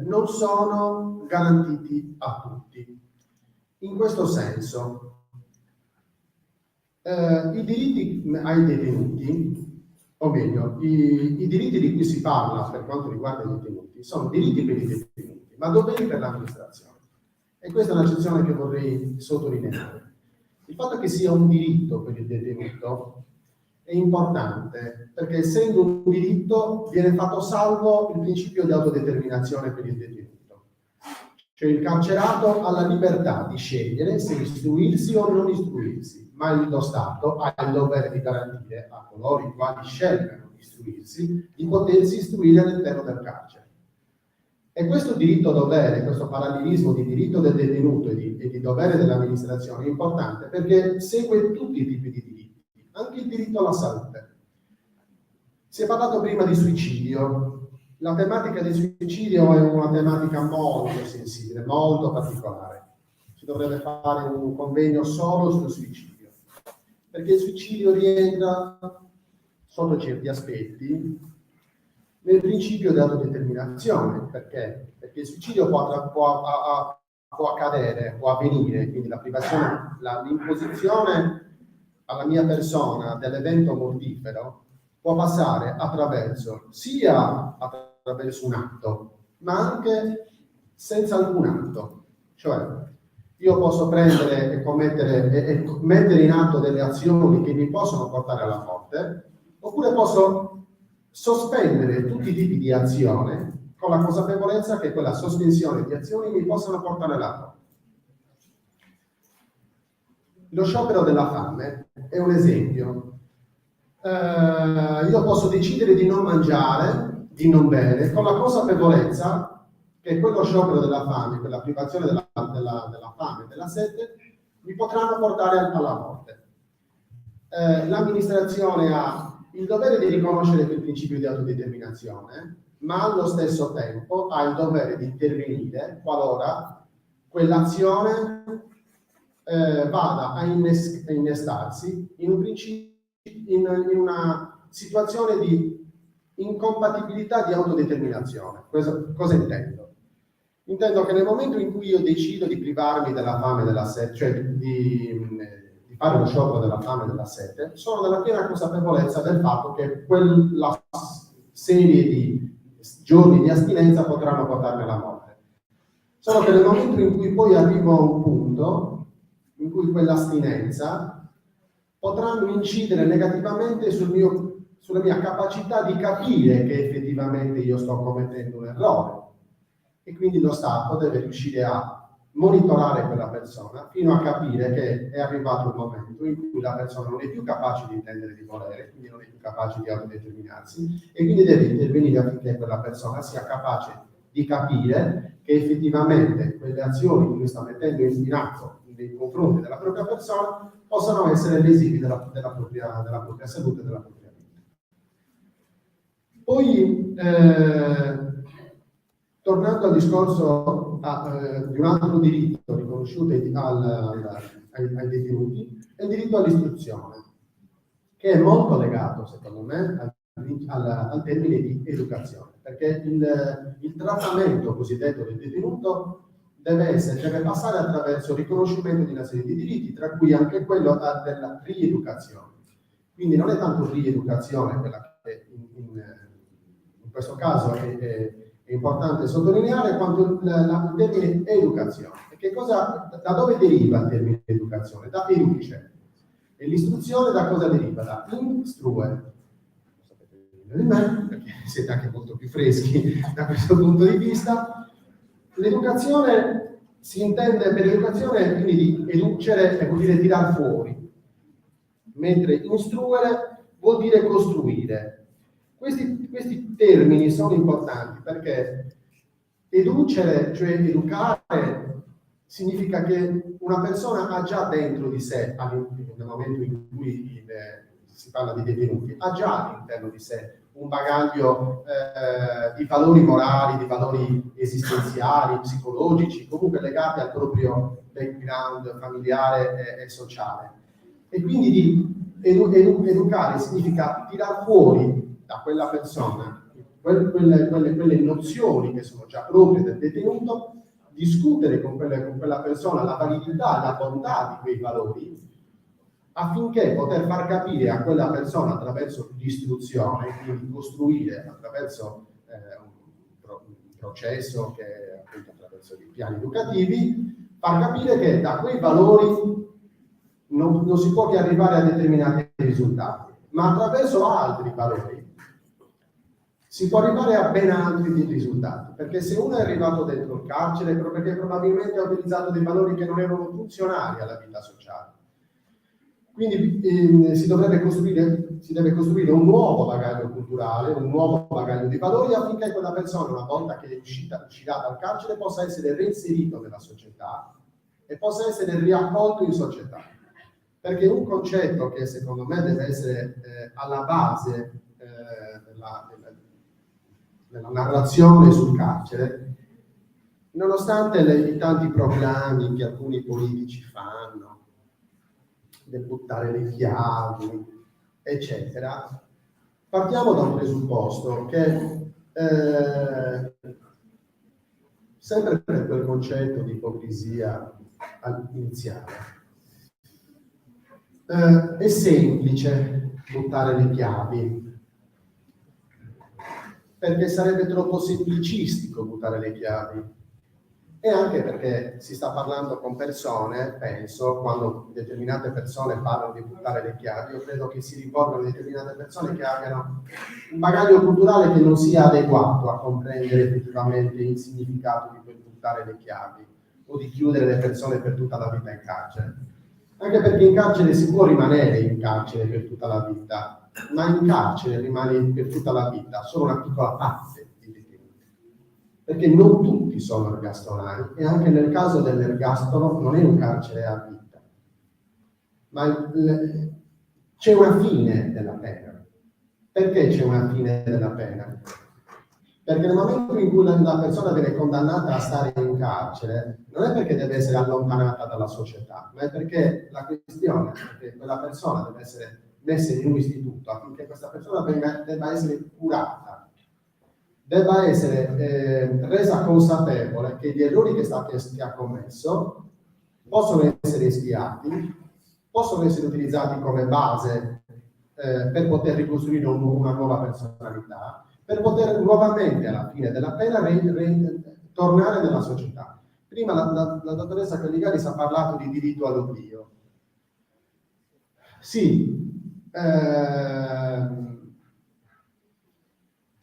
non sono garantiti a tutti. In questo senso, i diritti ai detenuti, o meglio, i diritti di cui si parla per quanto riguarda i detenuti, sono diritti per i detenuti, ma doveri per l'amministrazione. E questa è un'accezione che vorrei sottolineare. Il fatto che sia un diritto per il detenuto è importante, perché essendo un diritto viene fatto salvo il principio di autodeterminazione per il detenuto. Cioè il carcerato ha la libertà di scegliere se istruirsi o non istruirsi, ma lo Stato ha il dovere di garantire a coloro i quali scelgano di istruirsi di potersi istruire all'interno del carcere. E questo diritto-dovere, questo parallelismo di diritto del detenuto e di dovere dell'amministrazione è importante perché segue tutti i tipi di diritti, anche il diritto alla salute. Si è parlato prima di suicidio. La tematica del suicidio è una tematica molto sensibile, molto particolare. Si dovrebbe fare un convegno solo sul suicidio, perché il suicidio rientra sotto certi aspetti nel principio di autodeterminazione. Perché? Perché il suicidio può accadere, può avvenire, quindi la privazione, l'imposizione alla mia persona dell'evento mortifero può passare sia attraverso un atto, ma anche senza alcun atto. Cioè, io posso prendere e commettere e mettere in atto delle azioni che mi possono portare alla morte, oppure posso sospendere tutti i tipi di azione con la consapevolezza che quella sospensione di azioni mi possano portare alla morte. Lo sciopero della fame è un esempio. Io posso decidere di non mangiare, di non bere, con la consapevolezza che quello sciopero della fame, quella privazione della fame e della sete, mi potranno portare alla morte. L'amministrazione ha il dovere di riconoscere il principio di autodeterminazione, ma allo stesso tempo ha il dovere di intervenire qualora quell'azione vada a innestarsi in un in una situazione di incompatibilità di autodeterminazione. Cosa intendo? Intendo che nel momento in cui io decido di privarmi della fame e della sete, cioè di fare lo sciopero della fame e della sete, sono nella piena consapevolezza del fatto che quella serie di giorni di astinenza potranno portarmi alla morte. Solo che nel momento in cui poi arrivo a un punto in cui quell'astinenza potranno incidere negativamente sulla mia capacità di capire che effettivamente io sto commettendo un errore. E quindi lo Stato deve riuscire a monitorare quella persona fino a capire che è arrivato il momento in cui la persona non è più capace di intendere di volere, quindi non è più capace di autodeterminarsi, e quindi deve intervenire affinché quella persona sia capace di capire che effettivamente quelle azioni che lui sta mettendo in atto nei confronti della propria persona possano essere lesivi della propria salute e della propria vita. Poi, tornando al discorso di un altro diritto riconosciuto ai detenuti, è il diritto all'istruzione, che è molto legato, secondo me, al termine di educazione, perché il trattamento cosiddetto del detenuto deve passare attraverso il riconoscimento di una serie di diritti, tra cui anche quello della rieducazione. Quindi non è tanto rieducazione quella che in questo caso è importante sottolineare, quanto il termine educazione. Da dove deriva il termine educazione? Da educe. E l'istruzione da cosa deriva? Da instruere. Lo sapete meglio di me, perché siete anche molto più freschi da questo punto di vista. L'educazione si intende per educazione, quindi di educere vuol dire tirar fuori, mentre istruere vuol dire costruire. Questi termini sono importanti perché educere, cioè educare, significa che una persona ha già dentro di sé, nel momento in cui si parla di detenuti, ha già all'interno di sé un bagaglio di valori morali, di valori esistenziali, psicologici, comunque legati al proprio background familiare e sociale. E quindi educare significa tirar fuori da quella persona quelle nozioni che sono già proprie del detenuto, discutere con quella persona la validità e la bontà di quei valori, affinché poter far capire a quella persona attraverso l'istruzione, quindi costruire attraverso un processo che è appunto attraverso dei piani educativi, far capire che da quei valori non si può che arrivare a determinati risultati, ma attraverso altri valori si può arrivare a ben altri risultati, perché se uno è arrivato dentro il carcere è perché probabilmente ha utilizzato dei valori che non erano funzionali alla vita sociale. Quindi si deve costruire un nuovo bagaglio culturale, un nuovo bagaglio di valori, affinché quella persona, una volta che è uscirà dal carcere, possa essere reinserito nella società e possa essere riaccolto in società. Perché un concetto che secondo me deve essere alla base della narrazione sul carcere, nonostante i tanti proclami che alcuni politici fanno, del buttare le chiavi, eccetera, partiamo da un presupposto che sempre per quel concetto di ipocrisia iniziale, è semplice buttare le chiavi, perché sarebbe troppo semplicistico buttare le chiavi, e anche perché si sta parlando con persone, penso, quando determinate persone parlano di buttare le chiavi, io credo che si rivolgano a determinate persone che abbiano un bagaglio culturale che non sia adeguato a comprendere effettivamente il significato di quel buttare le chiavi o di chiudere le persone per tutta la vita in carcere. Anche perché in carcere si può rimanere in carcere per tutta la vita, ma in carcere rimane per tutta la vita solo una piccola parte di detenuti, perché non tutti sono ergastonari, e anche nel caso dell'ergastolo non è un carcere a vita, ma c'è una fine della pena, Perché c'è una fine della pena? Perché nel momento in cui la persona viene condannata a stare in carcere, non è perché deve essere allontanata dalla società, ma è perché la questione è che quella persona deve essere messa in un istituto affinché questa persona debba essere curata, debba essere resa consapevole che gli errori che ha commesso possono essere espiati, possono essere utilizzati come base per poter ricostruire una nuova personalità, per poter nuovamente alla fine della pena tornare nella società. Prima la dottoressa Calligaris ha parlato di diritto all'oblio. Sì, è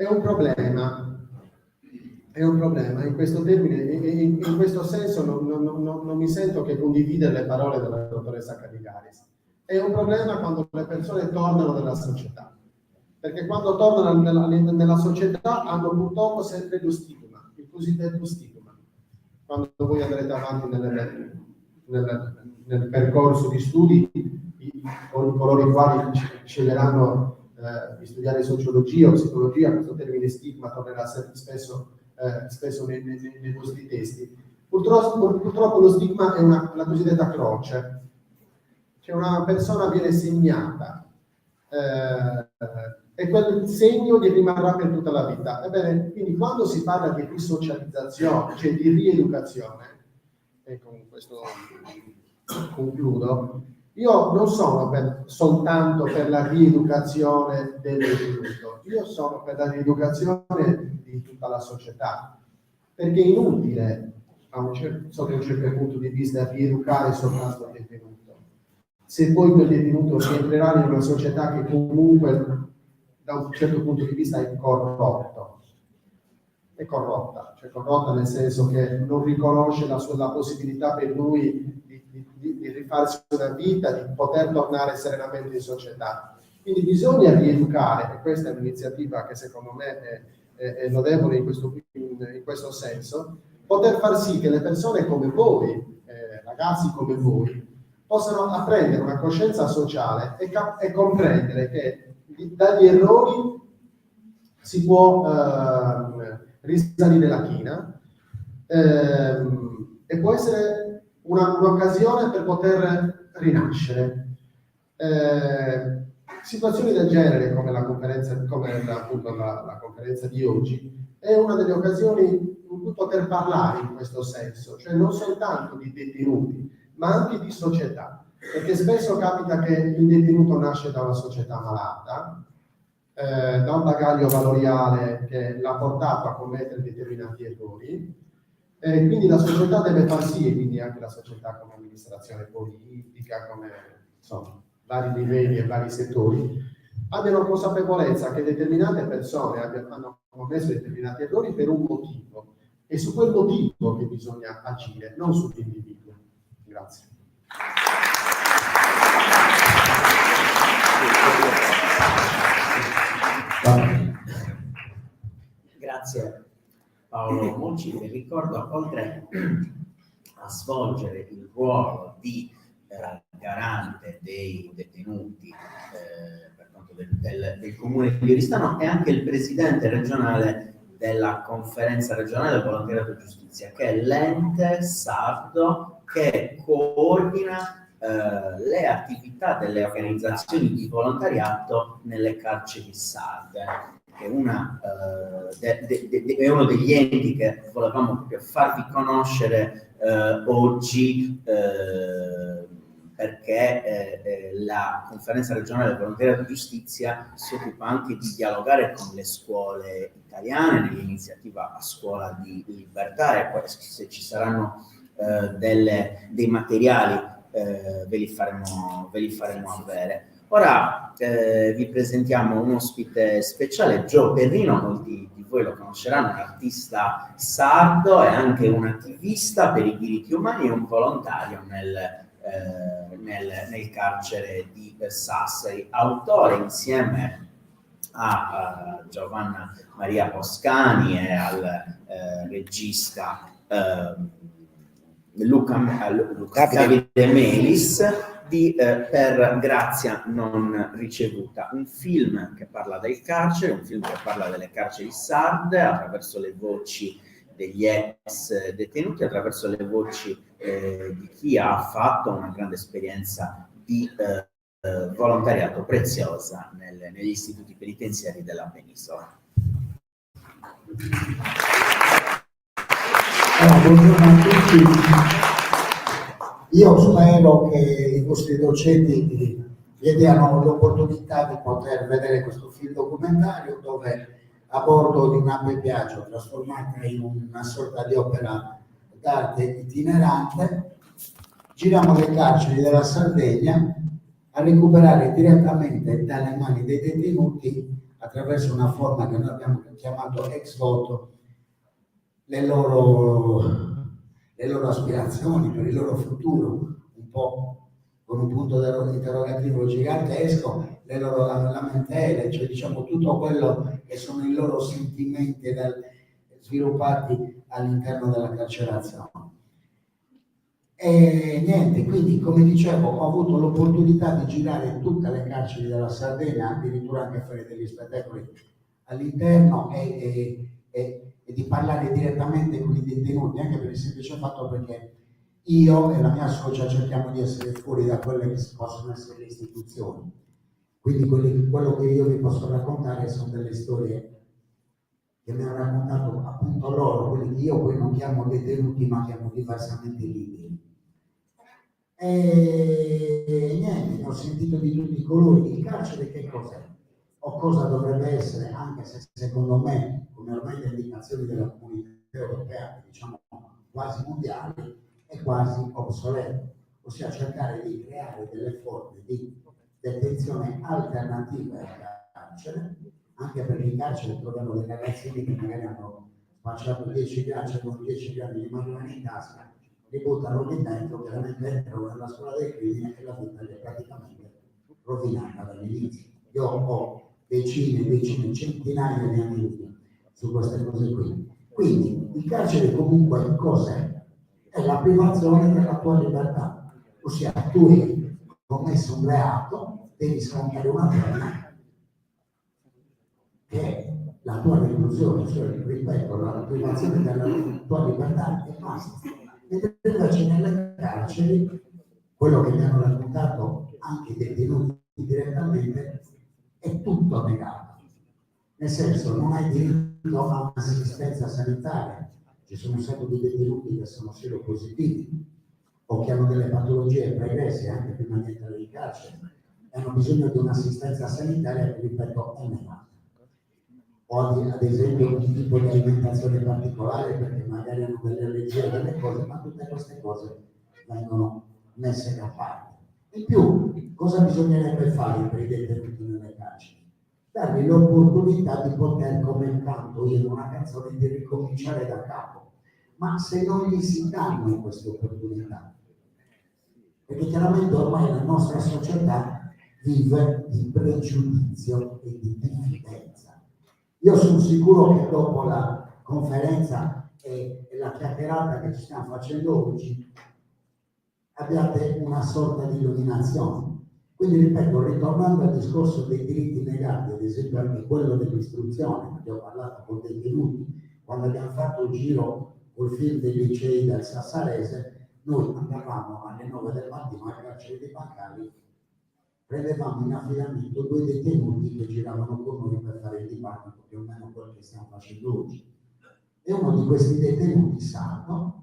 un problema. È un problema, in questo termine, in questo senso non mi sento che condividere le parole della dottoressa Calligaris. È un problema quando le persone tornano nella società, perché quando tornano nella società hanno purtroppo sempre lo stigma, il cosiddetto stigma. Quando voi andrete avanti nel percorso di studi, coloro i quali sceglieranno di studiare sociologia o psicologia, questo termine stigma tornerà spesso nei vostri testi. Purtroppo lo stigma è la cosiddetta croce, che una persona viene segnata e quel segno gli rimarrà per tutta la vita. Ebbene, quindi quando si parla di risocializzazione, cioè di rieducazione, e con questo concludo, io non sono soltanto per la rieducazione del detenuto, io sono per la rieducazione di tutta la società, perché è inutile, sotto un certo punto di vista, rieducare soltanto il detenuto, se poi quel detenuto rientrerà in una società che comunque da un certo punto di vista è corrotto. È corrotta, cioè corrotta nel senso che non riconosce la possibilità per lui di rifarsi una vita, di poter tornare serenamente in società. Quindi bisogna rieducare, e questa è un'iniziativa che secondo me è lodevole in questo senso, poter far sì che le persone come voi, ragazzi come voi, possano apprendere una coscienza sociale e comprendere che dagli errori si può risalire la china e può essere un'occasione per poter rinascere. Situazioni del genere come la conferenza di oggi è una delle occasioni in cui poter parlare in questo senso, cioè non soltanto di detenuti ma anche di società, perché spesso capita che il detenuto nasce da una società malata, da un bagaglio valoriale che l'ha portato a commettere determinati errori, quindi la società deve far sì, e quindi anche la società come amministrazione politica, come insomma vari livelli e vari settori, abbiano consapevolezza che determinate persone hanno commesso determinati errori per un motivo, e su quel motivo che bisogna agire, non sull'individuo. Grazie. Grazie Paolo Monci, che ricordo, oltre a svolgere il ruolo di garante dei detenuti per conto del comune di Oristano, è anche il presidente regionale della conferenza regionale del volontariato giustizia, che è l'ente sardo che coordina le attività delle organizzazioni di volontariato nelle carceri sarde, che è uno degli enti che volevamo proprio farvi conoscere oggi, perché la conferenza regionale del volontariato di giustizia si occupa anche di dialogare con le scuole italiane nell'iniziativa A Scuola di Libertà, e poi se ci saranno dei materiali ve li faremo avere. Ora vi presentiamo un ospite speciale, Gio Perrino. Molti di voi lo conosceranno, un artista sardo e anche un attivista per i diritti umani e un volontario nel carcere di Sassari, autore insieme a Giovanna Maria Poscani e al regista Davide Melis per grazia non ricevuta. Un film che parla del carcere, un film che parla delle carceri sarde attraverso le voci degli ex detenuti, attraverso le voci di chi ha fatto una grande esperienza di volontariato preziosa negli istituti penitenziari della penisola. Buongiorno a tutti. Io spero che i vostri docenti vi diano l'opportunità di poter vedere questo film documentario dove a bordo di una Piaggio trasformata in una sorta di opera d'arte itinerante giriamo le carceri della Sardegna a recuperare direttamente dalle mani dei detenuti attraverso una forma che noi abbiamo chiamato ex voto le loro aspirazioni per il loro futuro, un po' con un punto interrogativo gigantesco, le loro lamentele, cioè diciamo tutto quello che sono i loro sentimenti sviluppati all'interno della carcerazione. E niente, quindi come dicevo ho avuto l'opportunità di girare in tutte le carceri della Sardegna, addirittura anche fare degli spettacoli all'interno e di parlare direttamente con i detenuti, anche per il semplice fatto perché io e la mia socia cerchiamo di essere fuori da quelle che possono essere le istituzioni. Quindi quello che io vi posso raccontare sono delle storie che mi hanno raccontato appunto loro, quelli che io poi non chiamo detenuti ma chiamo diversamente liberi. E niente, ho sentito di tutti i colori. Il carcere che cos'è? O cosa dovrebbe essere, anche se secondo me, come ormai le indicazioni della comunità europea, diciamo quasi mondiali, è quasi obsoleto, ossia cercare di creare delle forme di detenzione alternative al carcere, anche perché in carcere troviamo dei ragazzini che magari hanno spacciato 10 ghiacci con 10 grammi di marijuana in tasca, li buttano lì dentro, chiaramente entrano nella scuola del crimine e la vita è praticamente rovinata dall'inizio. Io ho decine, centinaia di anni su queste cose qui. Quindi il carcere comunque cos'è? È la privazione della tua libertà, ossia tu hai commesso un reato, devi scontare una pena che è la tua reclusione, cioè ripeto, la privazione della tua libertà e basta. Mentre invece nelle carceri, quello che mi hanno raccontato anche i detenuti direttamente, è tutto negato. Nel senso, non hai diritto a un'assistenza sanitaria. Ci sono un sacco di detenuti che sono seropositivi o che hanno delle patologie pregresse anche prima di entrare in carcere e hanno bisogno di un'assistenza sanitaria che, ripeto, è negata. O ad esempio un tipo di alimentazione particolare perché magari hanno delle allergie a delle cose, ma tutte queste cose vengono messe da parte. In più, cosa bisognerebbe fare per i detenuti nelle carceri? Dargli l'opportunità di poter, come canto io in una canzone, di ricominciare da capo. Ma se non gli si danno queste opportunità, perché chiaramente ormai la nostra società vive di pregiudizio e di diffidenza. Io sono sicuro che dopo la conferenza e la chiacchierata che ci stiamo facendo oggi abbiate una sorta di illuminazione. Quindi ripeto, ritornando al discorso dei diritti negati, ad esempio anche quello dell'istruzione, abbiamo parlato con dei detenuti, quando abbiamo fatto il giro col film dei licei del Sassarese, noi andavamo alle 9 del mattino al carcere dei Bancali, prendevamo in affidamento 2 detenuti che giravano con noi per fare il dibattito, più o meno quello che stiamo facendo oggi. E uno di questi detenuti, Sardo,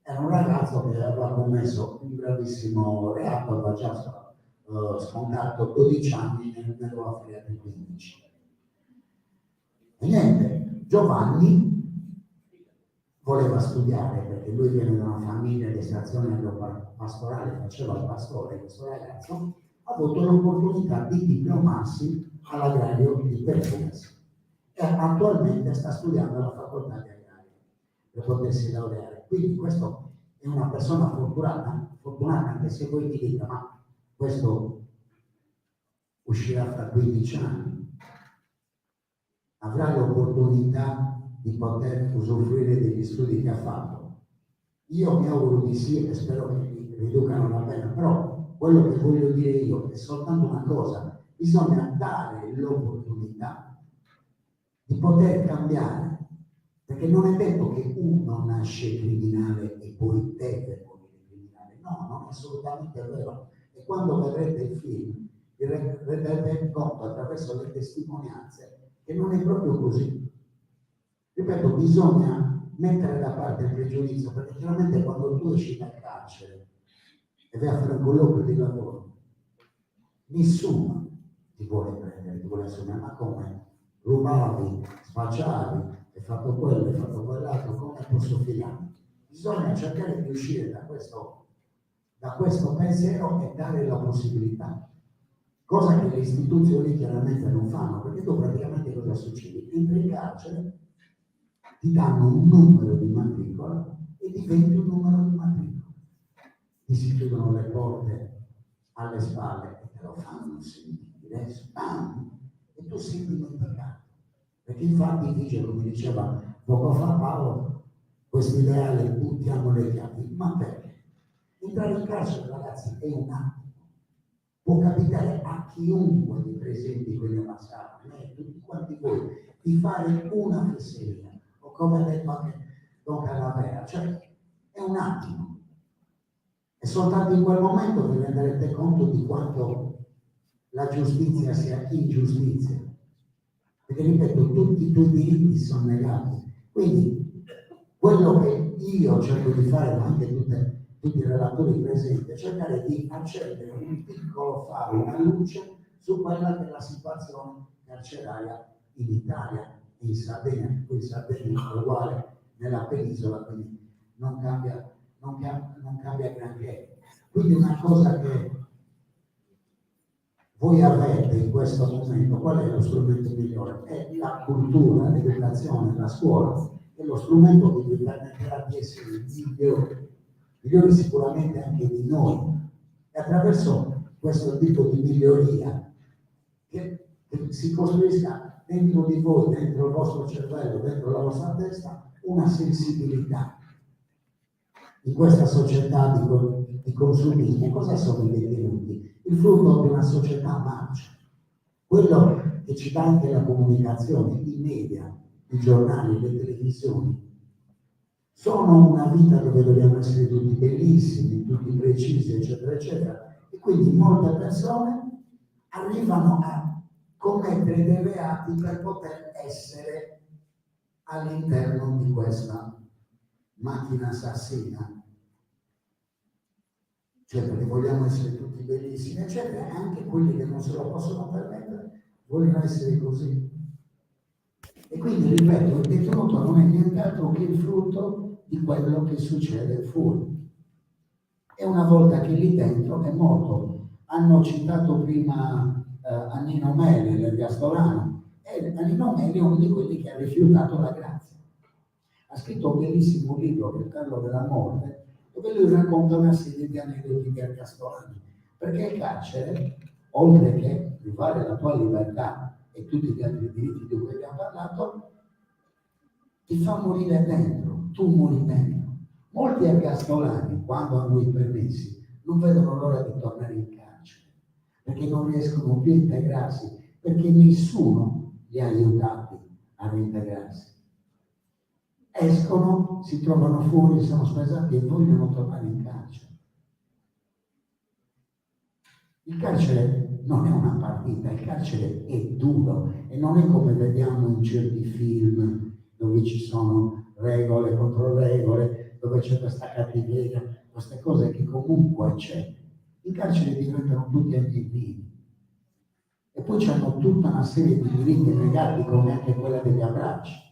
era un ragazzo che aveva commesso un gravissimo reato, aveva già scontato 12 anni e ne doveva fare 15. E niente, Giovanni voleva studiare perché lui viene da una famiglia di estrazione pastorale, faceva il pastore, questo ragazzo ha avuto l'opportunità di diplomarsi all'agrario di Perfumes e attualmente sta studiando alla facoltà di agrario per potersi laureare. Quindi questo è una persona fortunata anche se voi mi dite ma questo uscirà fra 15 anni, avrà l'opportunità di poter usufruire degli studi che ha fatto. Io mi auguro di sì e spero che mi riducano la pena, però quello che voglio dire io è soltanto una cosa: bisogna dare l'opportunità di poter cambiare, perché non è detto che uno nasce criminale e poi deve morire criminale, no, non è assolutamente vero. E quando vedrete il film vi renderete conto attraverso le testimonianze che non è proprio così. Ripeto, bisogna mettere da parte il pregiudizio, perché chiaramente quando tu esci dal carcere e vai a fare un colloquio di lavoro, nessuno ti vuole prendere, ti vuole assumere. Ma come? Rubavi, spacciavi, hai fatto quello, hai fatto quell'altro, come posso fidarmi? Bisogna cercare di uscire da questo pensiero e dare la possibilità, cosa che le istituzioni chiaramente non fanno, perché tu praticamente cosa succede? Entri in carcere, ti danno un numero di matricola e diventi un numero di matricola. Ti si chiudono le porte alle spalle e te lo fanno sentire, spam, e tu sei dimenticato. Perché infatti dice, come diceva poco fa Paolo, questo ideale buttiamo le chiavi. Ma perché? Entrare in carcere, ragazzi, è un attimo. Può capitare a chiunque di presenti quelle massacre, a me, tutti quanti voi, di fare una fesseria, o come ha detto anche Don Calavera, cioè è un attimo. E soltanto in quel momento vi renderete conto di quanto la giustizia sia ingiustizia. Perché ripeto, tutti i tuoi diritti sono negati. Quindi quello che io cerco di fare, ma anche tutti i relatori presenti, è cercare di accendere un piccolo faro, una luce su quella che è la situazione carceraria in Italia e in Sardegna. In Sardegna è uguale nella penisola, quindi non cambia granché. Quindi una cosa che voi avete in questo momento, qual è lo strumento migliore? È la cultura, l'educazione, la scuola, è lo strumento che vi permetterà di essere migliori sicuramente anche di noi. E attraverso questo tipo di miglioria che si costruisca dentro di voi, dentro il vostro cervello, dentro la vostra testa, una sensibilità. In questa società di consumismo, cosa sono i detenuti? Il frutto di una società marcia. Quello che ci dà anche la comunicazione, i media, i giornali, le televisioni, sono una vita dove dobbiamo essere tutti bellissimi, tutti precisi, eccetera, eccetera. E quindi molte persone arrivano a commettere dei reati per poter essere all'interno di questa macchina assassina. Cioè, perché vogliamo essere tutti bellissimi, eccetera, e anche quelli che non se lo possono permettere vogliono essere così. E quindi, ripeto, il detenuto non è nient'altro che il frutto di quello che succede fuori. E una volta che lì dentro è morto. Hanno citato prima Annino Meli, l'ergastolano, e Annino Meli è uno di quelli che ha rifiutato la grazia. Ha scritto un bellissimo libro, che è il Carlo della Morte, dove lui racconta una serie di aneddoti ergastolani, perché il carcere, oltre che privare la tua libertà e tutti gli altri diritti di cui abbiamo parlato, ti fa morire dentro, tu muori dentro. Molti ergastolani, quando hanno i permessi, non vedono l'ora di tornare in carcere, perché non riescono più a integrarsi, perché nessuno li ha aiutati a reintegrarsi. Escono, si trovano fuori, sono spesati e vogliono tornare in carcere. Il carcere non è una partita, il carcere è duro e non è come vediamo in certi film dove ci sono regole contro regole, dove c'è questa cattiveria, queste cose che comunque c'è. In carcere diventano tutti antivivi. E poi c'hanno tutta una serie di diritti negati, come anche quella degli abbracci.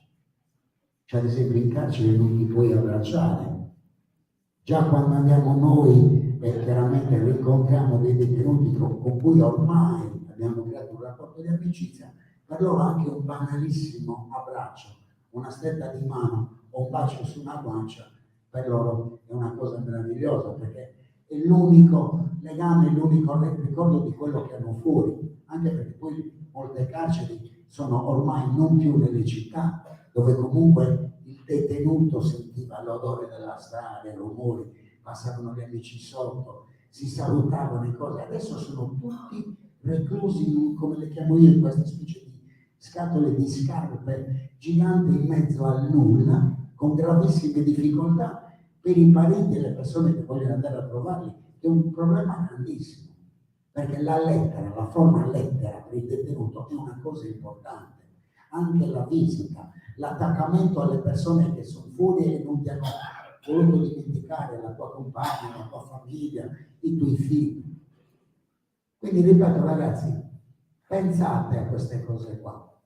Cioè, ad esempio, in carcere non ti puoi abbracciare. Già quando andiamo noi, chiaramente rincontriamo dei detenuti con cui ormai abbiamo creato un rapporto di amicizia, per loro anche un banalissimo abbraccio, una stretta di mano o un bacio su una guancia, per loro è una cosa meravigliosa, perché è l'unico legame, l'unico ricordo di quello che hanno fuori, anche perché poi molte carceri sono ormai non più nelle città, dove comunque il detenuto sentiva l'odore della strada, i rumori, passavano gli amici sotto, si salutavano e cose, adesso sono tutti reclusi in, come le chiamo io, in questa specie di scatole di scarpe giganti in mezzo al nulla, con gravissime difficoltà per i parenti e le persone che vogliono andare a trovarli, che è un problema grandissimo, perché la lettera, la forma lettera per il detenuto è una cosa importante, anche la visita, l'attaccamento alle persone che sono fuori e non ti hanno voluto dimenticare, la tua compagna, la tua famiglia, i tuoi figli. Quindi ripeto ragazzi, pensate a queste cose qua.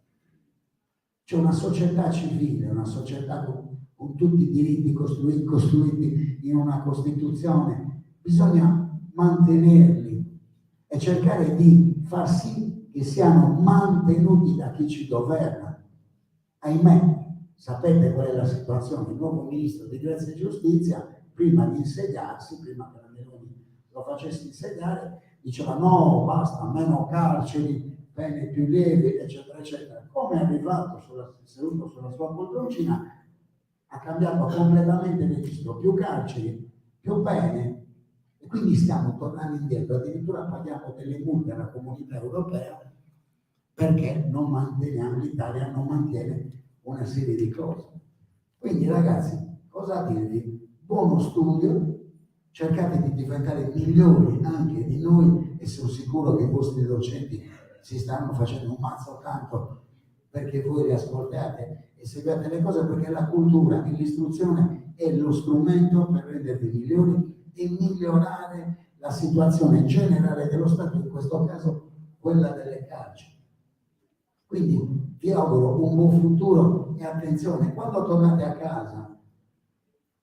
C'è una società civile, una società con tutti i diritti costruiti in una Costituzione, bisogna mantenerli e cercare di far sì che siano mantenuti da chi ci governa. Ahimè, sapete qual è la situazione? Il nuovo ministro di Grazia e Giustizia, prima di insediarsi, prima che la Meloni lo facesse insediare, diceva no, basta, meno carceri, pene più lievi, eccetera, eccetera. Come è arrivato seduto sulla sua poltroncina, ha cambiato completamente il registro, più carceri, più pene, e quindi stiamo tornando indietro, addirittura paghiamo delle multe alla Comunità Europea perché non manteniamo, l'Italia non mantiene una serie di cose. Quindi ragazzi, cosa dirvi? Buono studio, cercate di diventare migliori anche di noi e sono sicuro che i vostri docenti si stanno facendo un mazzo tanto perché voi li ascoltate e seguite le cose, perché la cultura e l'istruzione è lo strumento per rendervi migliori e migliorare la situazione generale dello Stato, in questo caso quella delle carceri. Quindi vi auguro un buon futuro e attenzione, quando tornate a casa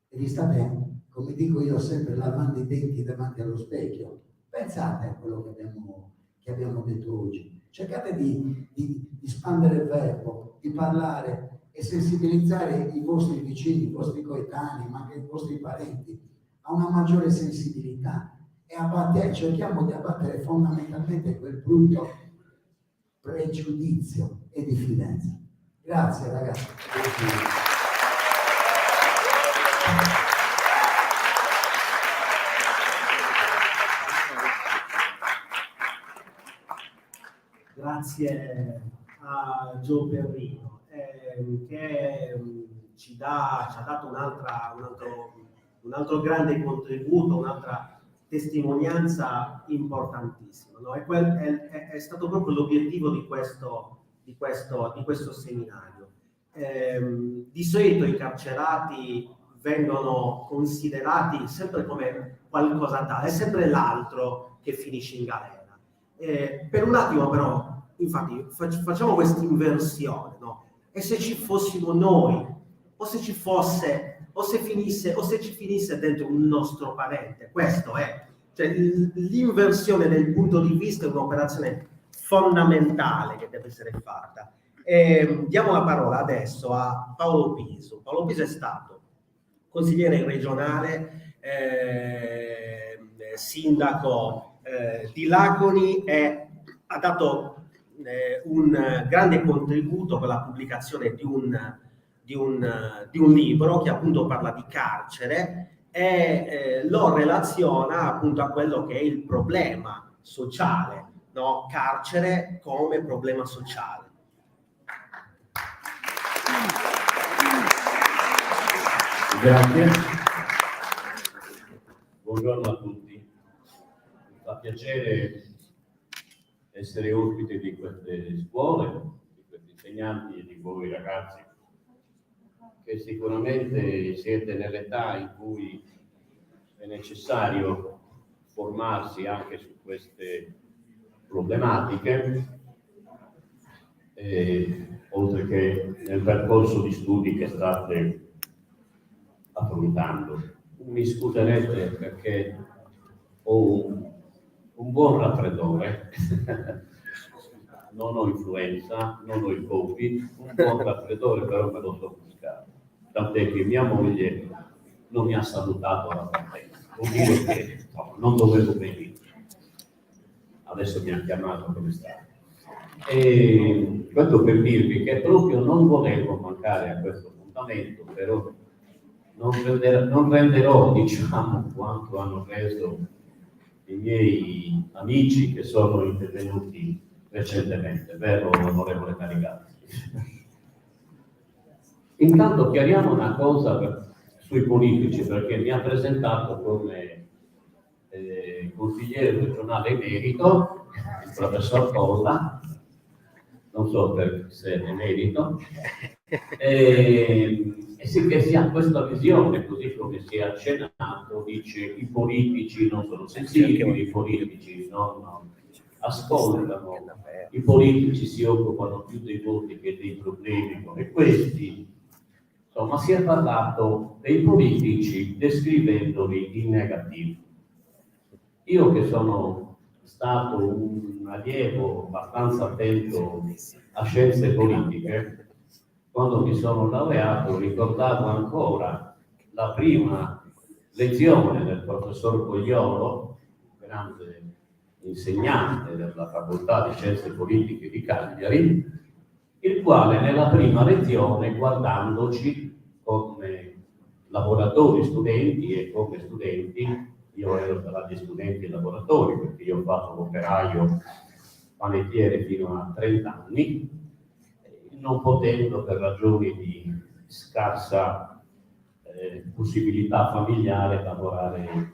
e vi state, come dico io sempre, lavando i denti davanti allo specchio, pensate a quello che abbiamo detto oggi. Cercate di spandere il verbo, di parlare e sensibilizzare i vostri vicini, i vostri coetanei, ma anche i vostri parenti a una maggiore sensibilità e cerchiamo di abbattere fondamentalmente quel brutto pregiudizio e diffidenza. Grazie ragazzi. Grazie a Gio Perrino che ci ha dato un altro grande contributo, un'altra testimonianza importantissima, no? È stato proprio l'obiettivo di questo seminario. Di solito i carcerati vengono considerati sempre come qualcosa da, è sempre l'altro che finisce in galera. Per un attimo però, infatti, facciamo questa inversione, no? E se ci fossimo noi, o se ci finisse dentro un nostro parente? Questo è, cioè l'inversione del punto di vista è un'operazione fondamentale che deve essere fatta. Diamo la parola adesso a Paolo Piso. Paolo Piso è stato consigliere regionale, sindaco di Laconi e ha dato un grande contributo per la pubblicazione di un libro che appunto parla di carcere e lo relaziona appunto a quello che è il problema sociale, no? Carcere come problema sociale. Grazie. Buongiorno a tutti. Mi fa piacere essere ospite di queste scuole, di questi insegnanti e di voi ragazzi, che sicuramente siete nell'età in cui è necessario formarsi anche su queste problematiche, oltre che nel percorso di studi che state affrontando. Mi scuserete perché ho un buon raffreddore, non ho influenza, non ho il Covid, un buon raffreddore però me lo so buscare. Tant'è che mia moglie non mi ha salutato alla partenza, vuol dire che non dovevo venire. Adesso mi ha chiamato come sta. E questo per dirvi che proprio non volevo mancare a questo appuntamento, però non renderò, diciamo, quanto hanno reso i miei amici che sono intervenuti recentemente, vero onorevole Carigati? Intanto chiariamo una cosa sui politici, perché mi ha presentato come consigliere regionale emerito il professor Colla, non so se è emerito, e sì che si ha questa visione, così come si è accennato, dice i politici non sono sensibili, i politici non ascoltano, i politici si occupano più dei voti che dei problemi come questi. Insomma, si è parlato dei politici descrivendoli in negativo. Io che sono stato un allievo abbastanza attento a scienze politiche, quando mi sono laureato ricordavo ancora la prima lezione del professor Cogliolo, grande insegnante della facoltà di scienze politiche di Cagliari, il quale nella prima lezione, guardandoci come lavoratori studenti e come studenti, io ero tra gli studenti e lavoratori perché io ho fatto l'operaio panettiere fino a 30 anni, non potendo per ragioni di scarsa possibilità familiare lavorare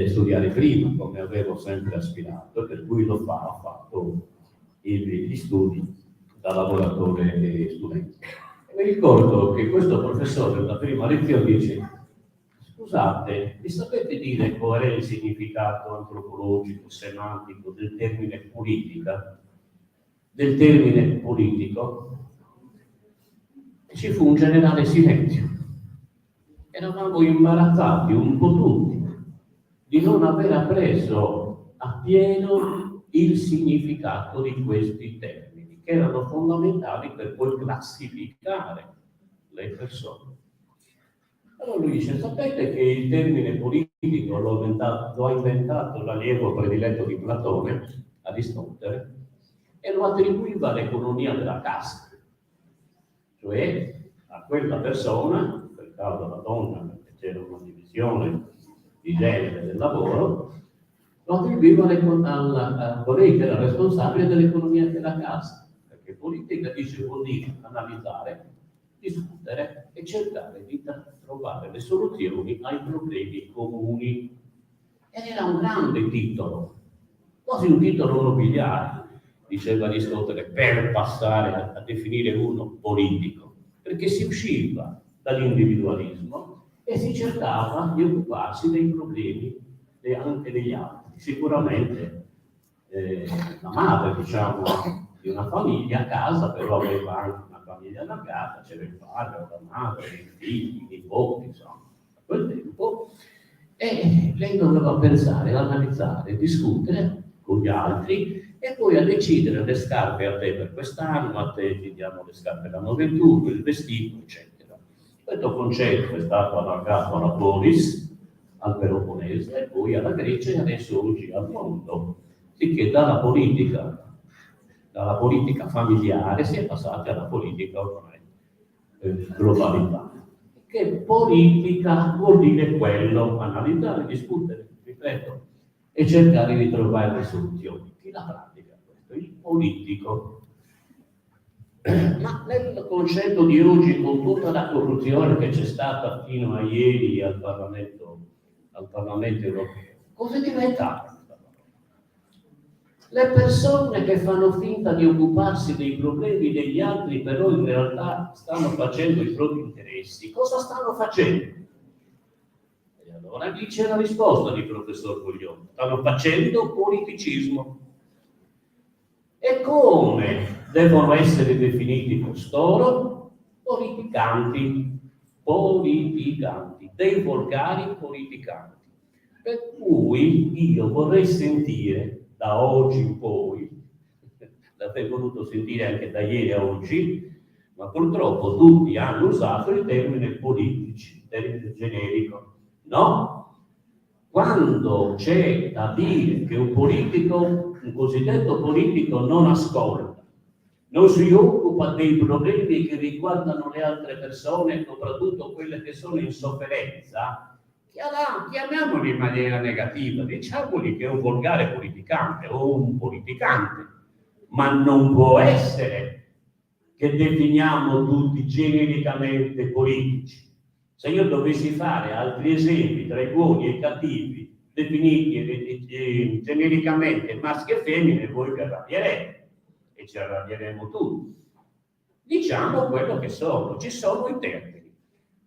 studiare prima come avevo sempre aspirato, per cui ho fatto gli studi da lavoratore e studente. E mi ricordo che questo professore nella prima lezione dice: scusate, mi sapete dire qual è il significato antropologico, semantico del termine politica? Del termine politico? E ci fu un generale silenzio. Eravamo imbarazzati un po' tutti di non aver appreso appieno il significato di questi termini, che erano fondamentali per poi classificare le persone. Allora lui dice: sapete che il termine politico lo ha inventato l'allievo prediletto di Platone, Aristotele, e lo attribuiva all'economia della casta, cioè a quella persona, in quel caso la donna, perché c'era una divisione di genere del lavoro, lo attribuiva a colei che era responsabile dell'economia della casta, perché politica vuol dire analizzare, discutere e cercare di trovare le soluzioni ai problemi comuni. Ed era un grande titolo, quasi un titolo nobiliare, diceva Aristotele, per passare a definire uno politico, perché si usciva dall'individualismo e si cercava di occuparsi dei problemi anche degli altri. Sicuramente la madre, diciamo, di una famiglia a casa, però aveva anche una famiglia allargata, c'era il padre, la madre, i figli, i nipoti, insomma, a quel tempo, e lei doveva pensare, analizzare, discutere con gli altri e poi a decidere le scarpe a te per quest'anno, a te ti diamo le scarpe l'anno 21, il vestito, eccetera. Questo concetto è stato allargato alla polis, al Peloponese, e poi alla Grecia e adesso oggi al mondo, sicché dalla politica familiare si è passati alla politica ormai globalizzata. Che politica vuol dire quello, analizzare, discutere, ripeto, e cercare di trovare le soluzioni. Chi la pratica questo? Il politico. Ma nel concetto di oggi, con tutta la corruzione che c'è stata fino a ieri al Parlamento europeo, cosa è diventato? Le persone che fanno finta di occuparsi dei problemi degli altri, però in realtà stanno facendo i propri interessi. Cosa stanno facendo? E allora lì c'è la risposta di professor Coglione. Stanno facendo politicismo. E come devono essere definiti costoro? Politicanti, dei volgari politicanti. Per cui io vorrei sentire da oggi in poi, l'avrei voluto sentire anche da ieri a oggi, ma purtroppo tutti hanno usato il termine politici, il termine generico. No? Quando c'è da dire che un politico, un cosiddetto politico, non ascolta, non si occupa dei problemi che riguardano le altre persone, soprattutto quelle che sono in sofferenza, chiamiamoli in maniera negativa, diciamogli che è un volgare politicante o un politicante, ma non può essere che definiamo tutti genericamente politici. Se io dovessi fare altri esempi tra i buoni e i cattivi, definiti genericamente maschi e femmine, voi vi arrabbierete e ci arrabbieremo tutti. Diciamo quello che sono, ci sono i termini.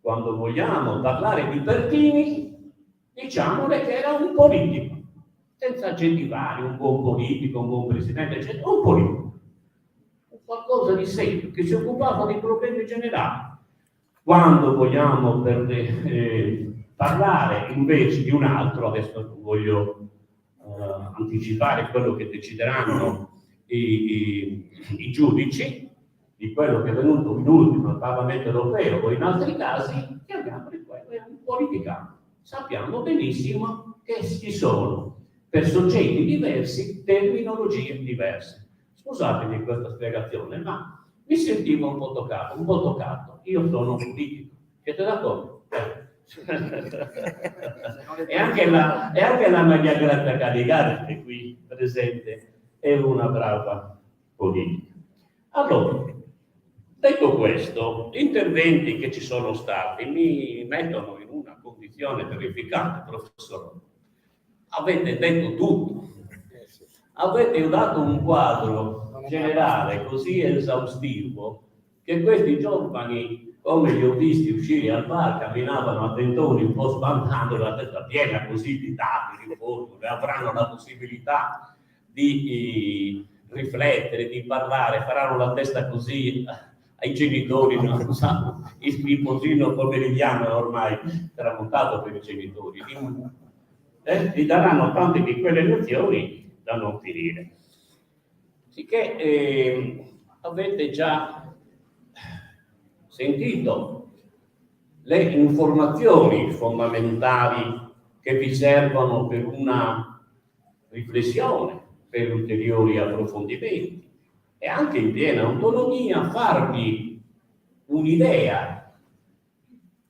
Quando vogliamo parlare di Pertini, diciamole che era un politico, senza aggettivare un buon politico, un buon presidente, eccetera, un politico, qualcosa di serio, che si occupava dei problemi generali. Quando vogliamo parlare invece di un altro, adesso non voglio anticipare quello che decideranno i giudici, di quello che è venuto in ultimo al Parlamento europeo o in altri casi, chiamiamoli un politicante. Sappiamo benissimo che ci sono per soggetti diversi terminologie diverse. Scusatemi questa spiegazione, ma mi sentivo un po' toccato. Io sono un politico, siete d'accordo? E anche la Maria Grazia Caligari, che è qui presente, è una brava politica. Allora, detto questo, gli interventi che ci sono stati mi mettono in una condizione terrificante, professore. Avete detto tutto, avete dato un quadro generale così esaustivo che questi giovani, come li ho visti uscire al bar, camminavano a tentoni un po' spantando la testa piena così di dati, di formule, avranno la possibilità di riflettere, di parlare, faranno la testa così ai genitori, non so, il nipotino pomeridiano è ormai tramontato per i genitori, gli daranno tante di quelle lezioni da non finire. Sicché avete già sentito le informazioni fondamentali che vi servono per una riflessione, per ulteriori approfondimenti e anche in piena autonomia farvi un'idea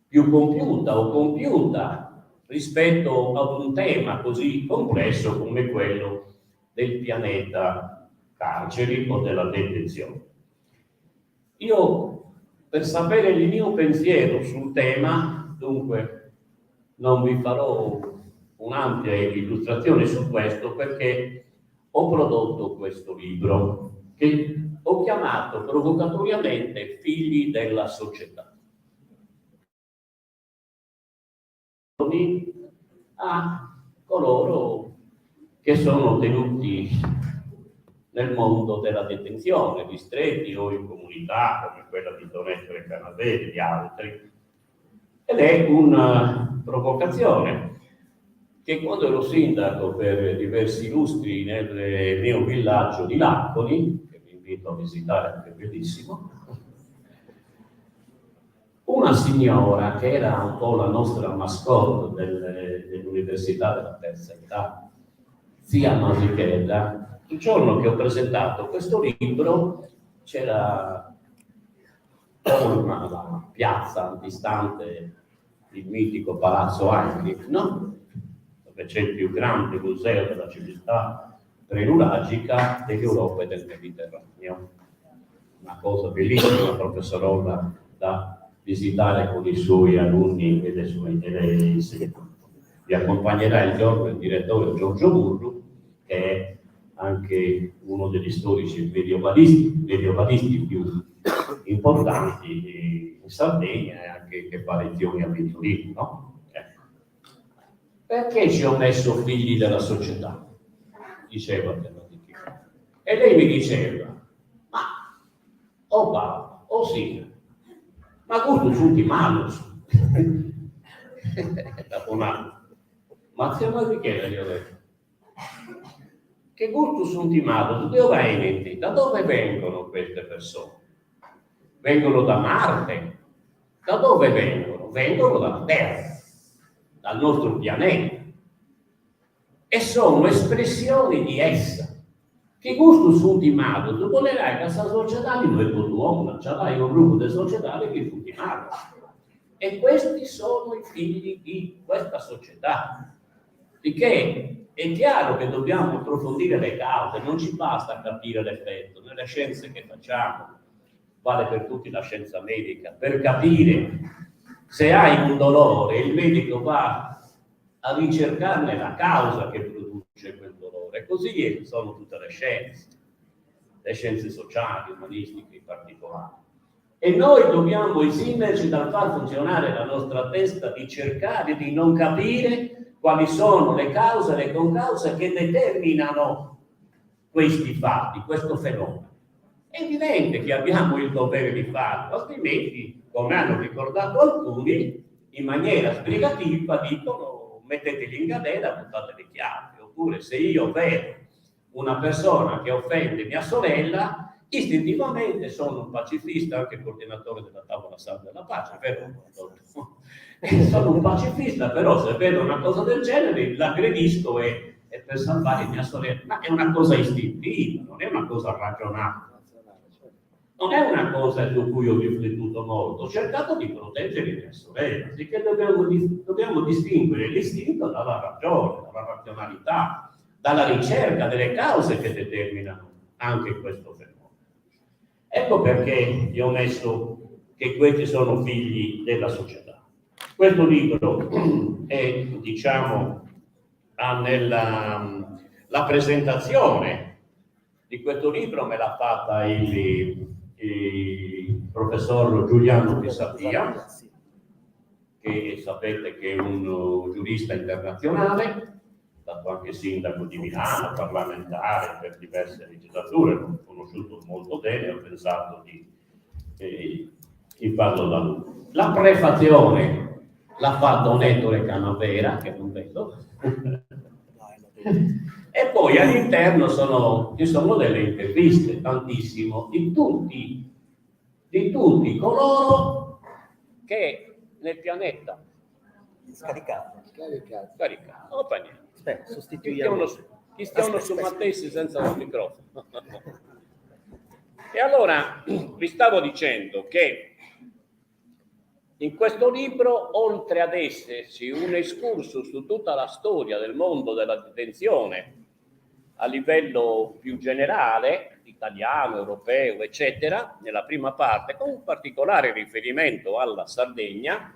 più compiuta o compiuta rispetto ad un tema così complesso come quello del pianeta carceri o della detenzione. Io, per sapere il mio pensiero sul tema, dunque non vi farò un'ampia illustrazione su questo perché ho prodotto questo libro che ho chiamato provocatoriamente Figli della società. A coloro che sono tenuti nel mondo della detenzione, ristretti o in comunità come quella di Donetto e Canaveri e di altri. Ed è una provocazione che quando ero sindaco per diversi lustri nel mio villaggio di Laccoli, che vi invito a visitare, perché è bellissimo, una signora che era un po' la nostra mascotte dell'Università della Terza Età, zia Masichella, il giorno che ho presentato questo libro c'era una piazza antistante il mitico Palazzo Heydrich, no? Dove c'è il più grande museo della civiltà prenuragica dell'Europa e del Mediterraneo. Una cosa bellissima, professorolla, da visitare con i suoi alunni e le sue insegnanti. Vi accompagnerà il giorno il direttore Giorgio Burru, che è anche uno degli storici medievalisti più importanti in Sardegna e anche che fa lezioni a Vitorino, no? Ecco. Perché ci ho messo figli della società? Diceva e lei mi diceva, ma o Paolo, o sì, ma gusto tutti malus. Ma se mai che gli ho detto, che gusto sono timato, dove vengono? Da dove vengono queste persone? Vengono da Marte? Da dove vengono? Vengono dalla Terra, dal nostro pianeta. E sono espressioni di essa. Che gusto sono timato? Tu volerai che questa società non è tua, ce l'hai un gruppo di società che è timato. E questi sono i figli di questa società. Di che è chiaro che dobbiamo approfondire le cause, non ci basta capire l'effetto. Nelle scienze che facciamo, vale per tutti la scienza medica, per capire se hai un dolore, il medico va a ricercarne la causa che produce quel dolore. Così sono tutte le scienze sociali, umanistiche in particolare. E noi dobbiamo esimerci dal far funzionare la nostra testa, di cercare di non capire quali sono le cause e le concause che determinano questi fatti, questo fenomeno. È evidente che abbiamo il dovere di farlo, altrimenti, come hanno ricordato alcuni, in maniera sbrigativa dicono metteteli in galera, buttate le chiavi. Oppure se io vedo una persona che offende mia sorella, istintivamente sono un pacifista, anche coordinatore della tavola salve della pace, vero? Sono un pacifista, però se vedo una cosa del genere l'aggredisco e per salvare mia sorella. Ma è una cosa istintiva, non è una cosa ragionata. Non è una cosa su cui ho riflettuto molto, ho cercato di proteggere mia sorella, sicché dobbiamo distinguere l'istinto dalla ragione, dalla razionalità, dalla ricerca delle cause che determinano anche questo fenomeno. Ecco perché vi ho messo che questi sono figli della società. Questo libro è, diciamo, la presentazione di questo libro me l'ha fatta il professor Giuliano Pisapia, che sapete che è un giurista internazionale, stato anche sindaco di Milano, parlamentare per diverse legislature, l'ho conosciuto molto bene, ho pensato di farlo da lui. La prefazione l'ha fatta un Ettore Canavera, che non vedo, e poi all'interno ci sono delle interviste, tantissimo, di tutti coloro che nel pianeta Scaricato. non fa niente. Aspetta, sostituiamo. Chi stiano su Mattessi senza il microfono. E allora vi stavo dicendo che in questo libro, oltre ad esserci un excursus su tutta la storia del mondo della detenzione a livello più generale, italiano, europeo, eccetera, nella prima parte, con un particolare riferimento alla Sardegna,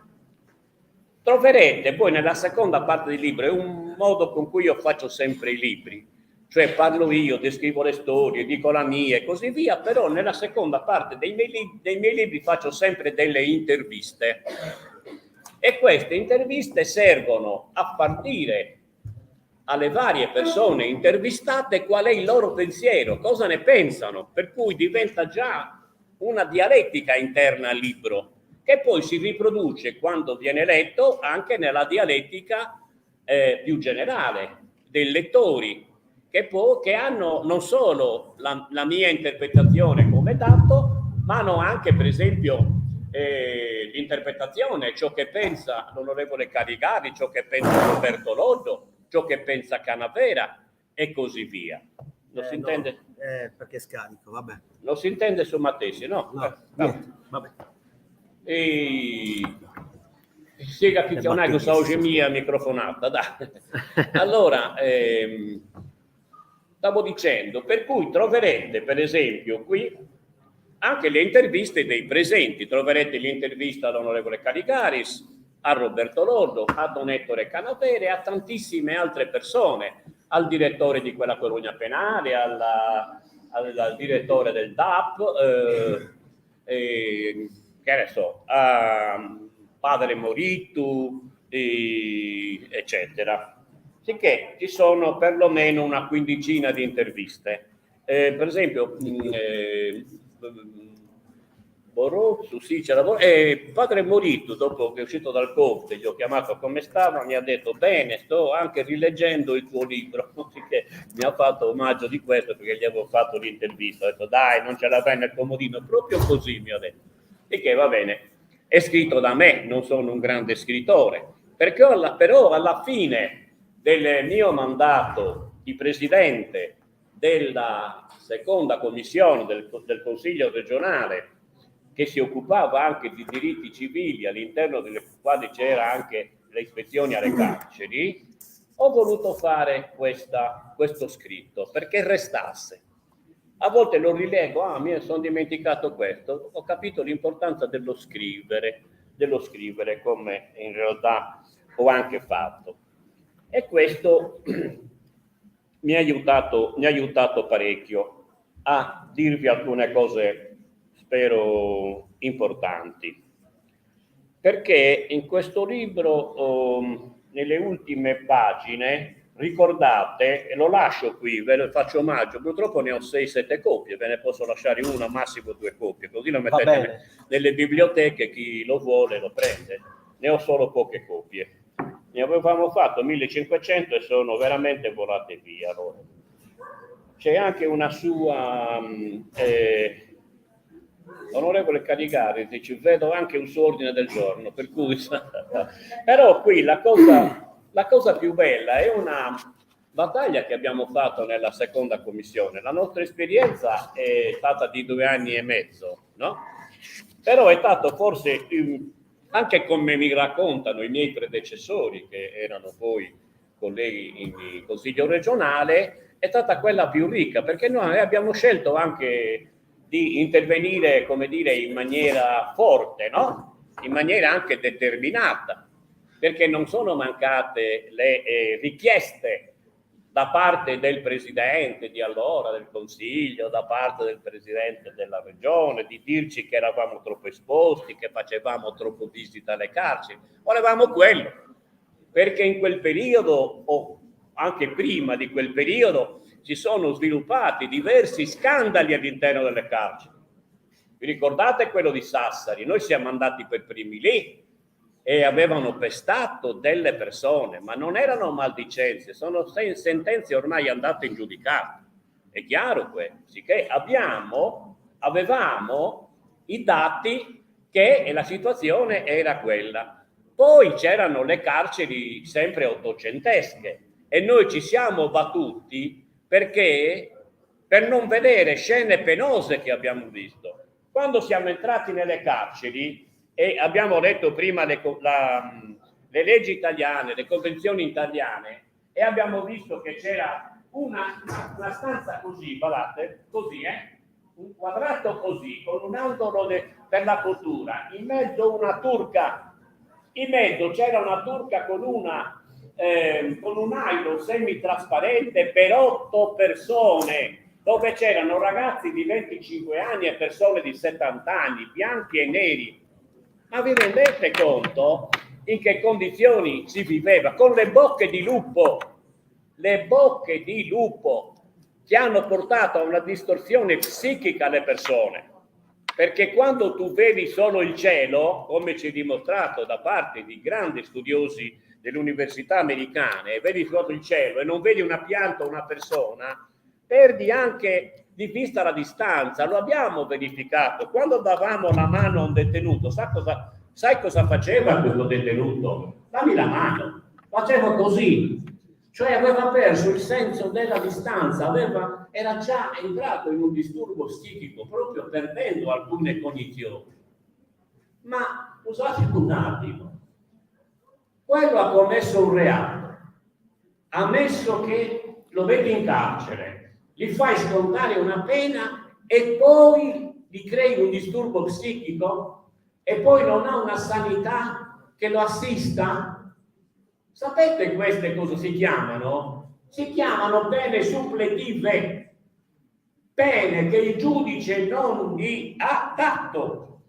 troverete poi nella seconda parte del libro, è un modo con cui io faccio sempre i libri, cioè parlo io, descrivo le storie, dico la mia e così via, però nella seconda parte dei miei libri faccio sempre delle interviste e queste interviste servono a far dire alle varie persone intervistate qual è il loro pensiero, cosa ne pensano, per cui diventa già una dialettica interna al libro, che poi si riproduce quando viene letto anche nella dialettica più generale dei lettori, che hanno non solo la mia interpretazione come dato, ma hanno anche, per esempio, l'interpretazione, ciò che pensa l'onorevole Caligari, ciò che pensa Roberto Loddo, ciò che pensa Canavera e così via. Lo si intende? No, perché scarico, vabbè. Lo si intende su Mattesi, no? Vabbè. Spiega che non è questa mia microfonata, dai. Allora, stavo dicendo, per cui troverete, per esempio, qui anche le interviste dei presenti, troverete l'intervista all'onorevole Caligaris, a Roberto Loddo, a Don Ettore Canavera e a tantissime altre persone, al direttore di quella colonia penale, al direttore del DAP, che ne so, a padre Morittu, eccetera. Sicché ci sono perlomeno una quindicina di interviste. Per esempio, Borozzo, sì, c'era padre Morittu, dopo che è uscito dal Conte, gli ho chiamato come stava, mi ha detto bene, sto anche rileggendo il tuo libro, che mi ha fatto omaggio di questo perché gli avevo fatto l'intervista, ho detto dai, non ce la fai nel comodino, proprio così mi ha detto, e che va bene, è scritto da me, non sono un grande scrittore, perché però alla fine del mio mandato di presidente della seconda commissione del Consiglio regionale, che si occupava anche di diritti civili, all'interno delle quali c'era anche le ispezioni alle carceri, ho voluto fare questo scritto perché restasse. A volte lo rilego, mi sono dimenticato questo, ho capito l'importanza dello scrivere come in realtà ho anche fatto. E questo mi ha aiutato parecchio a dirvi alcune cose, spero, importanti. Perché in questo libro, nelle ultime pagine, ricordate, e lo lascio qui, ve lo faccio omaggio, purtroppo ne ho 6-7 copie, ve ne posso lasciare una, massimo 2 copie, così lo mettete nelle biblioteche, chi lo vuole lo prende. Ne ho solo poche copie. Ne avevamo fatto 1500 e sono veramente volate via. Allora. C'è anche una sua... onorevole Caligari dice, vedo anche un suo ordine del giorno, per cui... Però qui la cosa più bella è una battaglia che abbiamo fatto nella seconda commissione. La nostra esperienza è stata di 2 anni e mezzo, no? Però è stato forse, anche come mi raccontano i miei predecessori, che erano poi colleghi in Consiglio regionale, è stata quella più ricca, perché noi abbiamo scelto anche di intervenire, come dire, in maniera forte, no? In maniera anche determinata, perché non sono mancate le richieste da parte del presidente di allora del Consiglio, da parte del presidente della regione, di dirci che eravamo troppo esposti, che facevamo troppo visita alle carceri. Volevamo quello, perché in quel periodo, o anche prima di quel periodo, si sono sviluppati diversi scandali all'interno delle carceri. Vi ricordate quello di Sassari? Noi siamo andati per primi lì e avevano pestato delle persone, ma non erano maldicenze, sono sentenze ormai andate in giudicato. È chiaro questo, sicché avevamo i dati che la situazione era quella. Poi c'erano le carceri sempre ottocentesche e noi ci siamo battuti perché per non vedere scene penose che abbiamo visto. Quando siamo entrati nelle carceri e abbiamo letto prima le leggi italiane, le convenzioni italiane, e abbiamo visto che c'era una stanza così, guardate, così, un quadrato così, con un angolo per la cottura, in mezzo una turca, in mezzo c'era una turca con un nylon semitrasparente per 8 persone, dove c'erano ragazzi di 25 anni e persone di 70 anni, bianchi e neri. Ma vi rendete conto in che condizioni si viveva? Con le bocche di lupo che hanno portato a una distorsione psichica alle persone. Perché quando tu vedi solo il cielo, come ci è dimostrato da parte di grandi studiosi delle università americane, vedi solo il cielo e non vedi una pianta o una persona, perdi anche di vista la distanza. Lo abbiamo verificato. Quando davamo la mano a un detenuto, sai cosa faceva questo detenuto? Dammi la mano. Faceva così. Cioè aveva perso il senso della distanza, era già entrato in un disturbo psichico, proprio perdendo alcune cognizioni. Ma scusate un attimo, quello ha commesso un reato, ha ammesso che lo vedi in carcere, gli fai scontare una pena e poi gli crei un disturbo psichico e poi non ha una sanità che lo assista? Sapete queste cosa si chiamano? Si chiamano pene suppletive, pene che il giudice non gli ha dato,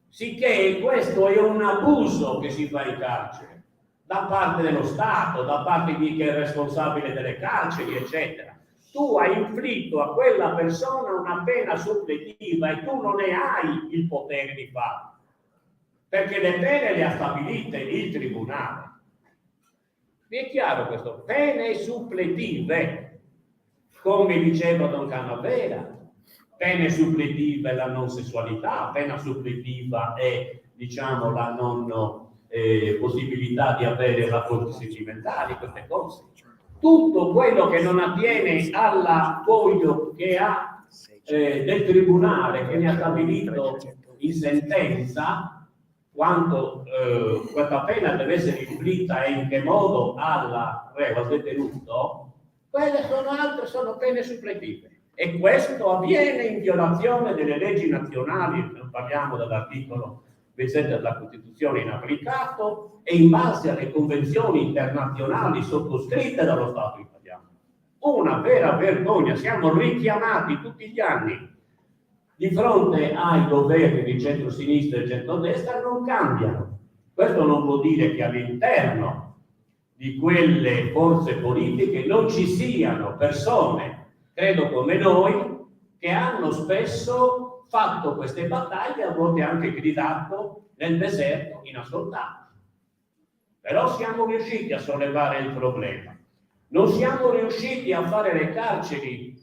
sicché questo è un abuso che si fa in carcere, da parte dello Stato, da parte di chi è responsabile delle carceri, eccetera. Tu hai inflitto a quella persona una pena suppletiva e tu non ne hai il potere di farlo, perché le pene le ha stabilite il tribunale. Vi è chiaro questo? Pene suppletive, come diceva Don Canavera, pene suppletive è la non sessualità, pena suppletiva è, diciamo, la non possibilità di avere rapporti sentimentali, queste cose. Tutto quello che non attiene alla foglio che ha del tribunale, che ne ha stabilito in sentenza quanto questa pena deve essere inflitta e in che modo al detenuto, quelle sono pene suppletive. E questo avviene in violazione delle leggi nazionali, parliamo dell'articolo 27 della Costituzione inapplicato, e in base alle convenzioni internazionali sottoscritte dallo Stato italiano. Una vera vergogna, siamo richiamati tutti gli anni di fronte ai governi di centro-sinistra e centro-destra, non cambiano. Questo non vuol dire che all'interno di quelle forze politiche non ci siano persone, credo come noi, che hanno spesso fatto queste battaglie, a volte anche gridato nel deserto inascoltato. Però siamo riusciti a sollevare il problema. Non siamo riusciti a fare le carceri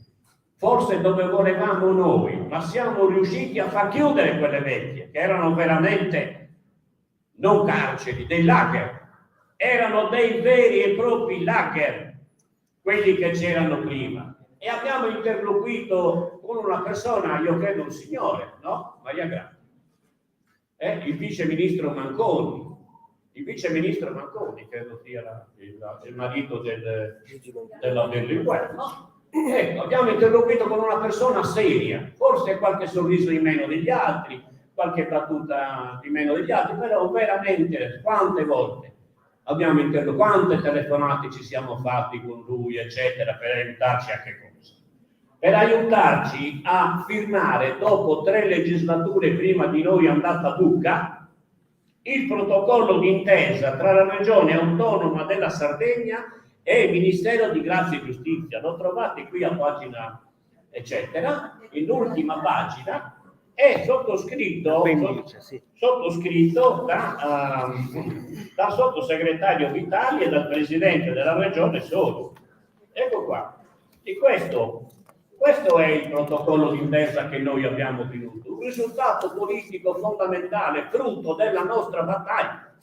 forse dove volevamo noi, ma siamo riusciti a far chiudere quelle vecchie, che erano veramente non carceri, dei lager. Erano dei veri e propri lager, quelli che c'erano prima. E abbiamo interloquito con una persona, io credo un signore, no? Maria Grazia. Il vice ministro Manconi. Il vice ministro Manconi, credo sia il marito della Berlinguer, no? Ecco, abbiamo interloquito con una persona seria, forse qualche sorriso in meno degli altri, qualche battuta di meno degli altri, però veramente quante volte abbiamo interloquito, quante telefonate ci siamo fatti con lui, eccetera, per aiutarci a che cosa? Per aiutarci a firmare, dopo 3 legislature prima di noi andata a buca, il protocollo d'intesa tra la Regione Autonoma della Sardegna e il Ministero di Grazia e Giustizia. Lo trovate qui a pagina eccetera, in ultima pagina, è sottoscritto dal sottosegretario Vitali e dal presidente della Regione Sodi. Ecco qua. E questo è il protocollo d'intesa che noi abbiamo ottenuto, un risultato politico fondamentale, frutto della nostra battaglia,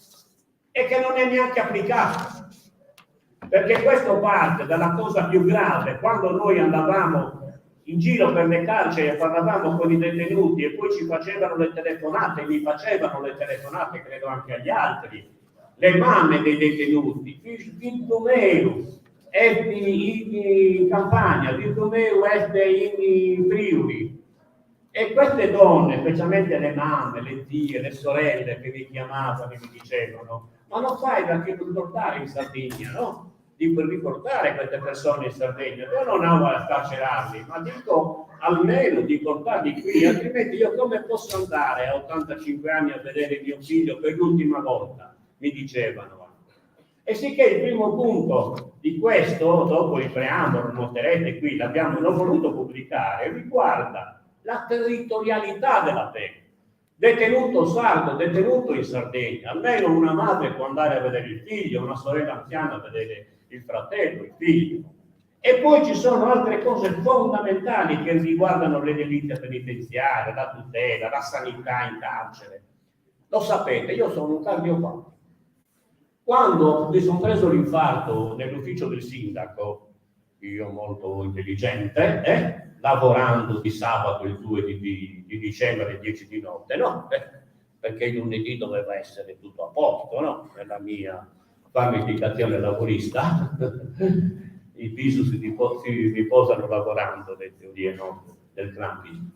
e che non è neanche applicato. Perché questo parte dalla cosa più grave, quando noi andavamo in giro per le carceri e parlavamo con i detenuti e poi ci facevano le telefonate, mi facevano le telefonate, credo anche agli altri, le mamme dei detenuti, Vildomeu ebbe in Campania, Vildomeu ebbe in Friuli, e queste donne, specialmente le mamme, le zie, le sorelle che mi chiamavano e mi dicevano: ma non fai da che riportare in Sardegna, no? Di riportare queste persone in Sardegna, io non amo a scarcerarli, ma dico almeno di portarli qui, altrimenti io come posso andare a 85 anni a vedere mio figlio per l'ultima volta, mi dicevano. E sì che il primo punto di questo, dopo il preambolo, noterete qui, l'ho voluto pubblicare, riguarda la territorialità della pena. Detenuto sardo, detenuto in Sardegna, almeno una madre può andare a vedere il figlio, una sorella anziana a vedere il fratello, il figlio. E poi ci sono altre cose fondamentali che riguardano le delizie penitenziarie, la tutela, la sanità in carcere. Lo sapete, io sono un cardiopatico. Quando mi sono preso l'infarto nell'ufficio del sindaco, io molto intelligente, lavorando di sabato il 2 di dicembre alle 10 di notte, no? Perché il lunedì doveva essere tutto a posto, no? Nella mia pianificazione lavorista, i viso si riposano lavorando, le teorie no, del Trumpismo.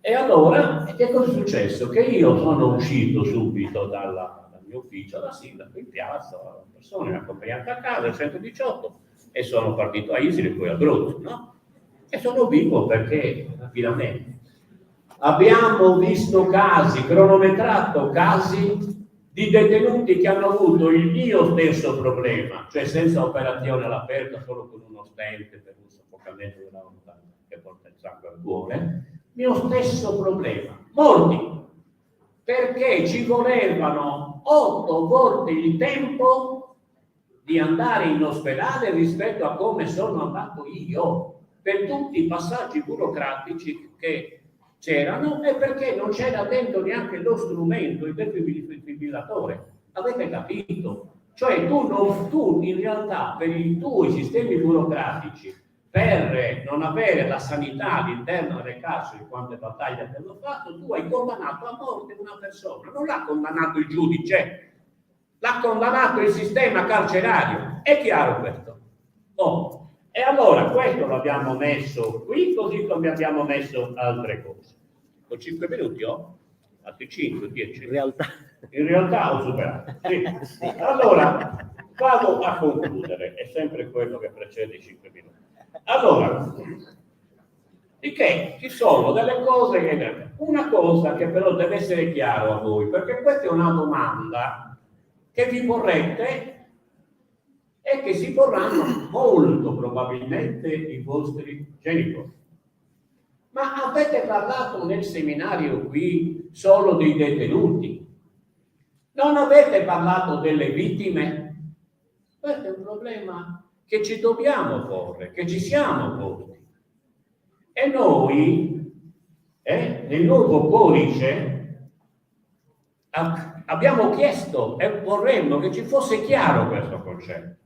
E allora, che cosa è successo? Che io sono uscito subito dal mio ufficio, da sindaco, in piazza, la persona mi ha accompagnato a casa, il 118, e sono partito a Isole e poi a Abruzzo, no? E sono vivo perché, rapidamente, abbiamo visto casi, cronometrato casi di detenuti che hanno avuto il mio stesso problema, cioè senza operazione all'aperto, solo con uno stent per un soffocamento della volontà che porta il sangue al cuore, mio stesso problema, morti, perché ci volevano 8 volte il tempo di andare in ospedale rispetto a come sono andato io, per tutti i passaggi burocratici che c'erano e perché non c'era dentro neanche lo strumento, il defibrillatore. Avete capito? Cioè tu in realtà per i tuoi sistemi burocratici, per non avere la sanità all'interno delle carceri, quante battaglie abbiamo fatto, tu hai condannato a morte una persona, non l'ha condannato il giudice, l'ha condannato il sistema carcerario. È chiaro questo? Oh. E allora questo l'abbiamo messo qui, così come abbiamo messo altre cose. Con 5 minuti ho? Altri 5, 10? In realtà ho superato. Sì. Allora, vado a concludere, è sempre quello che precede i 5 minuti. Allora, di che ci sono delle cose che... Una cosa che però deve essere chiaro a voi, perché questa è una domanda che vi porrete e che si porranno molto probabilmente i vostri genitori. Ma avete parlato nel seminario qui solo dei detenuti? Non avete parlato delle vittime? Questo è un problema che ci dobbiamo porre, che ci siamo posti. E noi, nel nuovo codice, abbiamo chiesto e vorremmo che ci fosse chiaro questo concetto.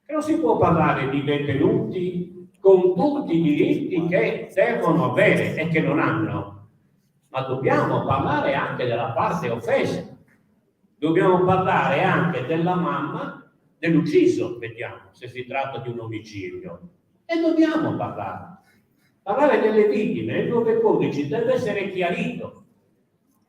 Che non si può parlare di detenuti con tutti i diritti che devono avere e che non hanno, ma dobbiamo parlare anche della parte offesa. Dobbiamo parlare anche della mamma dell'ucciso, vediamo, se si tratta di un omicidio. E dobbiamo parlare delle vittime. Il nuovo codice deve essere chiarito,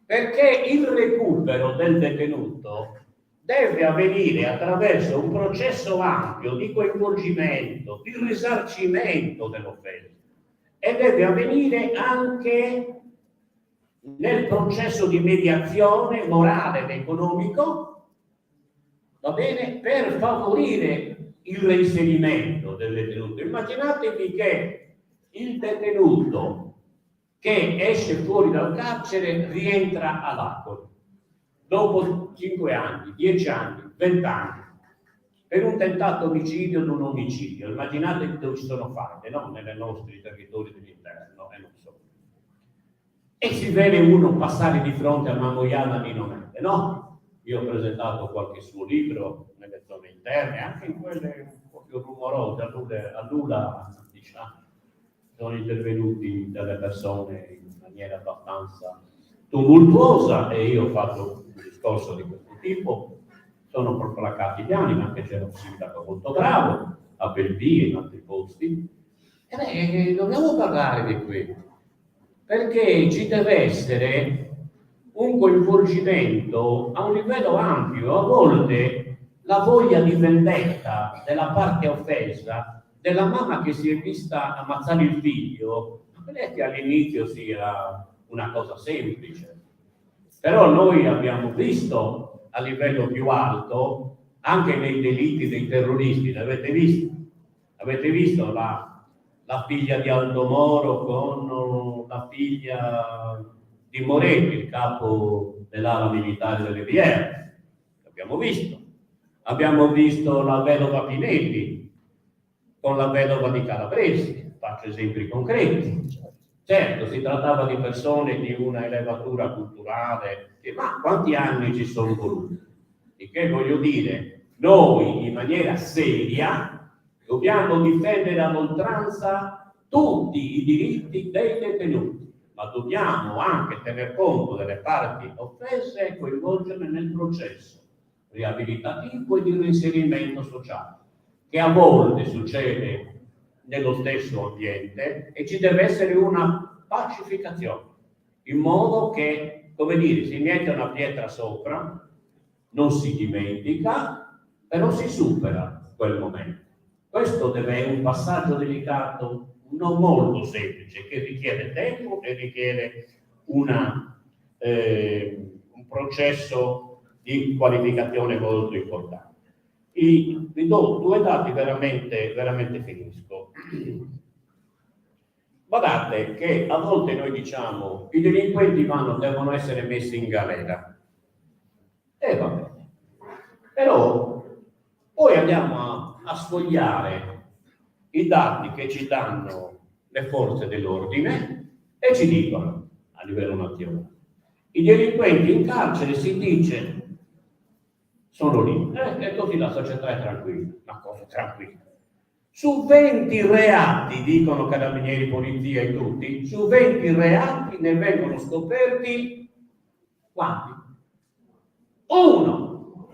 perché il recupero del detenuto deve avvenire attraverso un processo ampio di coinvolgimento, di risarcimento dell'offesa, e deve avvenire anche nel processo di mediazione morale ed economico, va bene, per favorire il reinserimento del detenuto. Immaginatevi che il detenuto che esce fuori dal carcere rientra all'Acqua dopo 5 anni, 10 anni, 20 anni, per un tentato omicidio o un omicidio. Immaginate dove ci sono fatte, no? Nei nostri territori dell'interno, e non solo. E si vede uno passare di fronte a una Moiana minore, no? Io ho presentato qualche suo libro nelle zone interne, anche in quelle un po' più rumorose, a Lula, diciamo, sono intervenuti delle persone in maniera abbastanza tumultuosa e io ho fatto un discorso di questo tipo. Sono placati gli anni, anche c'era un sindaco molto bravo a Belvie e in altri posti. E dobbiamo parlare di questo, perché ci deve essere un coinvolgimento a un livello ampio. A volte la voglia di vendetta della parte offesa, della mamma che si è vista ammazzare il figlio, non è che all'inizio sia una cosa semplice. Però noi abbiamo visto a livello più alto, anche nei delitti dei terroristi, l'avete visto? Avete visto la figlia di Aldo Moro con la figlia di Moretti, il capo dell'ala militare delle BR? Abbiamo visto. Abbiamo visto la vedova Pinetti con la vedova di Calabresi, faccio esempi concreti. Certo, si trattava di persone di una elevatura culturale, ma quanti anni ci sono voluti? Di che voglio dire, noi in maniera seria dobbiamo difendere all'oltranza tutti i diritti dei detenuti, ma dobbiamo anche tener conto delle parti offese e coinvolgerle nel processo riabilitativo e di reinserimento sociale, che a volte succede nello stesso ambiente, e ci deve essere una pacificazione, in modo che, come dire, si mette una pietra sopra, non si dimentica, però si supera quel momento. Questo è un passaggio delicato, non molto semplice, che richiede tempo e richiede un processo di qualificazione molto importante. Vi do 2 dati, veramente finisco. Guardate che a volte noi diciamo i delinquenti devono essere messi in galera. E va bene. Però poi andiamo a sfogliare i dati che ci danno le forze dell'ordine e ci dicono a livello nazionale: i delinquenti in carcere, si dice, sono lì, e così la società è tranquilla, una cosa tranquilla. Su 20 reati, dicono carabinieri, polizia e tutti, su 20 reati ne vengono scoperti quanti? 1.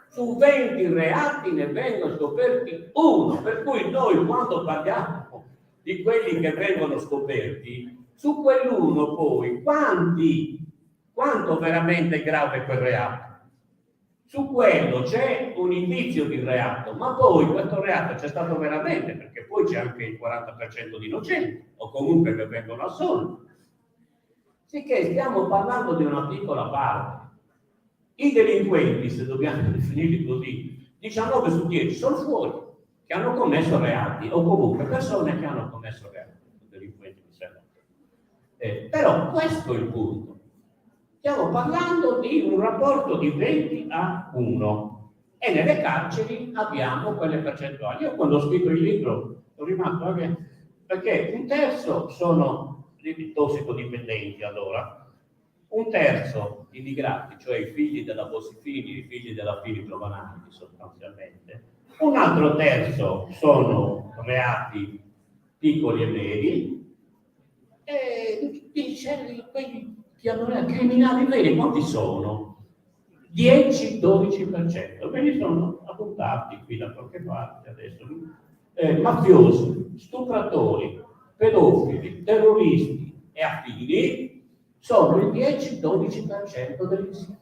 Su 20 reati ne vengono scoperti 1. Per cui noi quando parliamo di quelli che vengono scoperti, su quell'uno poi quanto veramente è grave quel reato? Su quello c'è un indizio di reato, ma poi questo reato c'è stato veramente, perché poi c'è anche il 40% di innocenti, o comunque che vengono assolti. Sicché stiamo parlando di una piccola parte. I delinquenti, se dobbiamo definirli così, 19 su 10 sono fuori, che hanno commesso reati, o comunque persone che hanno commesso reati. Delinquenti, mi sembra. Però questo è il punto. Stiamo parlando di un rapporto di 20-1 e nelle carceri abbiamo quelle percentuali. Io quando ho scritto il libro sono rimasto anche perché un terzo sono tossicodipendenti allora, un terzo immigrati, cioè i figli della Bossi-Fini, i figli della Fini-Giovanardi sostanzialmente, un altro terzo sono reati piccoli e medi e quelli criminali veri quanti sono? 10-12%, me li sono appuntati qui da qualche parte adesso. Mafiosi, stupratori, pedofili, terroristi e affini sono il 10-12% dell'insieme.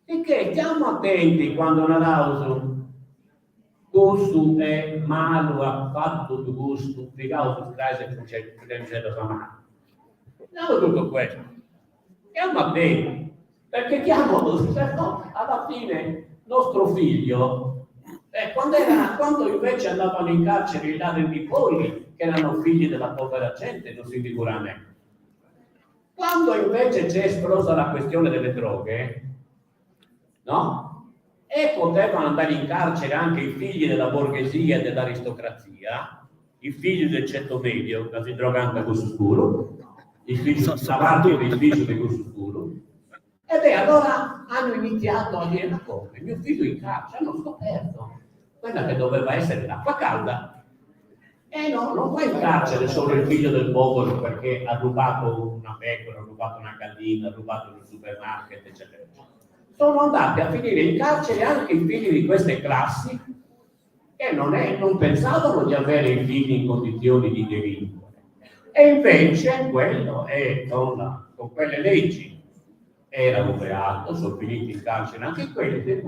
E che stiamo attenti quando Narauso questo è malo, ha fatto di gusto, piegato su casa e c'è da mano. No, tutto questo. Stiamo attenti, perché alla fine nostro figlio, quando invece andavano in carcere i ladri di polli, che erano figli della povera gente, non si figura me. Quando invece c'è esplosa la questione delle droghe, no? E potevano andare in carcere anche i figli della borghesia e dell'aristocrazia, i figli del ceto medio, che si drogano con scuro, i figli dei figli del gusto scuro. E beh, allora hanno iniziato a dire, ma come? Mio figlio in carcere, hanno scoperto quella che doveva essere l'acqua calda. E no, non va in carcere solo il figlio del popolo perché ha rubato una pecora, ha rubato una gallina, ha rubato un supermarket, eccetera. Sono andati a finire in carcere anche i figli di queste classi che non pensavano di avere i figli in condizioni di delinquere. E invece quello è con quelle leggi era un reato, sono finiti in carcere anche quelli, per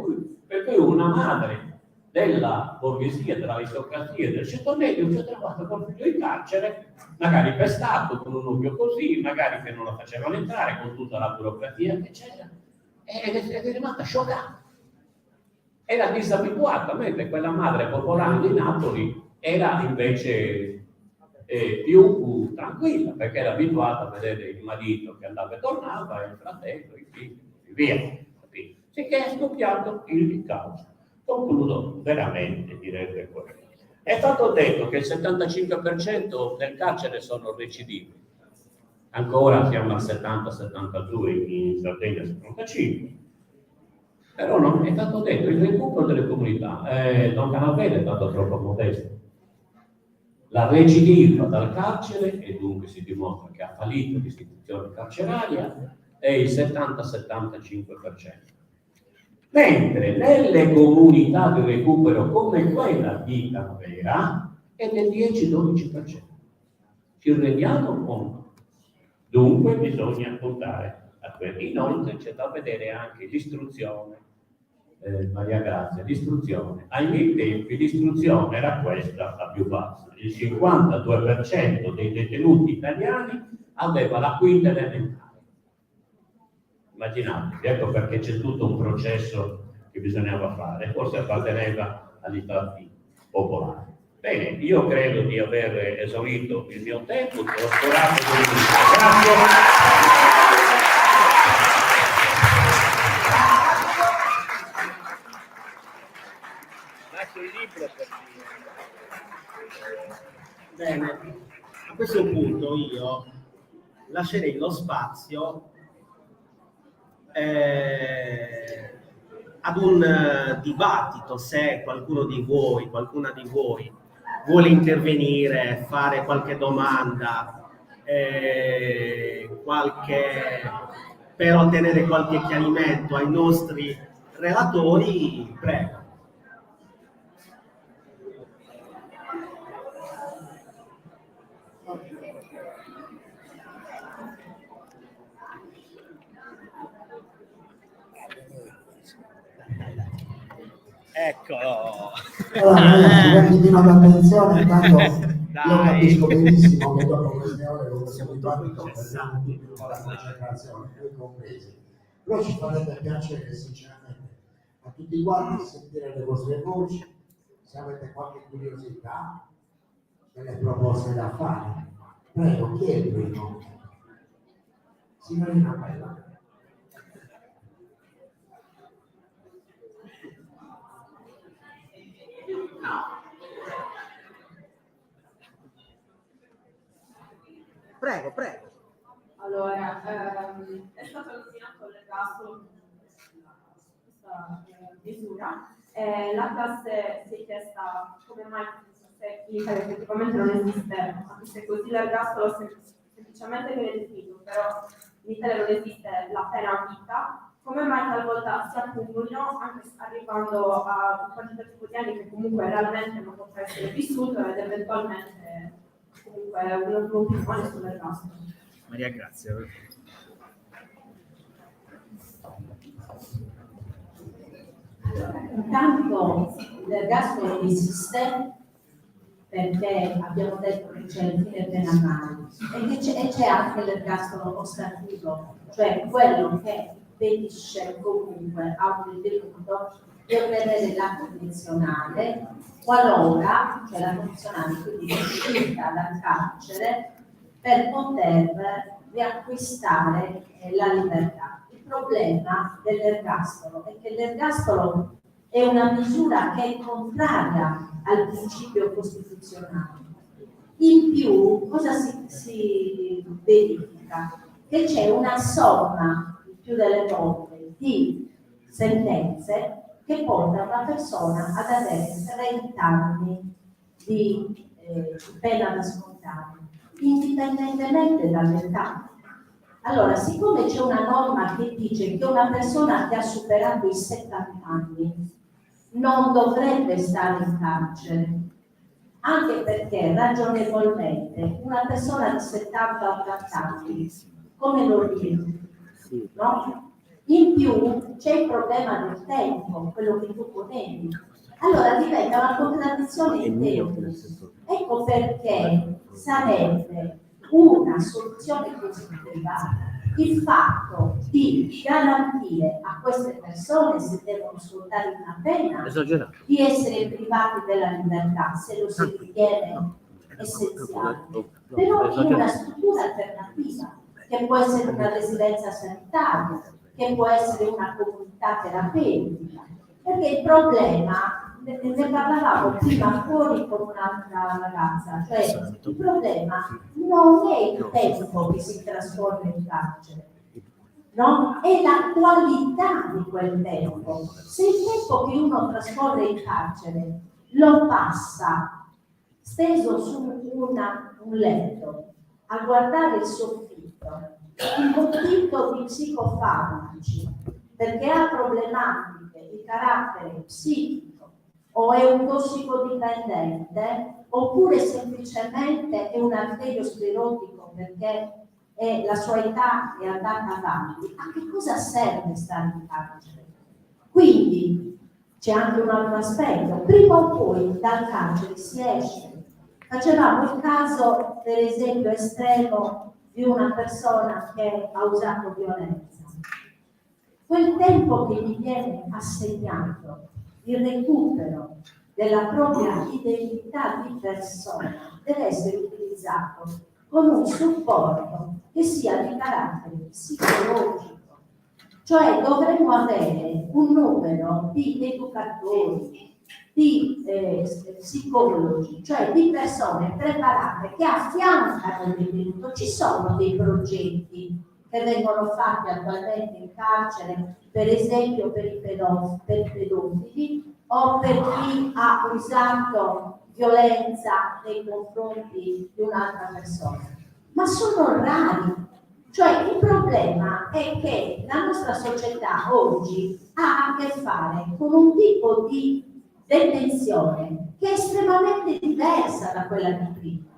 cui una madre della borghesia, dell'aristocrazia e del ceto medio si è trovata col figlio in carcere, magari pestato, con un occhio così, magari che non lo facevano entrare con tutta la burocrazia che c'era, ed è rimasta scioccata. Era disabituata, mentre quella madre popolare di Napoli era invece più tranquilla, perché era abituata a vedere il marito che andava e tornava, il fratello, i figli, e via. Sicché è scoppiato il caos. Concludo veramente, direbbe quello. È stato detto che il 75% del carcere sono recidivi. Ancora siamo al 70-72, in Sardegna 75. Però non è stato detto il recupero delle comunità. Don Canavera è stato troppo modesto. La recidiva dal carcere, e dunque si dimostra che ha fallito l'istituzione carceraria, è il 70-75%. Mentre nelle comunità di recupero come quella di Canavera è del 10-12%. Ci rendiamo conto? Dunque bisogna puntare a quello. Inoltre c'è da vedere anche l'istruzione. Maria Grazia, l'istruzione. Ai miei tempi l'istruzione era questa, la più bassa. Il 52% dei detenuti italiani aveva la quinta elementare. Immaginatevi, ecco perché c'è tutto un processo che bisognava fare, forse apparteneva all'età popolare. Bene, io credo di aver esaurito il mio tempo, ho sperato di grazie. Bene, a questo punto io lascerei lo spazio ad un dibattito, se qualcuna di voi vuole intervenire, fare qualche domanda, per ottenere qualche chiarimento ai nostri relatori, prego. Eccolo. Allora, ragazzi, un attimo d'attenzione, intanto io Dai. capisco benissimo che dopo queste ore con questo dibattito Interessante. perdiamo tutta la concentrazione, voi compresi. Però ci farebbe piacere sinceramente a tutti quanti sentire le vostre voci, se avete qualche curiosità, delle proposte da fare. Prego, chi è il primo? Signorina Bella. Prego, prego. Allora, è stato nominato l'ergastolo questa misura. La classe si è chiesta come mai se in Italia effettivamente non esiste, anche se così l'ergastolo semplicemente viene definito, però in Italia non esiste la pena a vita, come mai talvolta si accumulino, anche arrivando a un quantitativo di anni che comunque realmente non potrà essere vissuto ed eventualmente comunque un opinione sull'ergastolo. Maria Grazia. Intanto l'ergastolo esiste perché abbiamo detto che c'è il fine penale e c'è anche l'ergastolo ostativo, cioè quello che impedisce comunque a un detenuto di ottenere la condizionale qualora, cioè la condizionale quindi uscita dal carcere per poter riacquistare la libertà. Il problema dell'ergastolo è che l'ergastolo è una misura che è contraria al principio costituzionale. In più, cosa si verifica? Che c'è una somma, il più delle volte, di sentenze che porta una persona ad avere 30 anni di pena da scontare, indipendentemente dall'età. Allora, siccome c'è una norma che dice che una persona che ha superato i 70 anni non dovrebbe stare in carcere, anche perché ragionevolmente una persona di 70-80 anni come lo riesce, no? In più c'è il problema del tempo, quello che tu ponevi. Allora diventa una contraddizione in termini. Ecco perché sarebbe una soluzione positiva il fatto di garantire a queste persone, se devono scontare una pena, di essere privati della libertà, se lo si ritiene essenziale, però in una struttura alternativa, che può essere una residenza sanitaria, che può essere una comunità terapeutica, perché il problema, ne parlavamo prima fuori con un'altra ragazza, cioè il problema non è il tempo che si trascorre in carcere, no? È la qualità di quel tempo. Se il tempo che uno trascorre in carcere lo passa steso su un letto a guardare il soffitto, imbottito di psicofarmaci, perché ha problematiche di carattere psichico o è un tossicodipendente, oppure semplicemente è un arteriosclerotico perché la sua età è andata avanti, a che cosa serve stare in carcere? Quindi c'è anche un altro aspetto, prima o poi dal carcere si esce. Facevamo il caso, per esempio, estremo di una persona che ha usato violenza. Quel tempo che gli viene assegnato, il recupero della propria identità di persona, deve essere utilizzato con un supporto che sia di carattere psicologico. Cioè dovremmo avere un numero di educatori, di psicologi, cioè di persone preparate che affiancano il detenuto. Ci sono dei progetti che vengono fatti attualmente in carcere per esempio per i pedofili o per chi ha usato violenza nei confronti di un'altra persona, ma sono rari. Cioè il problema è che la nostra società oggi ha a che fare con un tipo di detenzione che è estremamente diversa da quella di prima.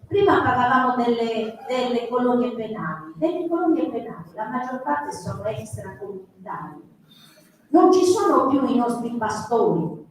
Prima parlavamo delle colonie penali. Delle colonie penali la maggior parte sono extracomunitari. Non ci sono più i nostri pastori,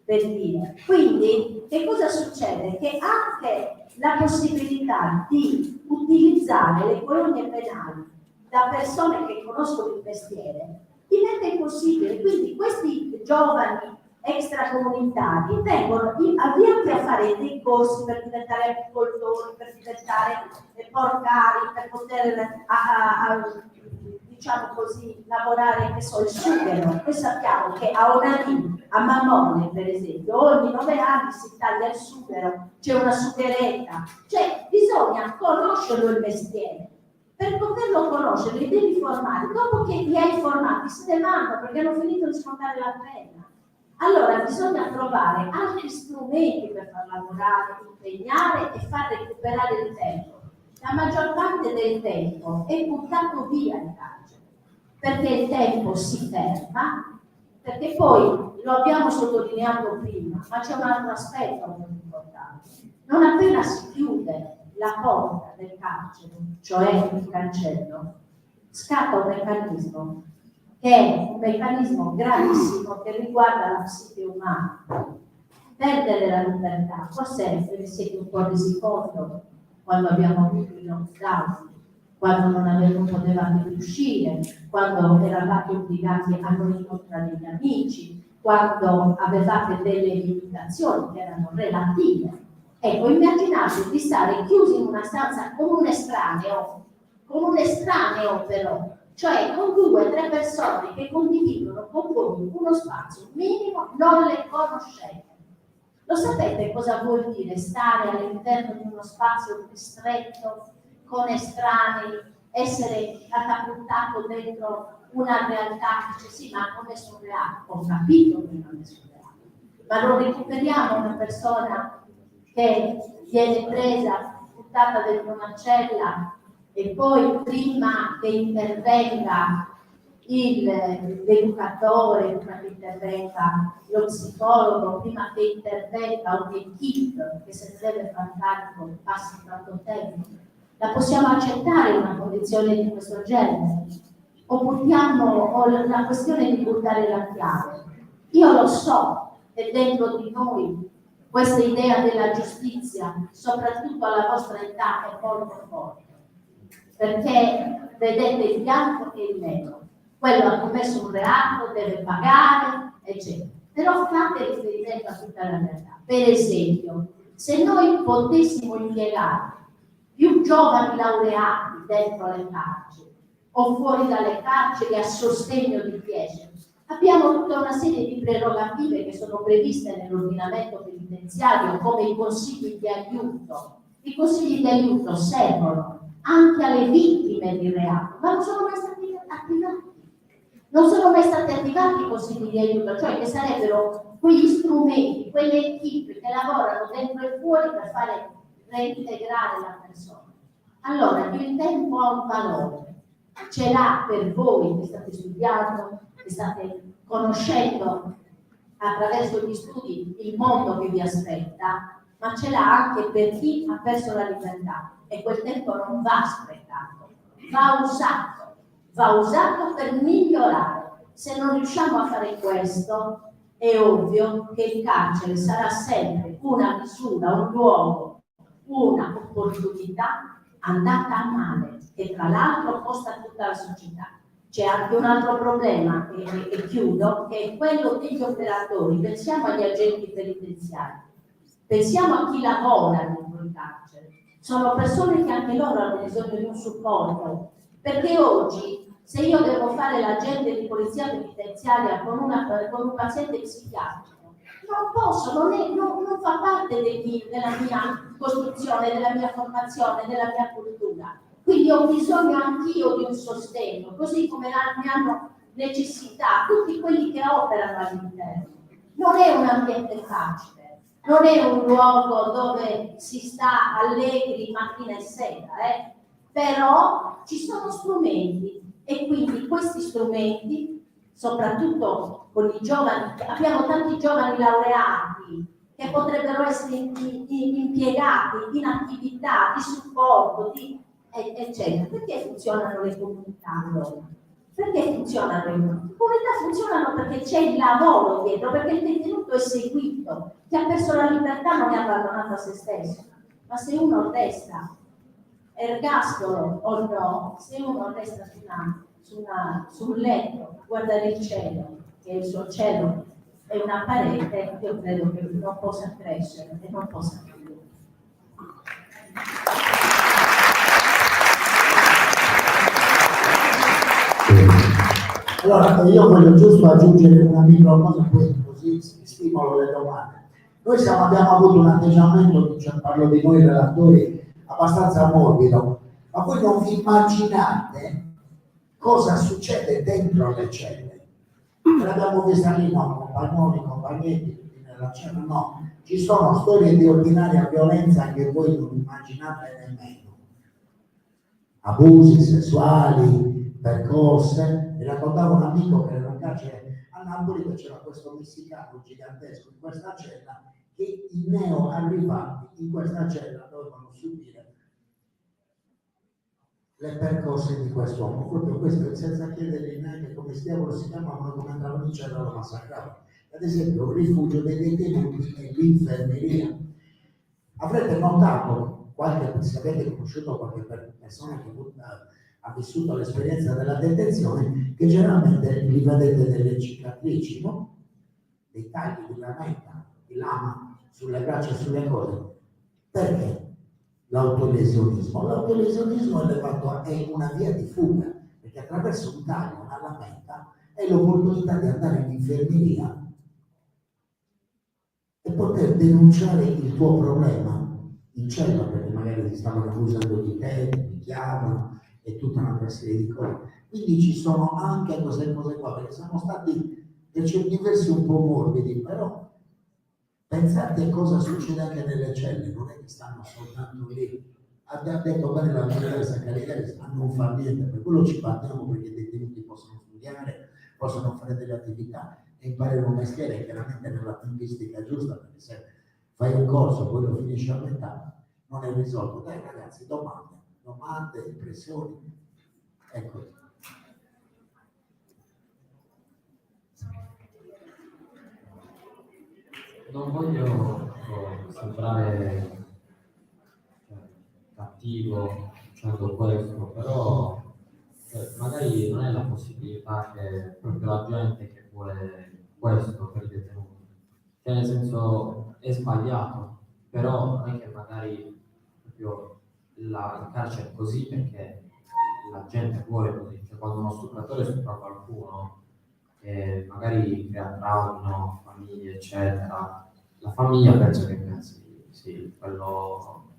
per dire. Quindi che cosa succede? Che anche la possibilità di utilizzare le colonie penali da persone che conoscono il mestiere diventa impossibile. Quindi questi giovani extracomunitari vengono avviati a fare dei corsi per diventare apicoltori, per diventare porcari, per poter diciamo così, lavorare, che so, il sughero. Noi sappiamo che a Onanì, a Mamone per esempio, ogni 9 anni si taglia il sughero, c'è una sugheretta, cioè bisogna conoscerlo il mestiere. Per poterlo conoscere li devi formare, dopo che li hai formati se ne vanno perché hanno finito di scontare la pena. Allora bisogna trovare altri strumenti per far lavorare, impegnare e far recuperare il tempo. La maggior parte del tempo è buttato via in carcere, perché il tempo si ferma, perché poi, lo abbiamo sottolineato prima, ma c'è un altro aspetto molto importante. Non appena si chiude la porta del carcere, cioè il cancello, scatta un meccanismo che è un meccanismo gravissimo che riguarda la psiche umana. Perdere la libertà, forse ve ne siete un po' resi conto quando abbiamo avuto il lockdown, quando non potevate più uscire, quando eravate obbligati a non incontrare gli amici, quando avevate delle limitazioni che erano relative. Ecco, immaginate di stare chiusi in una stanza con un estraneo però, cioè con 2 o 3 persone che condividono con voi uno spazio minimo, non le conoscete. Lo sapete cosa vuol dire stare all'interno di uno spazio ristretto, con estranei, essere catapultato dentro una realtà che dice sì, ma ha commesso un reato? Ho capito che non è un reato, ma non recuperiamo una persona che viene presa, buttata dentro una cella e poi prima che intervenga l'educatore, prima che intervenga lo psicologo, prima che intervenga un'equipe che se ne deve far carico, passi tanto tempo. La possiamo accettare una condizione di questo genere? O la questione di buttare la chiave? Io lo so che dentro di noi questa idea della giustizia, soprattutto alla vostra età, è molto forte, perché vedete il bianco e il nero. Quello ha commesso un reato, deve pagare, eccetera. Però fate riferimento a tutta la realtà. Per esempio, se noi potessimo impiegare più giovani laureati dentro le carceri o fuori dalle carceri a sostegno di chi esce, abbiamo tutta una serie di prerogative che sono previste nell'ordinamento penitenziario, come i consigli di aiuto. I consigli di aiuto servono anche alle vittime di reato, ma non sono mai stati attivati. Non sono mai stati attivati i consigli di aiuto, cioè che sarebbero quegli strumenti, quelle equipe che lavorano dentro e fuori per fare reintegrare la persona. Allora, il tempo ha un valore, ce l'ha per voi che state studiando, che state conoscendo attraverso gli studi il mondo che vi aspetta, ma ce l'ha anche per chi ha perso la libertà e quel tempo non va sprecato, va usato per migliorare. Se non riusciamo a fare questo, è ovvio che il carcere sarà sempre una misura, un luogo, una opportunità andata a male, che tra l'altro costa a tutta la società. C'è anche un altro problema, e chiudo, che è quello degli operatori. Pensiamo agli agenti penitenziari, pensiamo a chi lavora dentro il carcere. Sono persone che anche loro hanno bisogno di un supporto, perché oggi se io devo fare l'agente di polizia penitenziaria con un paziente psichiatrico, non posso, non fa parte della mia costruzione, della mia formazione, della mia cultura. Quindi ho bisogno anch'io di un sostegno, così come mi hanno necessità, tutti quelli che operano all'interno. Non è un ambiente facile, non è un luogo dove si sta allegri mattina e sera, però ci sono strumenti e quindi questi strumenti, soprattutto con i giovani, abbiamo tanti giovani laureati che potrebbero essere impiegati in attività di supporto, eccetera. Perché funzionano le comunità allora? Perché funzionano le comunità? Funzionano perché c'è il lavoro dietro, perché il detenuto è seguito, chi ha perso la libertà non è abbandonato a se stesso, ma se uno resta ergastolo o no, se uno resta sul letto, guardare il cielo, che il suo cielo è una parete, io credo che non possa crescere e non possa crescere. Allora, io voglio giusto aggiungere una micro cosa, così stimolo le domande. Noi abbiamo avuto un atteggiamento, cioè parlo di noi relatori, abbastanza morbido, ma voi non vi immaginate cosa succede dentro le celle. L'abbiamo vista lì, no, compagnetti nella cella, no. Ci sono storie di ordinaria violenza che voi non immaginate nemmeno. Abusi sessuali, percosse. Mi raccontava un amico che era in carcere a Napoli, che c'era questo messicano gigantesco in questa cella, che i neo arrivati in questa cella dovevano subire le percosse di quest'uomo. Proprio questo, senza chiedergli neanche come si chiamavano, come andavano in cella, lo massacravano. Ad esempio, il rifugio dei detenuti e l'infermeria. Avrete notato, se avete conosciuto qualche persona che ha vissuto l'esperienza della detenzione, che generalmente li vedete delle cicatrici, no? Dei tagli di lametta, di lama sulle braccia e sulle cose. Perché l'autolesionismo? L'autolesionismo è una via di fuga, perché attraverso un taglio, una lametta, è l'opportunità di andare in infermeria e poter denunciare il tuo problema in cella, perché magari ti stavano accusando di te, ti chiamano e tutta una serie di cose. Quindi ci sono anche queste cose qua, perché siamo stati per certi versi un po' morbidi, però pensate cosa succede anche nelle celle, non è che stanno soltanto lì. Abbiamo detto bene la dottoressa Caligari, a non far niente, per quello ci battiamo perché i detenuti possono studiare, possono fare delle attività e imparare un mestiere chiaramente nella tempistica giusta, perché se fai un corso poi lo finisci a metà non è risolto. Dai ragazzi, domande, impressioni, ecco. Non voglio sembrare cattivo dicendo questo, però magari non è la possibilità che proprio la gente che vuole questo per i detenuti, cioè nel senso è sbagliato, però non è che magari proprio il carcere è così perché la gente vuole così, cioè quando uno stupratore stupra qualcuno magari crea traumi, no? Famiglie, eccetera. La famiglia penso che pensi, sì, quello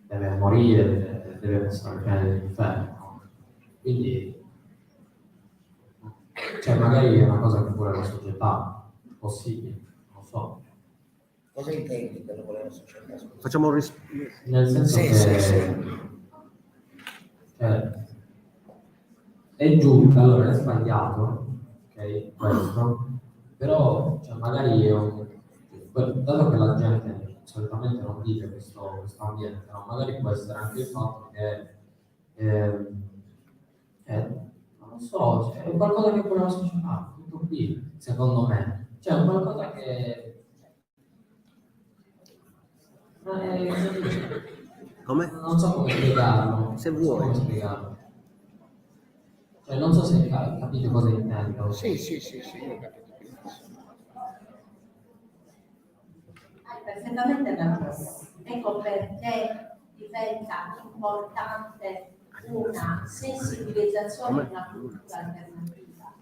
deve morire, deve passare il piano dell'inferno. No? Quindi, cioè, magari è una cosa che vuole la società, possibile, non so. Cosa intendi per volere la società? Facciamo nel senso che cioè, è giusto, allora è sbagliato. Ok, questo, però cioè, magari è dato che la gente solitamente non vive questo ambiente, no? Magari può essere anche il fatto che non so, cioè, è qualcosa che vuole la società, tutto qui, secondo me, cioè è qualcosa che come? Non so come spiegarlo, Se non so vuoi. come spiegarlo. Cioè, non so se capite cosa intendo. Sì, ho capito. Hai perfettamente ragione. Ecco perché diventa importante una sensibilizzazione e una cultura alternativa.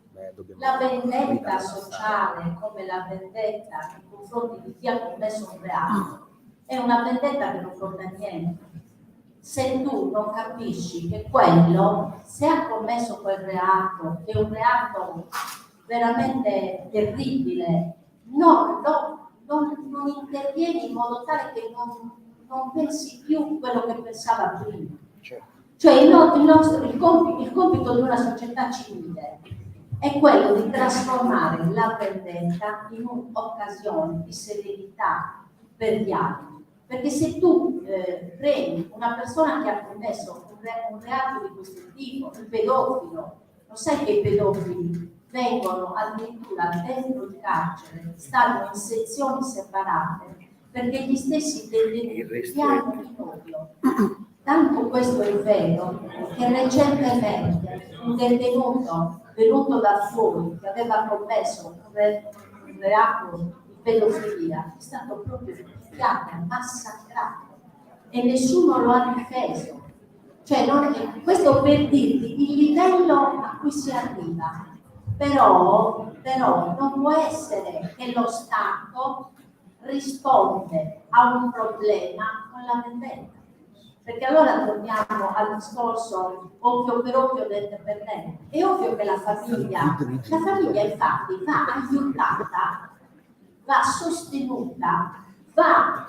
La vendetta sociale, come la vendetta nei confronti di chi ha commesso un reato, è una vendetta che non porta a niente. se tu non capisci che quello, se ha commesso quel reato, che è un reato veramente terribile, non intervieni in modo tale che non pensi più quello che pensava prima. Cioè il compito di una società civile è quello di trasformare la vendetta in un'occasione di serenità per gli altri. Perché se tu prendi una persona che ha commesso un reato di questo tipo, un pedofilo, lo sai che i pedofili vengono addirittura dentro il carcere, stanno in sezioni separate, perché gli stessi detenuti hanno il odio. Tanto questo è vero che recentemente un detenuto venuto da fuori che aveva commesso un reato di pedofilia è stato proprio picchiato, massacrato e nessuno lo ha difeso. Cioè, questo per dirti il livello a cui si arriva. Però non può essere che lo Stato risponde a un problema con la vendetta. Perché allora torniamo al discorso occhio per occhio, dente per dente. È ovvio che la famiglia infatti va aiutata, va sostenuta, va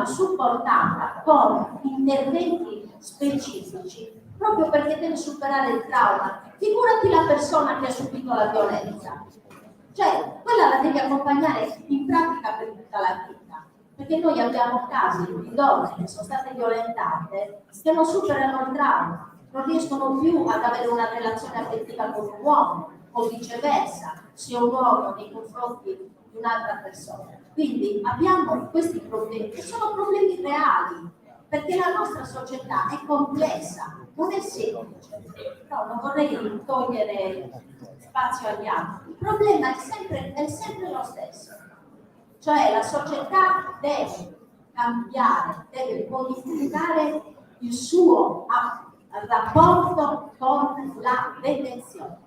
supportata con interventi specifici proprio perché deve superare il trauma. Figurati la persona che ha subito la violenza, cioè quella la devi accompagnare in pratica per tutta la vita. Perché noi abbiamo casi di donne che sono state violentate che non superano il trauma, non riescono più ad avere una relazione affettiva con un uomo o viceversa, se un uomo nei confronti di un'altra persona. Quindi abbiamo questi problemi che sono problemi reali, perché la nostra società è complessa, non è semplice. No, non vorrei togliere spazio agli altri. Il problema è sempre lo stesso. Cioè la società deve cambiare, deve modificare il suo rapporto con la detenzione.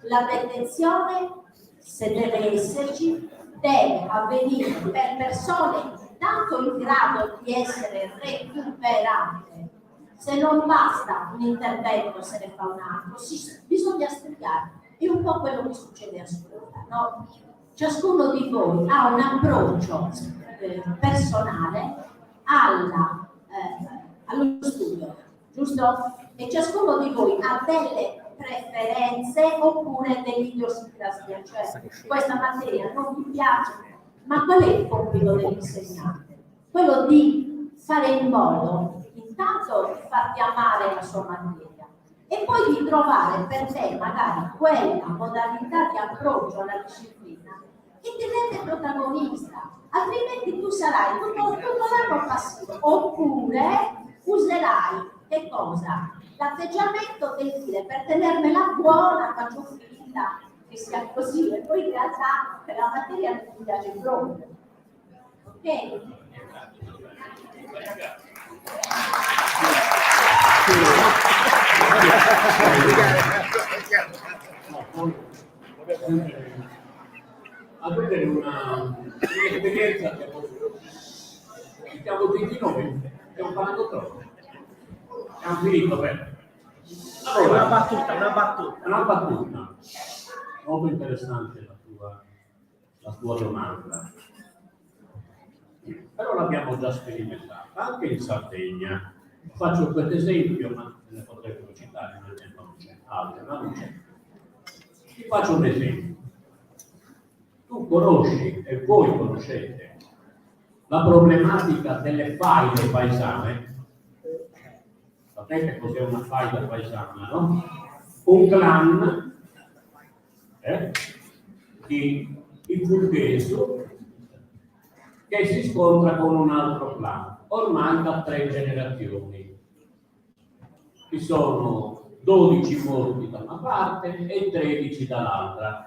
La detenzione, se deve esserci, deve avvenire per persone tanto in grado di essere recuperate. Se non basta un intervento, se ne fa un altro, bisogna studiare. È un po' quello che succede a scuola, no? Ciascuno di voi ha un approccio personale allo studio, giusto? E ciascuno di voi ha delle preferenze oppure dell'idiosincrasia, cioè questa materia non mi piace, ma qual è il compito dell'insegnante? Quello di fare in modo, intanto, di farti amare la sua materia e poi di trovare per te magari quella modalità di approccio alla disciplina che ti rende protagonista, altrimenti tu sarai tutto l'anno passivo, oppure userai che cosa? L'atteggiamento del dire per tenermela buona faccio finta che sia così e poi in realtà per la materia non ti piace proprio. Ok? Avere un'esperienza che siamo tutti noi, stiamo parlando troppo. Abbiamo finito bene. Allora, una battuta. Molto interessante la tua domanda. Però l'abbiamo già sperimentata, anche in Sardegna. Faccio questo esempio, ma ne potrebbero citare, nel tempo non c'è altro, ma non c'è. Ti faccio un esempio. Tu conosci e voi conoscete la problematica delle faide paesane. Sapete cos'è una faida paesana, no? Un clan di Fulgesu che si scontra con un altro clan, ormai da 3 generazioni. Ci sono 12 morti da una parte e 13 dall'altra.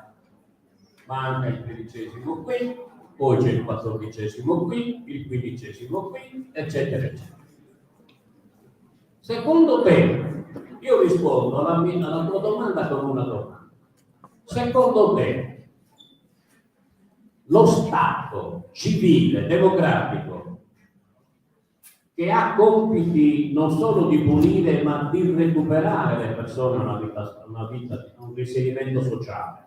Manca il 13° qui, poi c'è il 14° qui, il 15° qui, eccetera, eccetera. Secondo te, io rispondo alla tua domanda con una domanda. Secondo te, lo Stato civile, democratico, che ha compiti non solo di punire, ma di recuperare le persone a un inserimento sociale,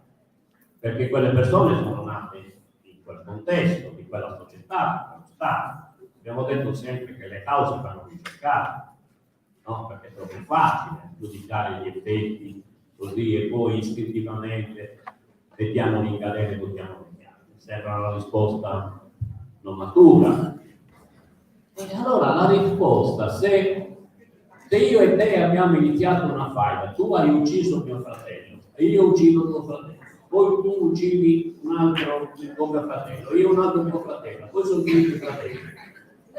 perché quelle persone sono nate in quel contesto, di quella società, di quello Stato. Abbiamo detto sempre che le cause vanno ricercate, no? Perché è troppo facile giudicare gli effetti così e poi istintivamente mettiamoli in galera e buttiamoli in galera. Sembra una risposta non matura. E allora la risposta, se io e te abbiamo iniziato una faida, tu hai ucciso mio fratello e io uccido tuo fratello, poi tu uccidi un altro tuo fratello, io un altro tuo fratello, poi sono tutti i fratelli,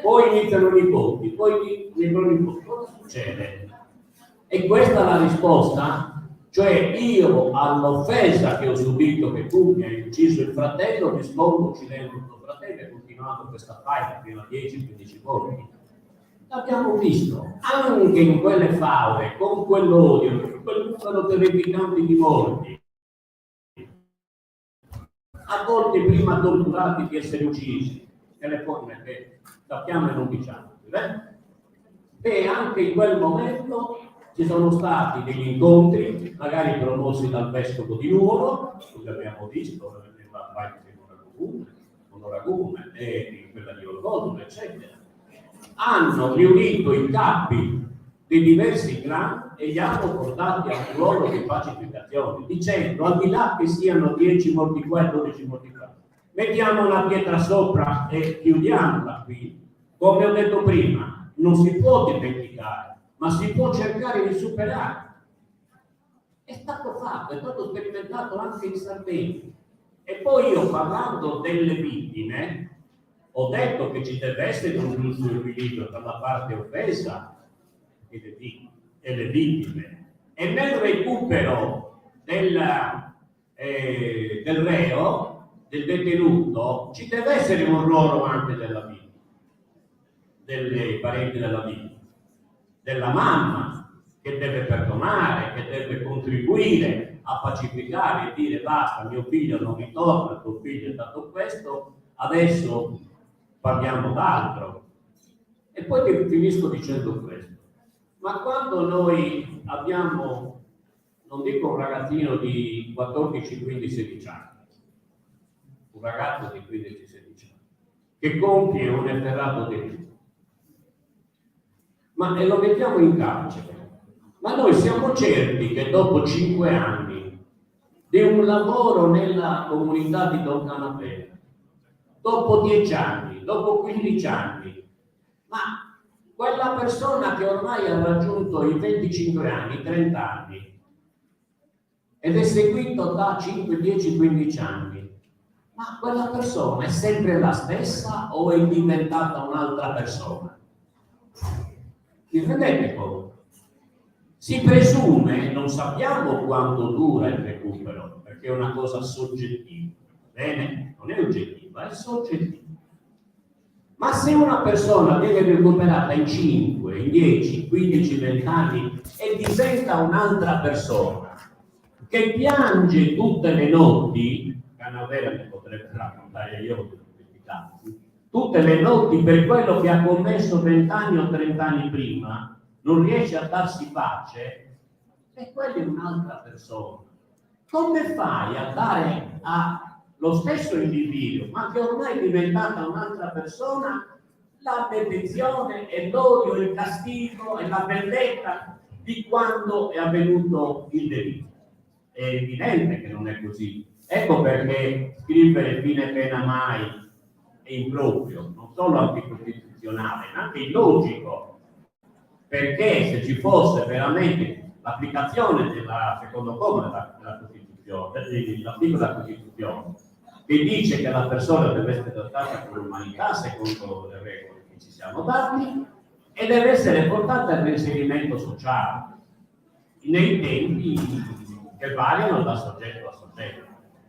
poi iniziano i nipoti, poi i nipoti, cosa succede? E questa è la risposta? Cioè io all'offesa che ho subito, che tu mi hai ucciso il fratello, rispondo uccidendo il tuo fratello e continuando questa faida fino a 10-15 volte. L'abbiamo visto anche in quelle favole, con quell'odio, con quel numero terrificante di morti, a volte prima torturati di essere uccisi, e le forme che sappiamo e non diciamo. E anche in quel momento ci sono stati degli incontri, magari promossi dal vescovo di Nuoro, come abbiamo visto, nella parte di Monoragune e in quella di Olgodulo, eccetera. Hanno riunito i capi dei diversi clan e li hanno portati a un ruolo di pacificazione, dicendo, al di là che siano 10 morti qua e 12 morti qua, mettiamo una pietra sopra e chiudiamola qui. Come ho detto prima, non si può dimenticare, ma si può cercare di superare. È stato fatto, è stato sperimentato anche in Sardegna. E poi io, parlando delle vittime, ho detto che ci deve essere un giusto equilibrio tra la parte offesa e le vittime. E nel recupero del reo, del detenuto, ci deve essere un ruolo anche della vittima, dei parenti della vittima, della mamma che deve perdonare, che deve contribuire a pacificare e dire basta, mio figlio non ritorna, tuo figlio è stato questo, adesso parliamo d'altro. E poi finisco dicendo questo. Ma quando noi abbiamo, non dico un ragazzino di 14, 15, 16 anni, un ragazzo di 15, 16 anni, che compie un efferato delitto, ma lo mettiamo in carcere, ma noi siamo certi che dopo 5 anni di un lavoro nella comunità di Don Canapè, dopo 10 anni, dopo 15 anni, ma quella persona che ormai ha raggiunto i 25 anni, 30 anni, ed è seguito da 5, 10, 15 anni, ma quella persona è sempre la stessa o è diventata un'altra persona? Vi rendete conto? Si presume, non sappiamo quanto dura il recupero, perché è una cosa soggettiva, bene? Non è oggettiva, è soggettiva. Ma se una persona viene recuperata in 5, in 10, 15, 20 anni e diventa un'altra persona, che piange tutte le notti, Canavera ne potrebbe raccontare io, tutte le notti per quello che ha commesso 20 anni o 30 anni prima, non riesce a darsi pace, e quella è un'altra persona. Come fai a dare allo stesso individuo, ma che ormai è diventata un'altra persona, la detenzione e l'odio, il castigo e la vendetta di quando è avvenuto il delitto? È evidente che non è così. Ecco perché scrivere fine pena mai è improprio, non solo anticostituzionale, ma anche illogico, perché se ci fosse veramente l'applicazione della secondo comma della Costituzione, dell'articolo della Costituzione, che dice che la persona deve essere trattata con umanità secondo le regole che ci siamo dati e deve essere portata al reinserimento sociale nei tempi che variano da soggetto a soggetto.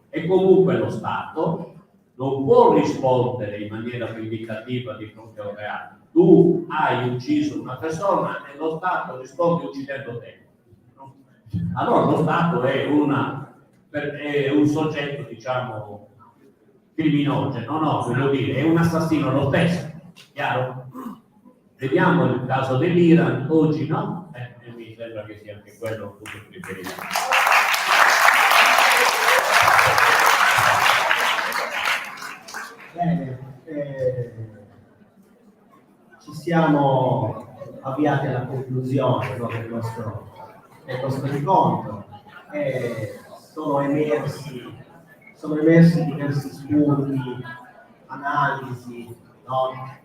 E comunque lo Stato non può rispondere in maniera vindicativa di fronte a un reato. Tu hai ucciso una persona e lo Stato risponde uccidendo te. Allora lo Stato è un soggetto, diciamo, criminogeno, no, voglio dire, è un assassino lo stesso, chiaro? Vediamo il caso dell'Iran, oggi no, e mi sembra che sia anche quello un punto di riferimento. Bene, ci siamo avviati alla conclusione, no, del nostro incontro. Sono emersi diversi spunti, analisi, no,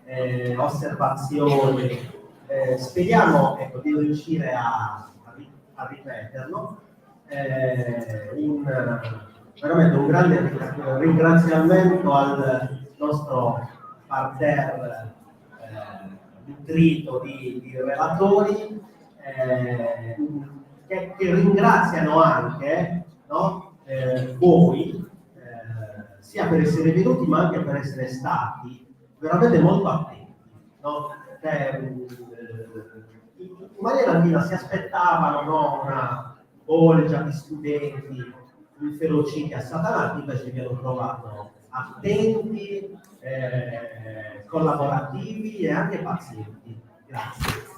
osservazioni. Speriamo, ecco, di riuscire a ripeterlo. Veramente un grande ringraziamento al nostro parterre nutrito di relatori, che ringraziano anche, no, voi, sia per essere venuti ma anche per essere stati veramente molto attenti, no? In maniera che si aspettavano, no, una bolgia di studenti inferociti, assatanati, invece vi hanno trovato attenti, collaborativi e anche pazienti. Grazie.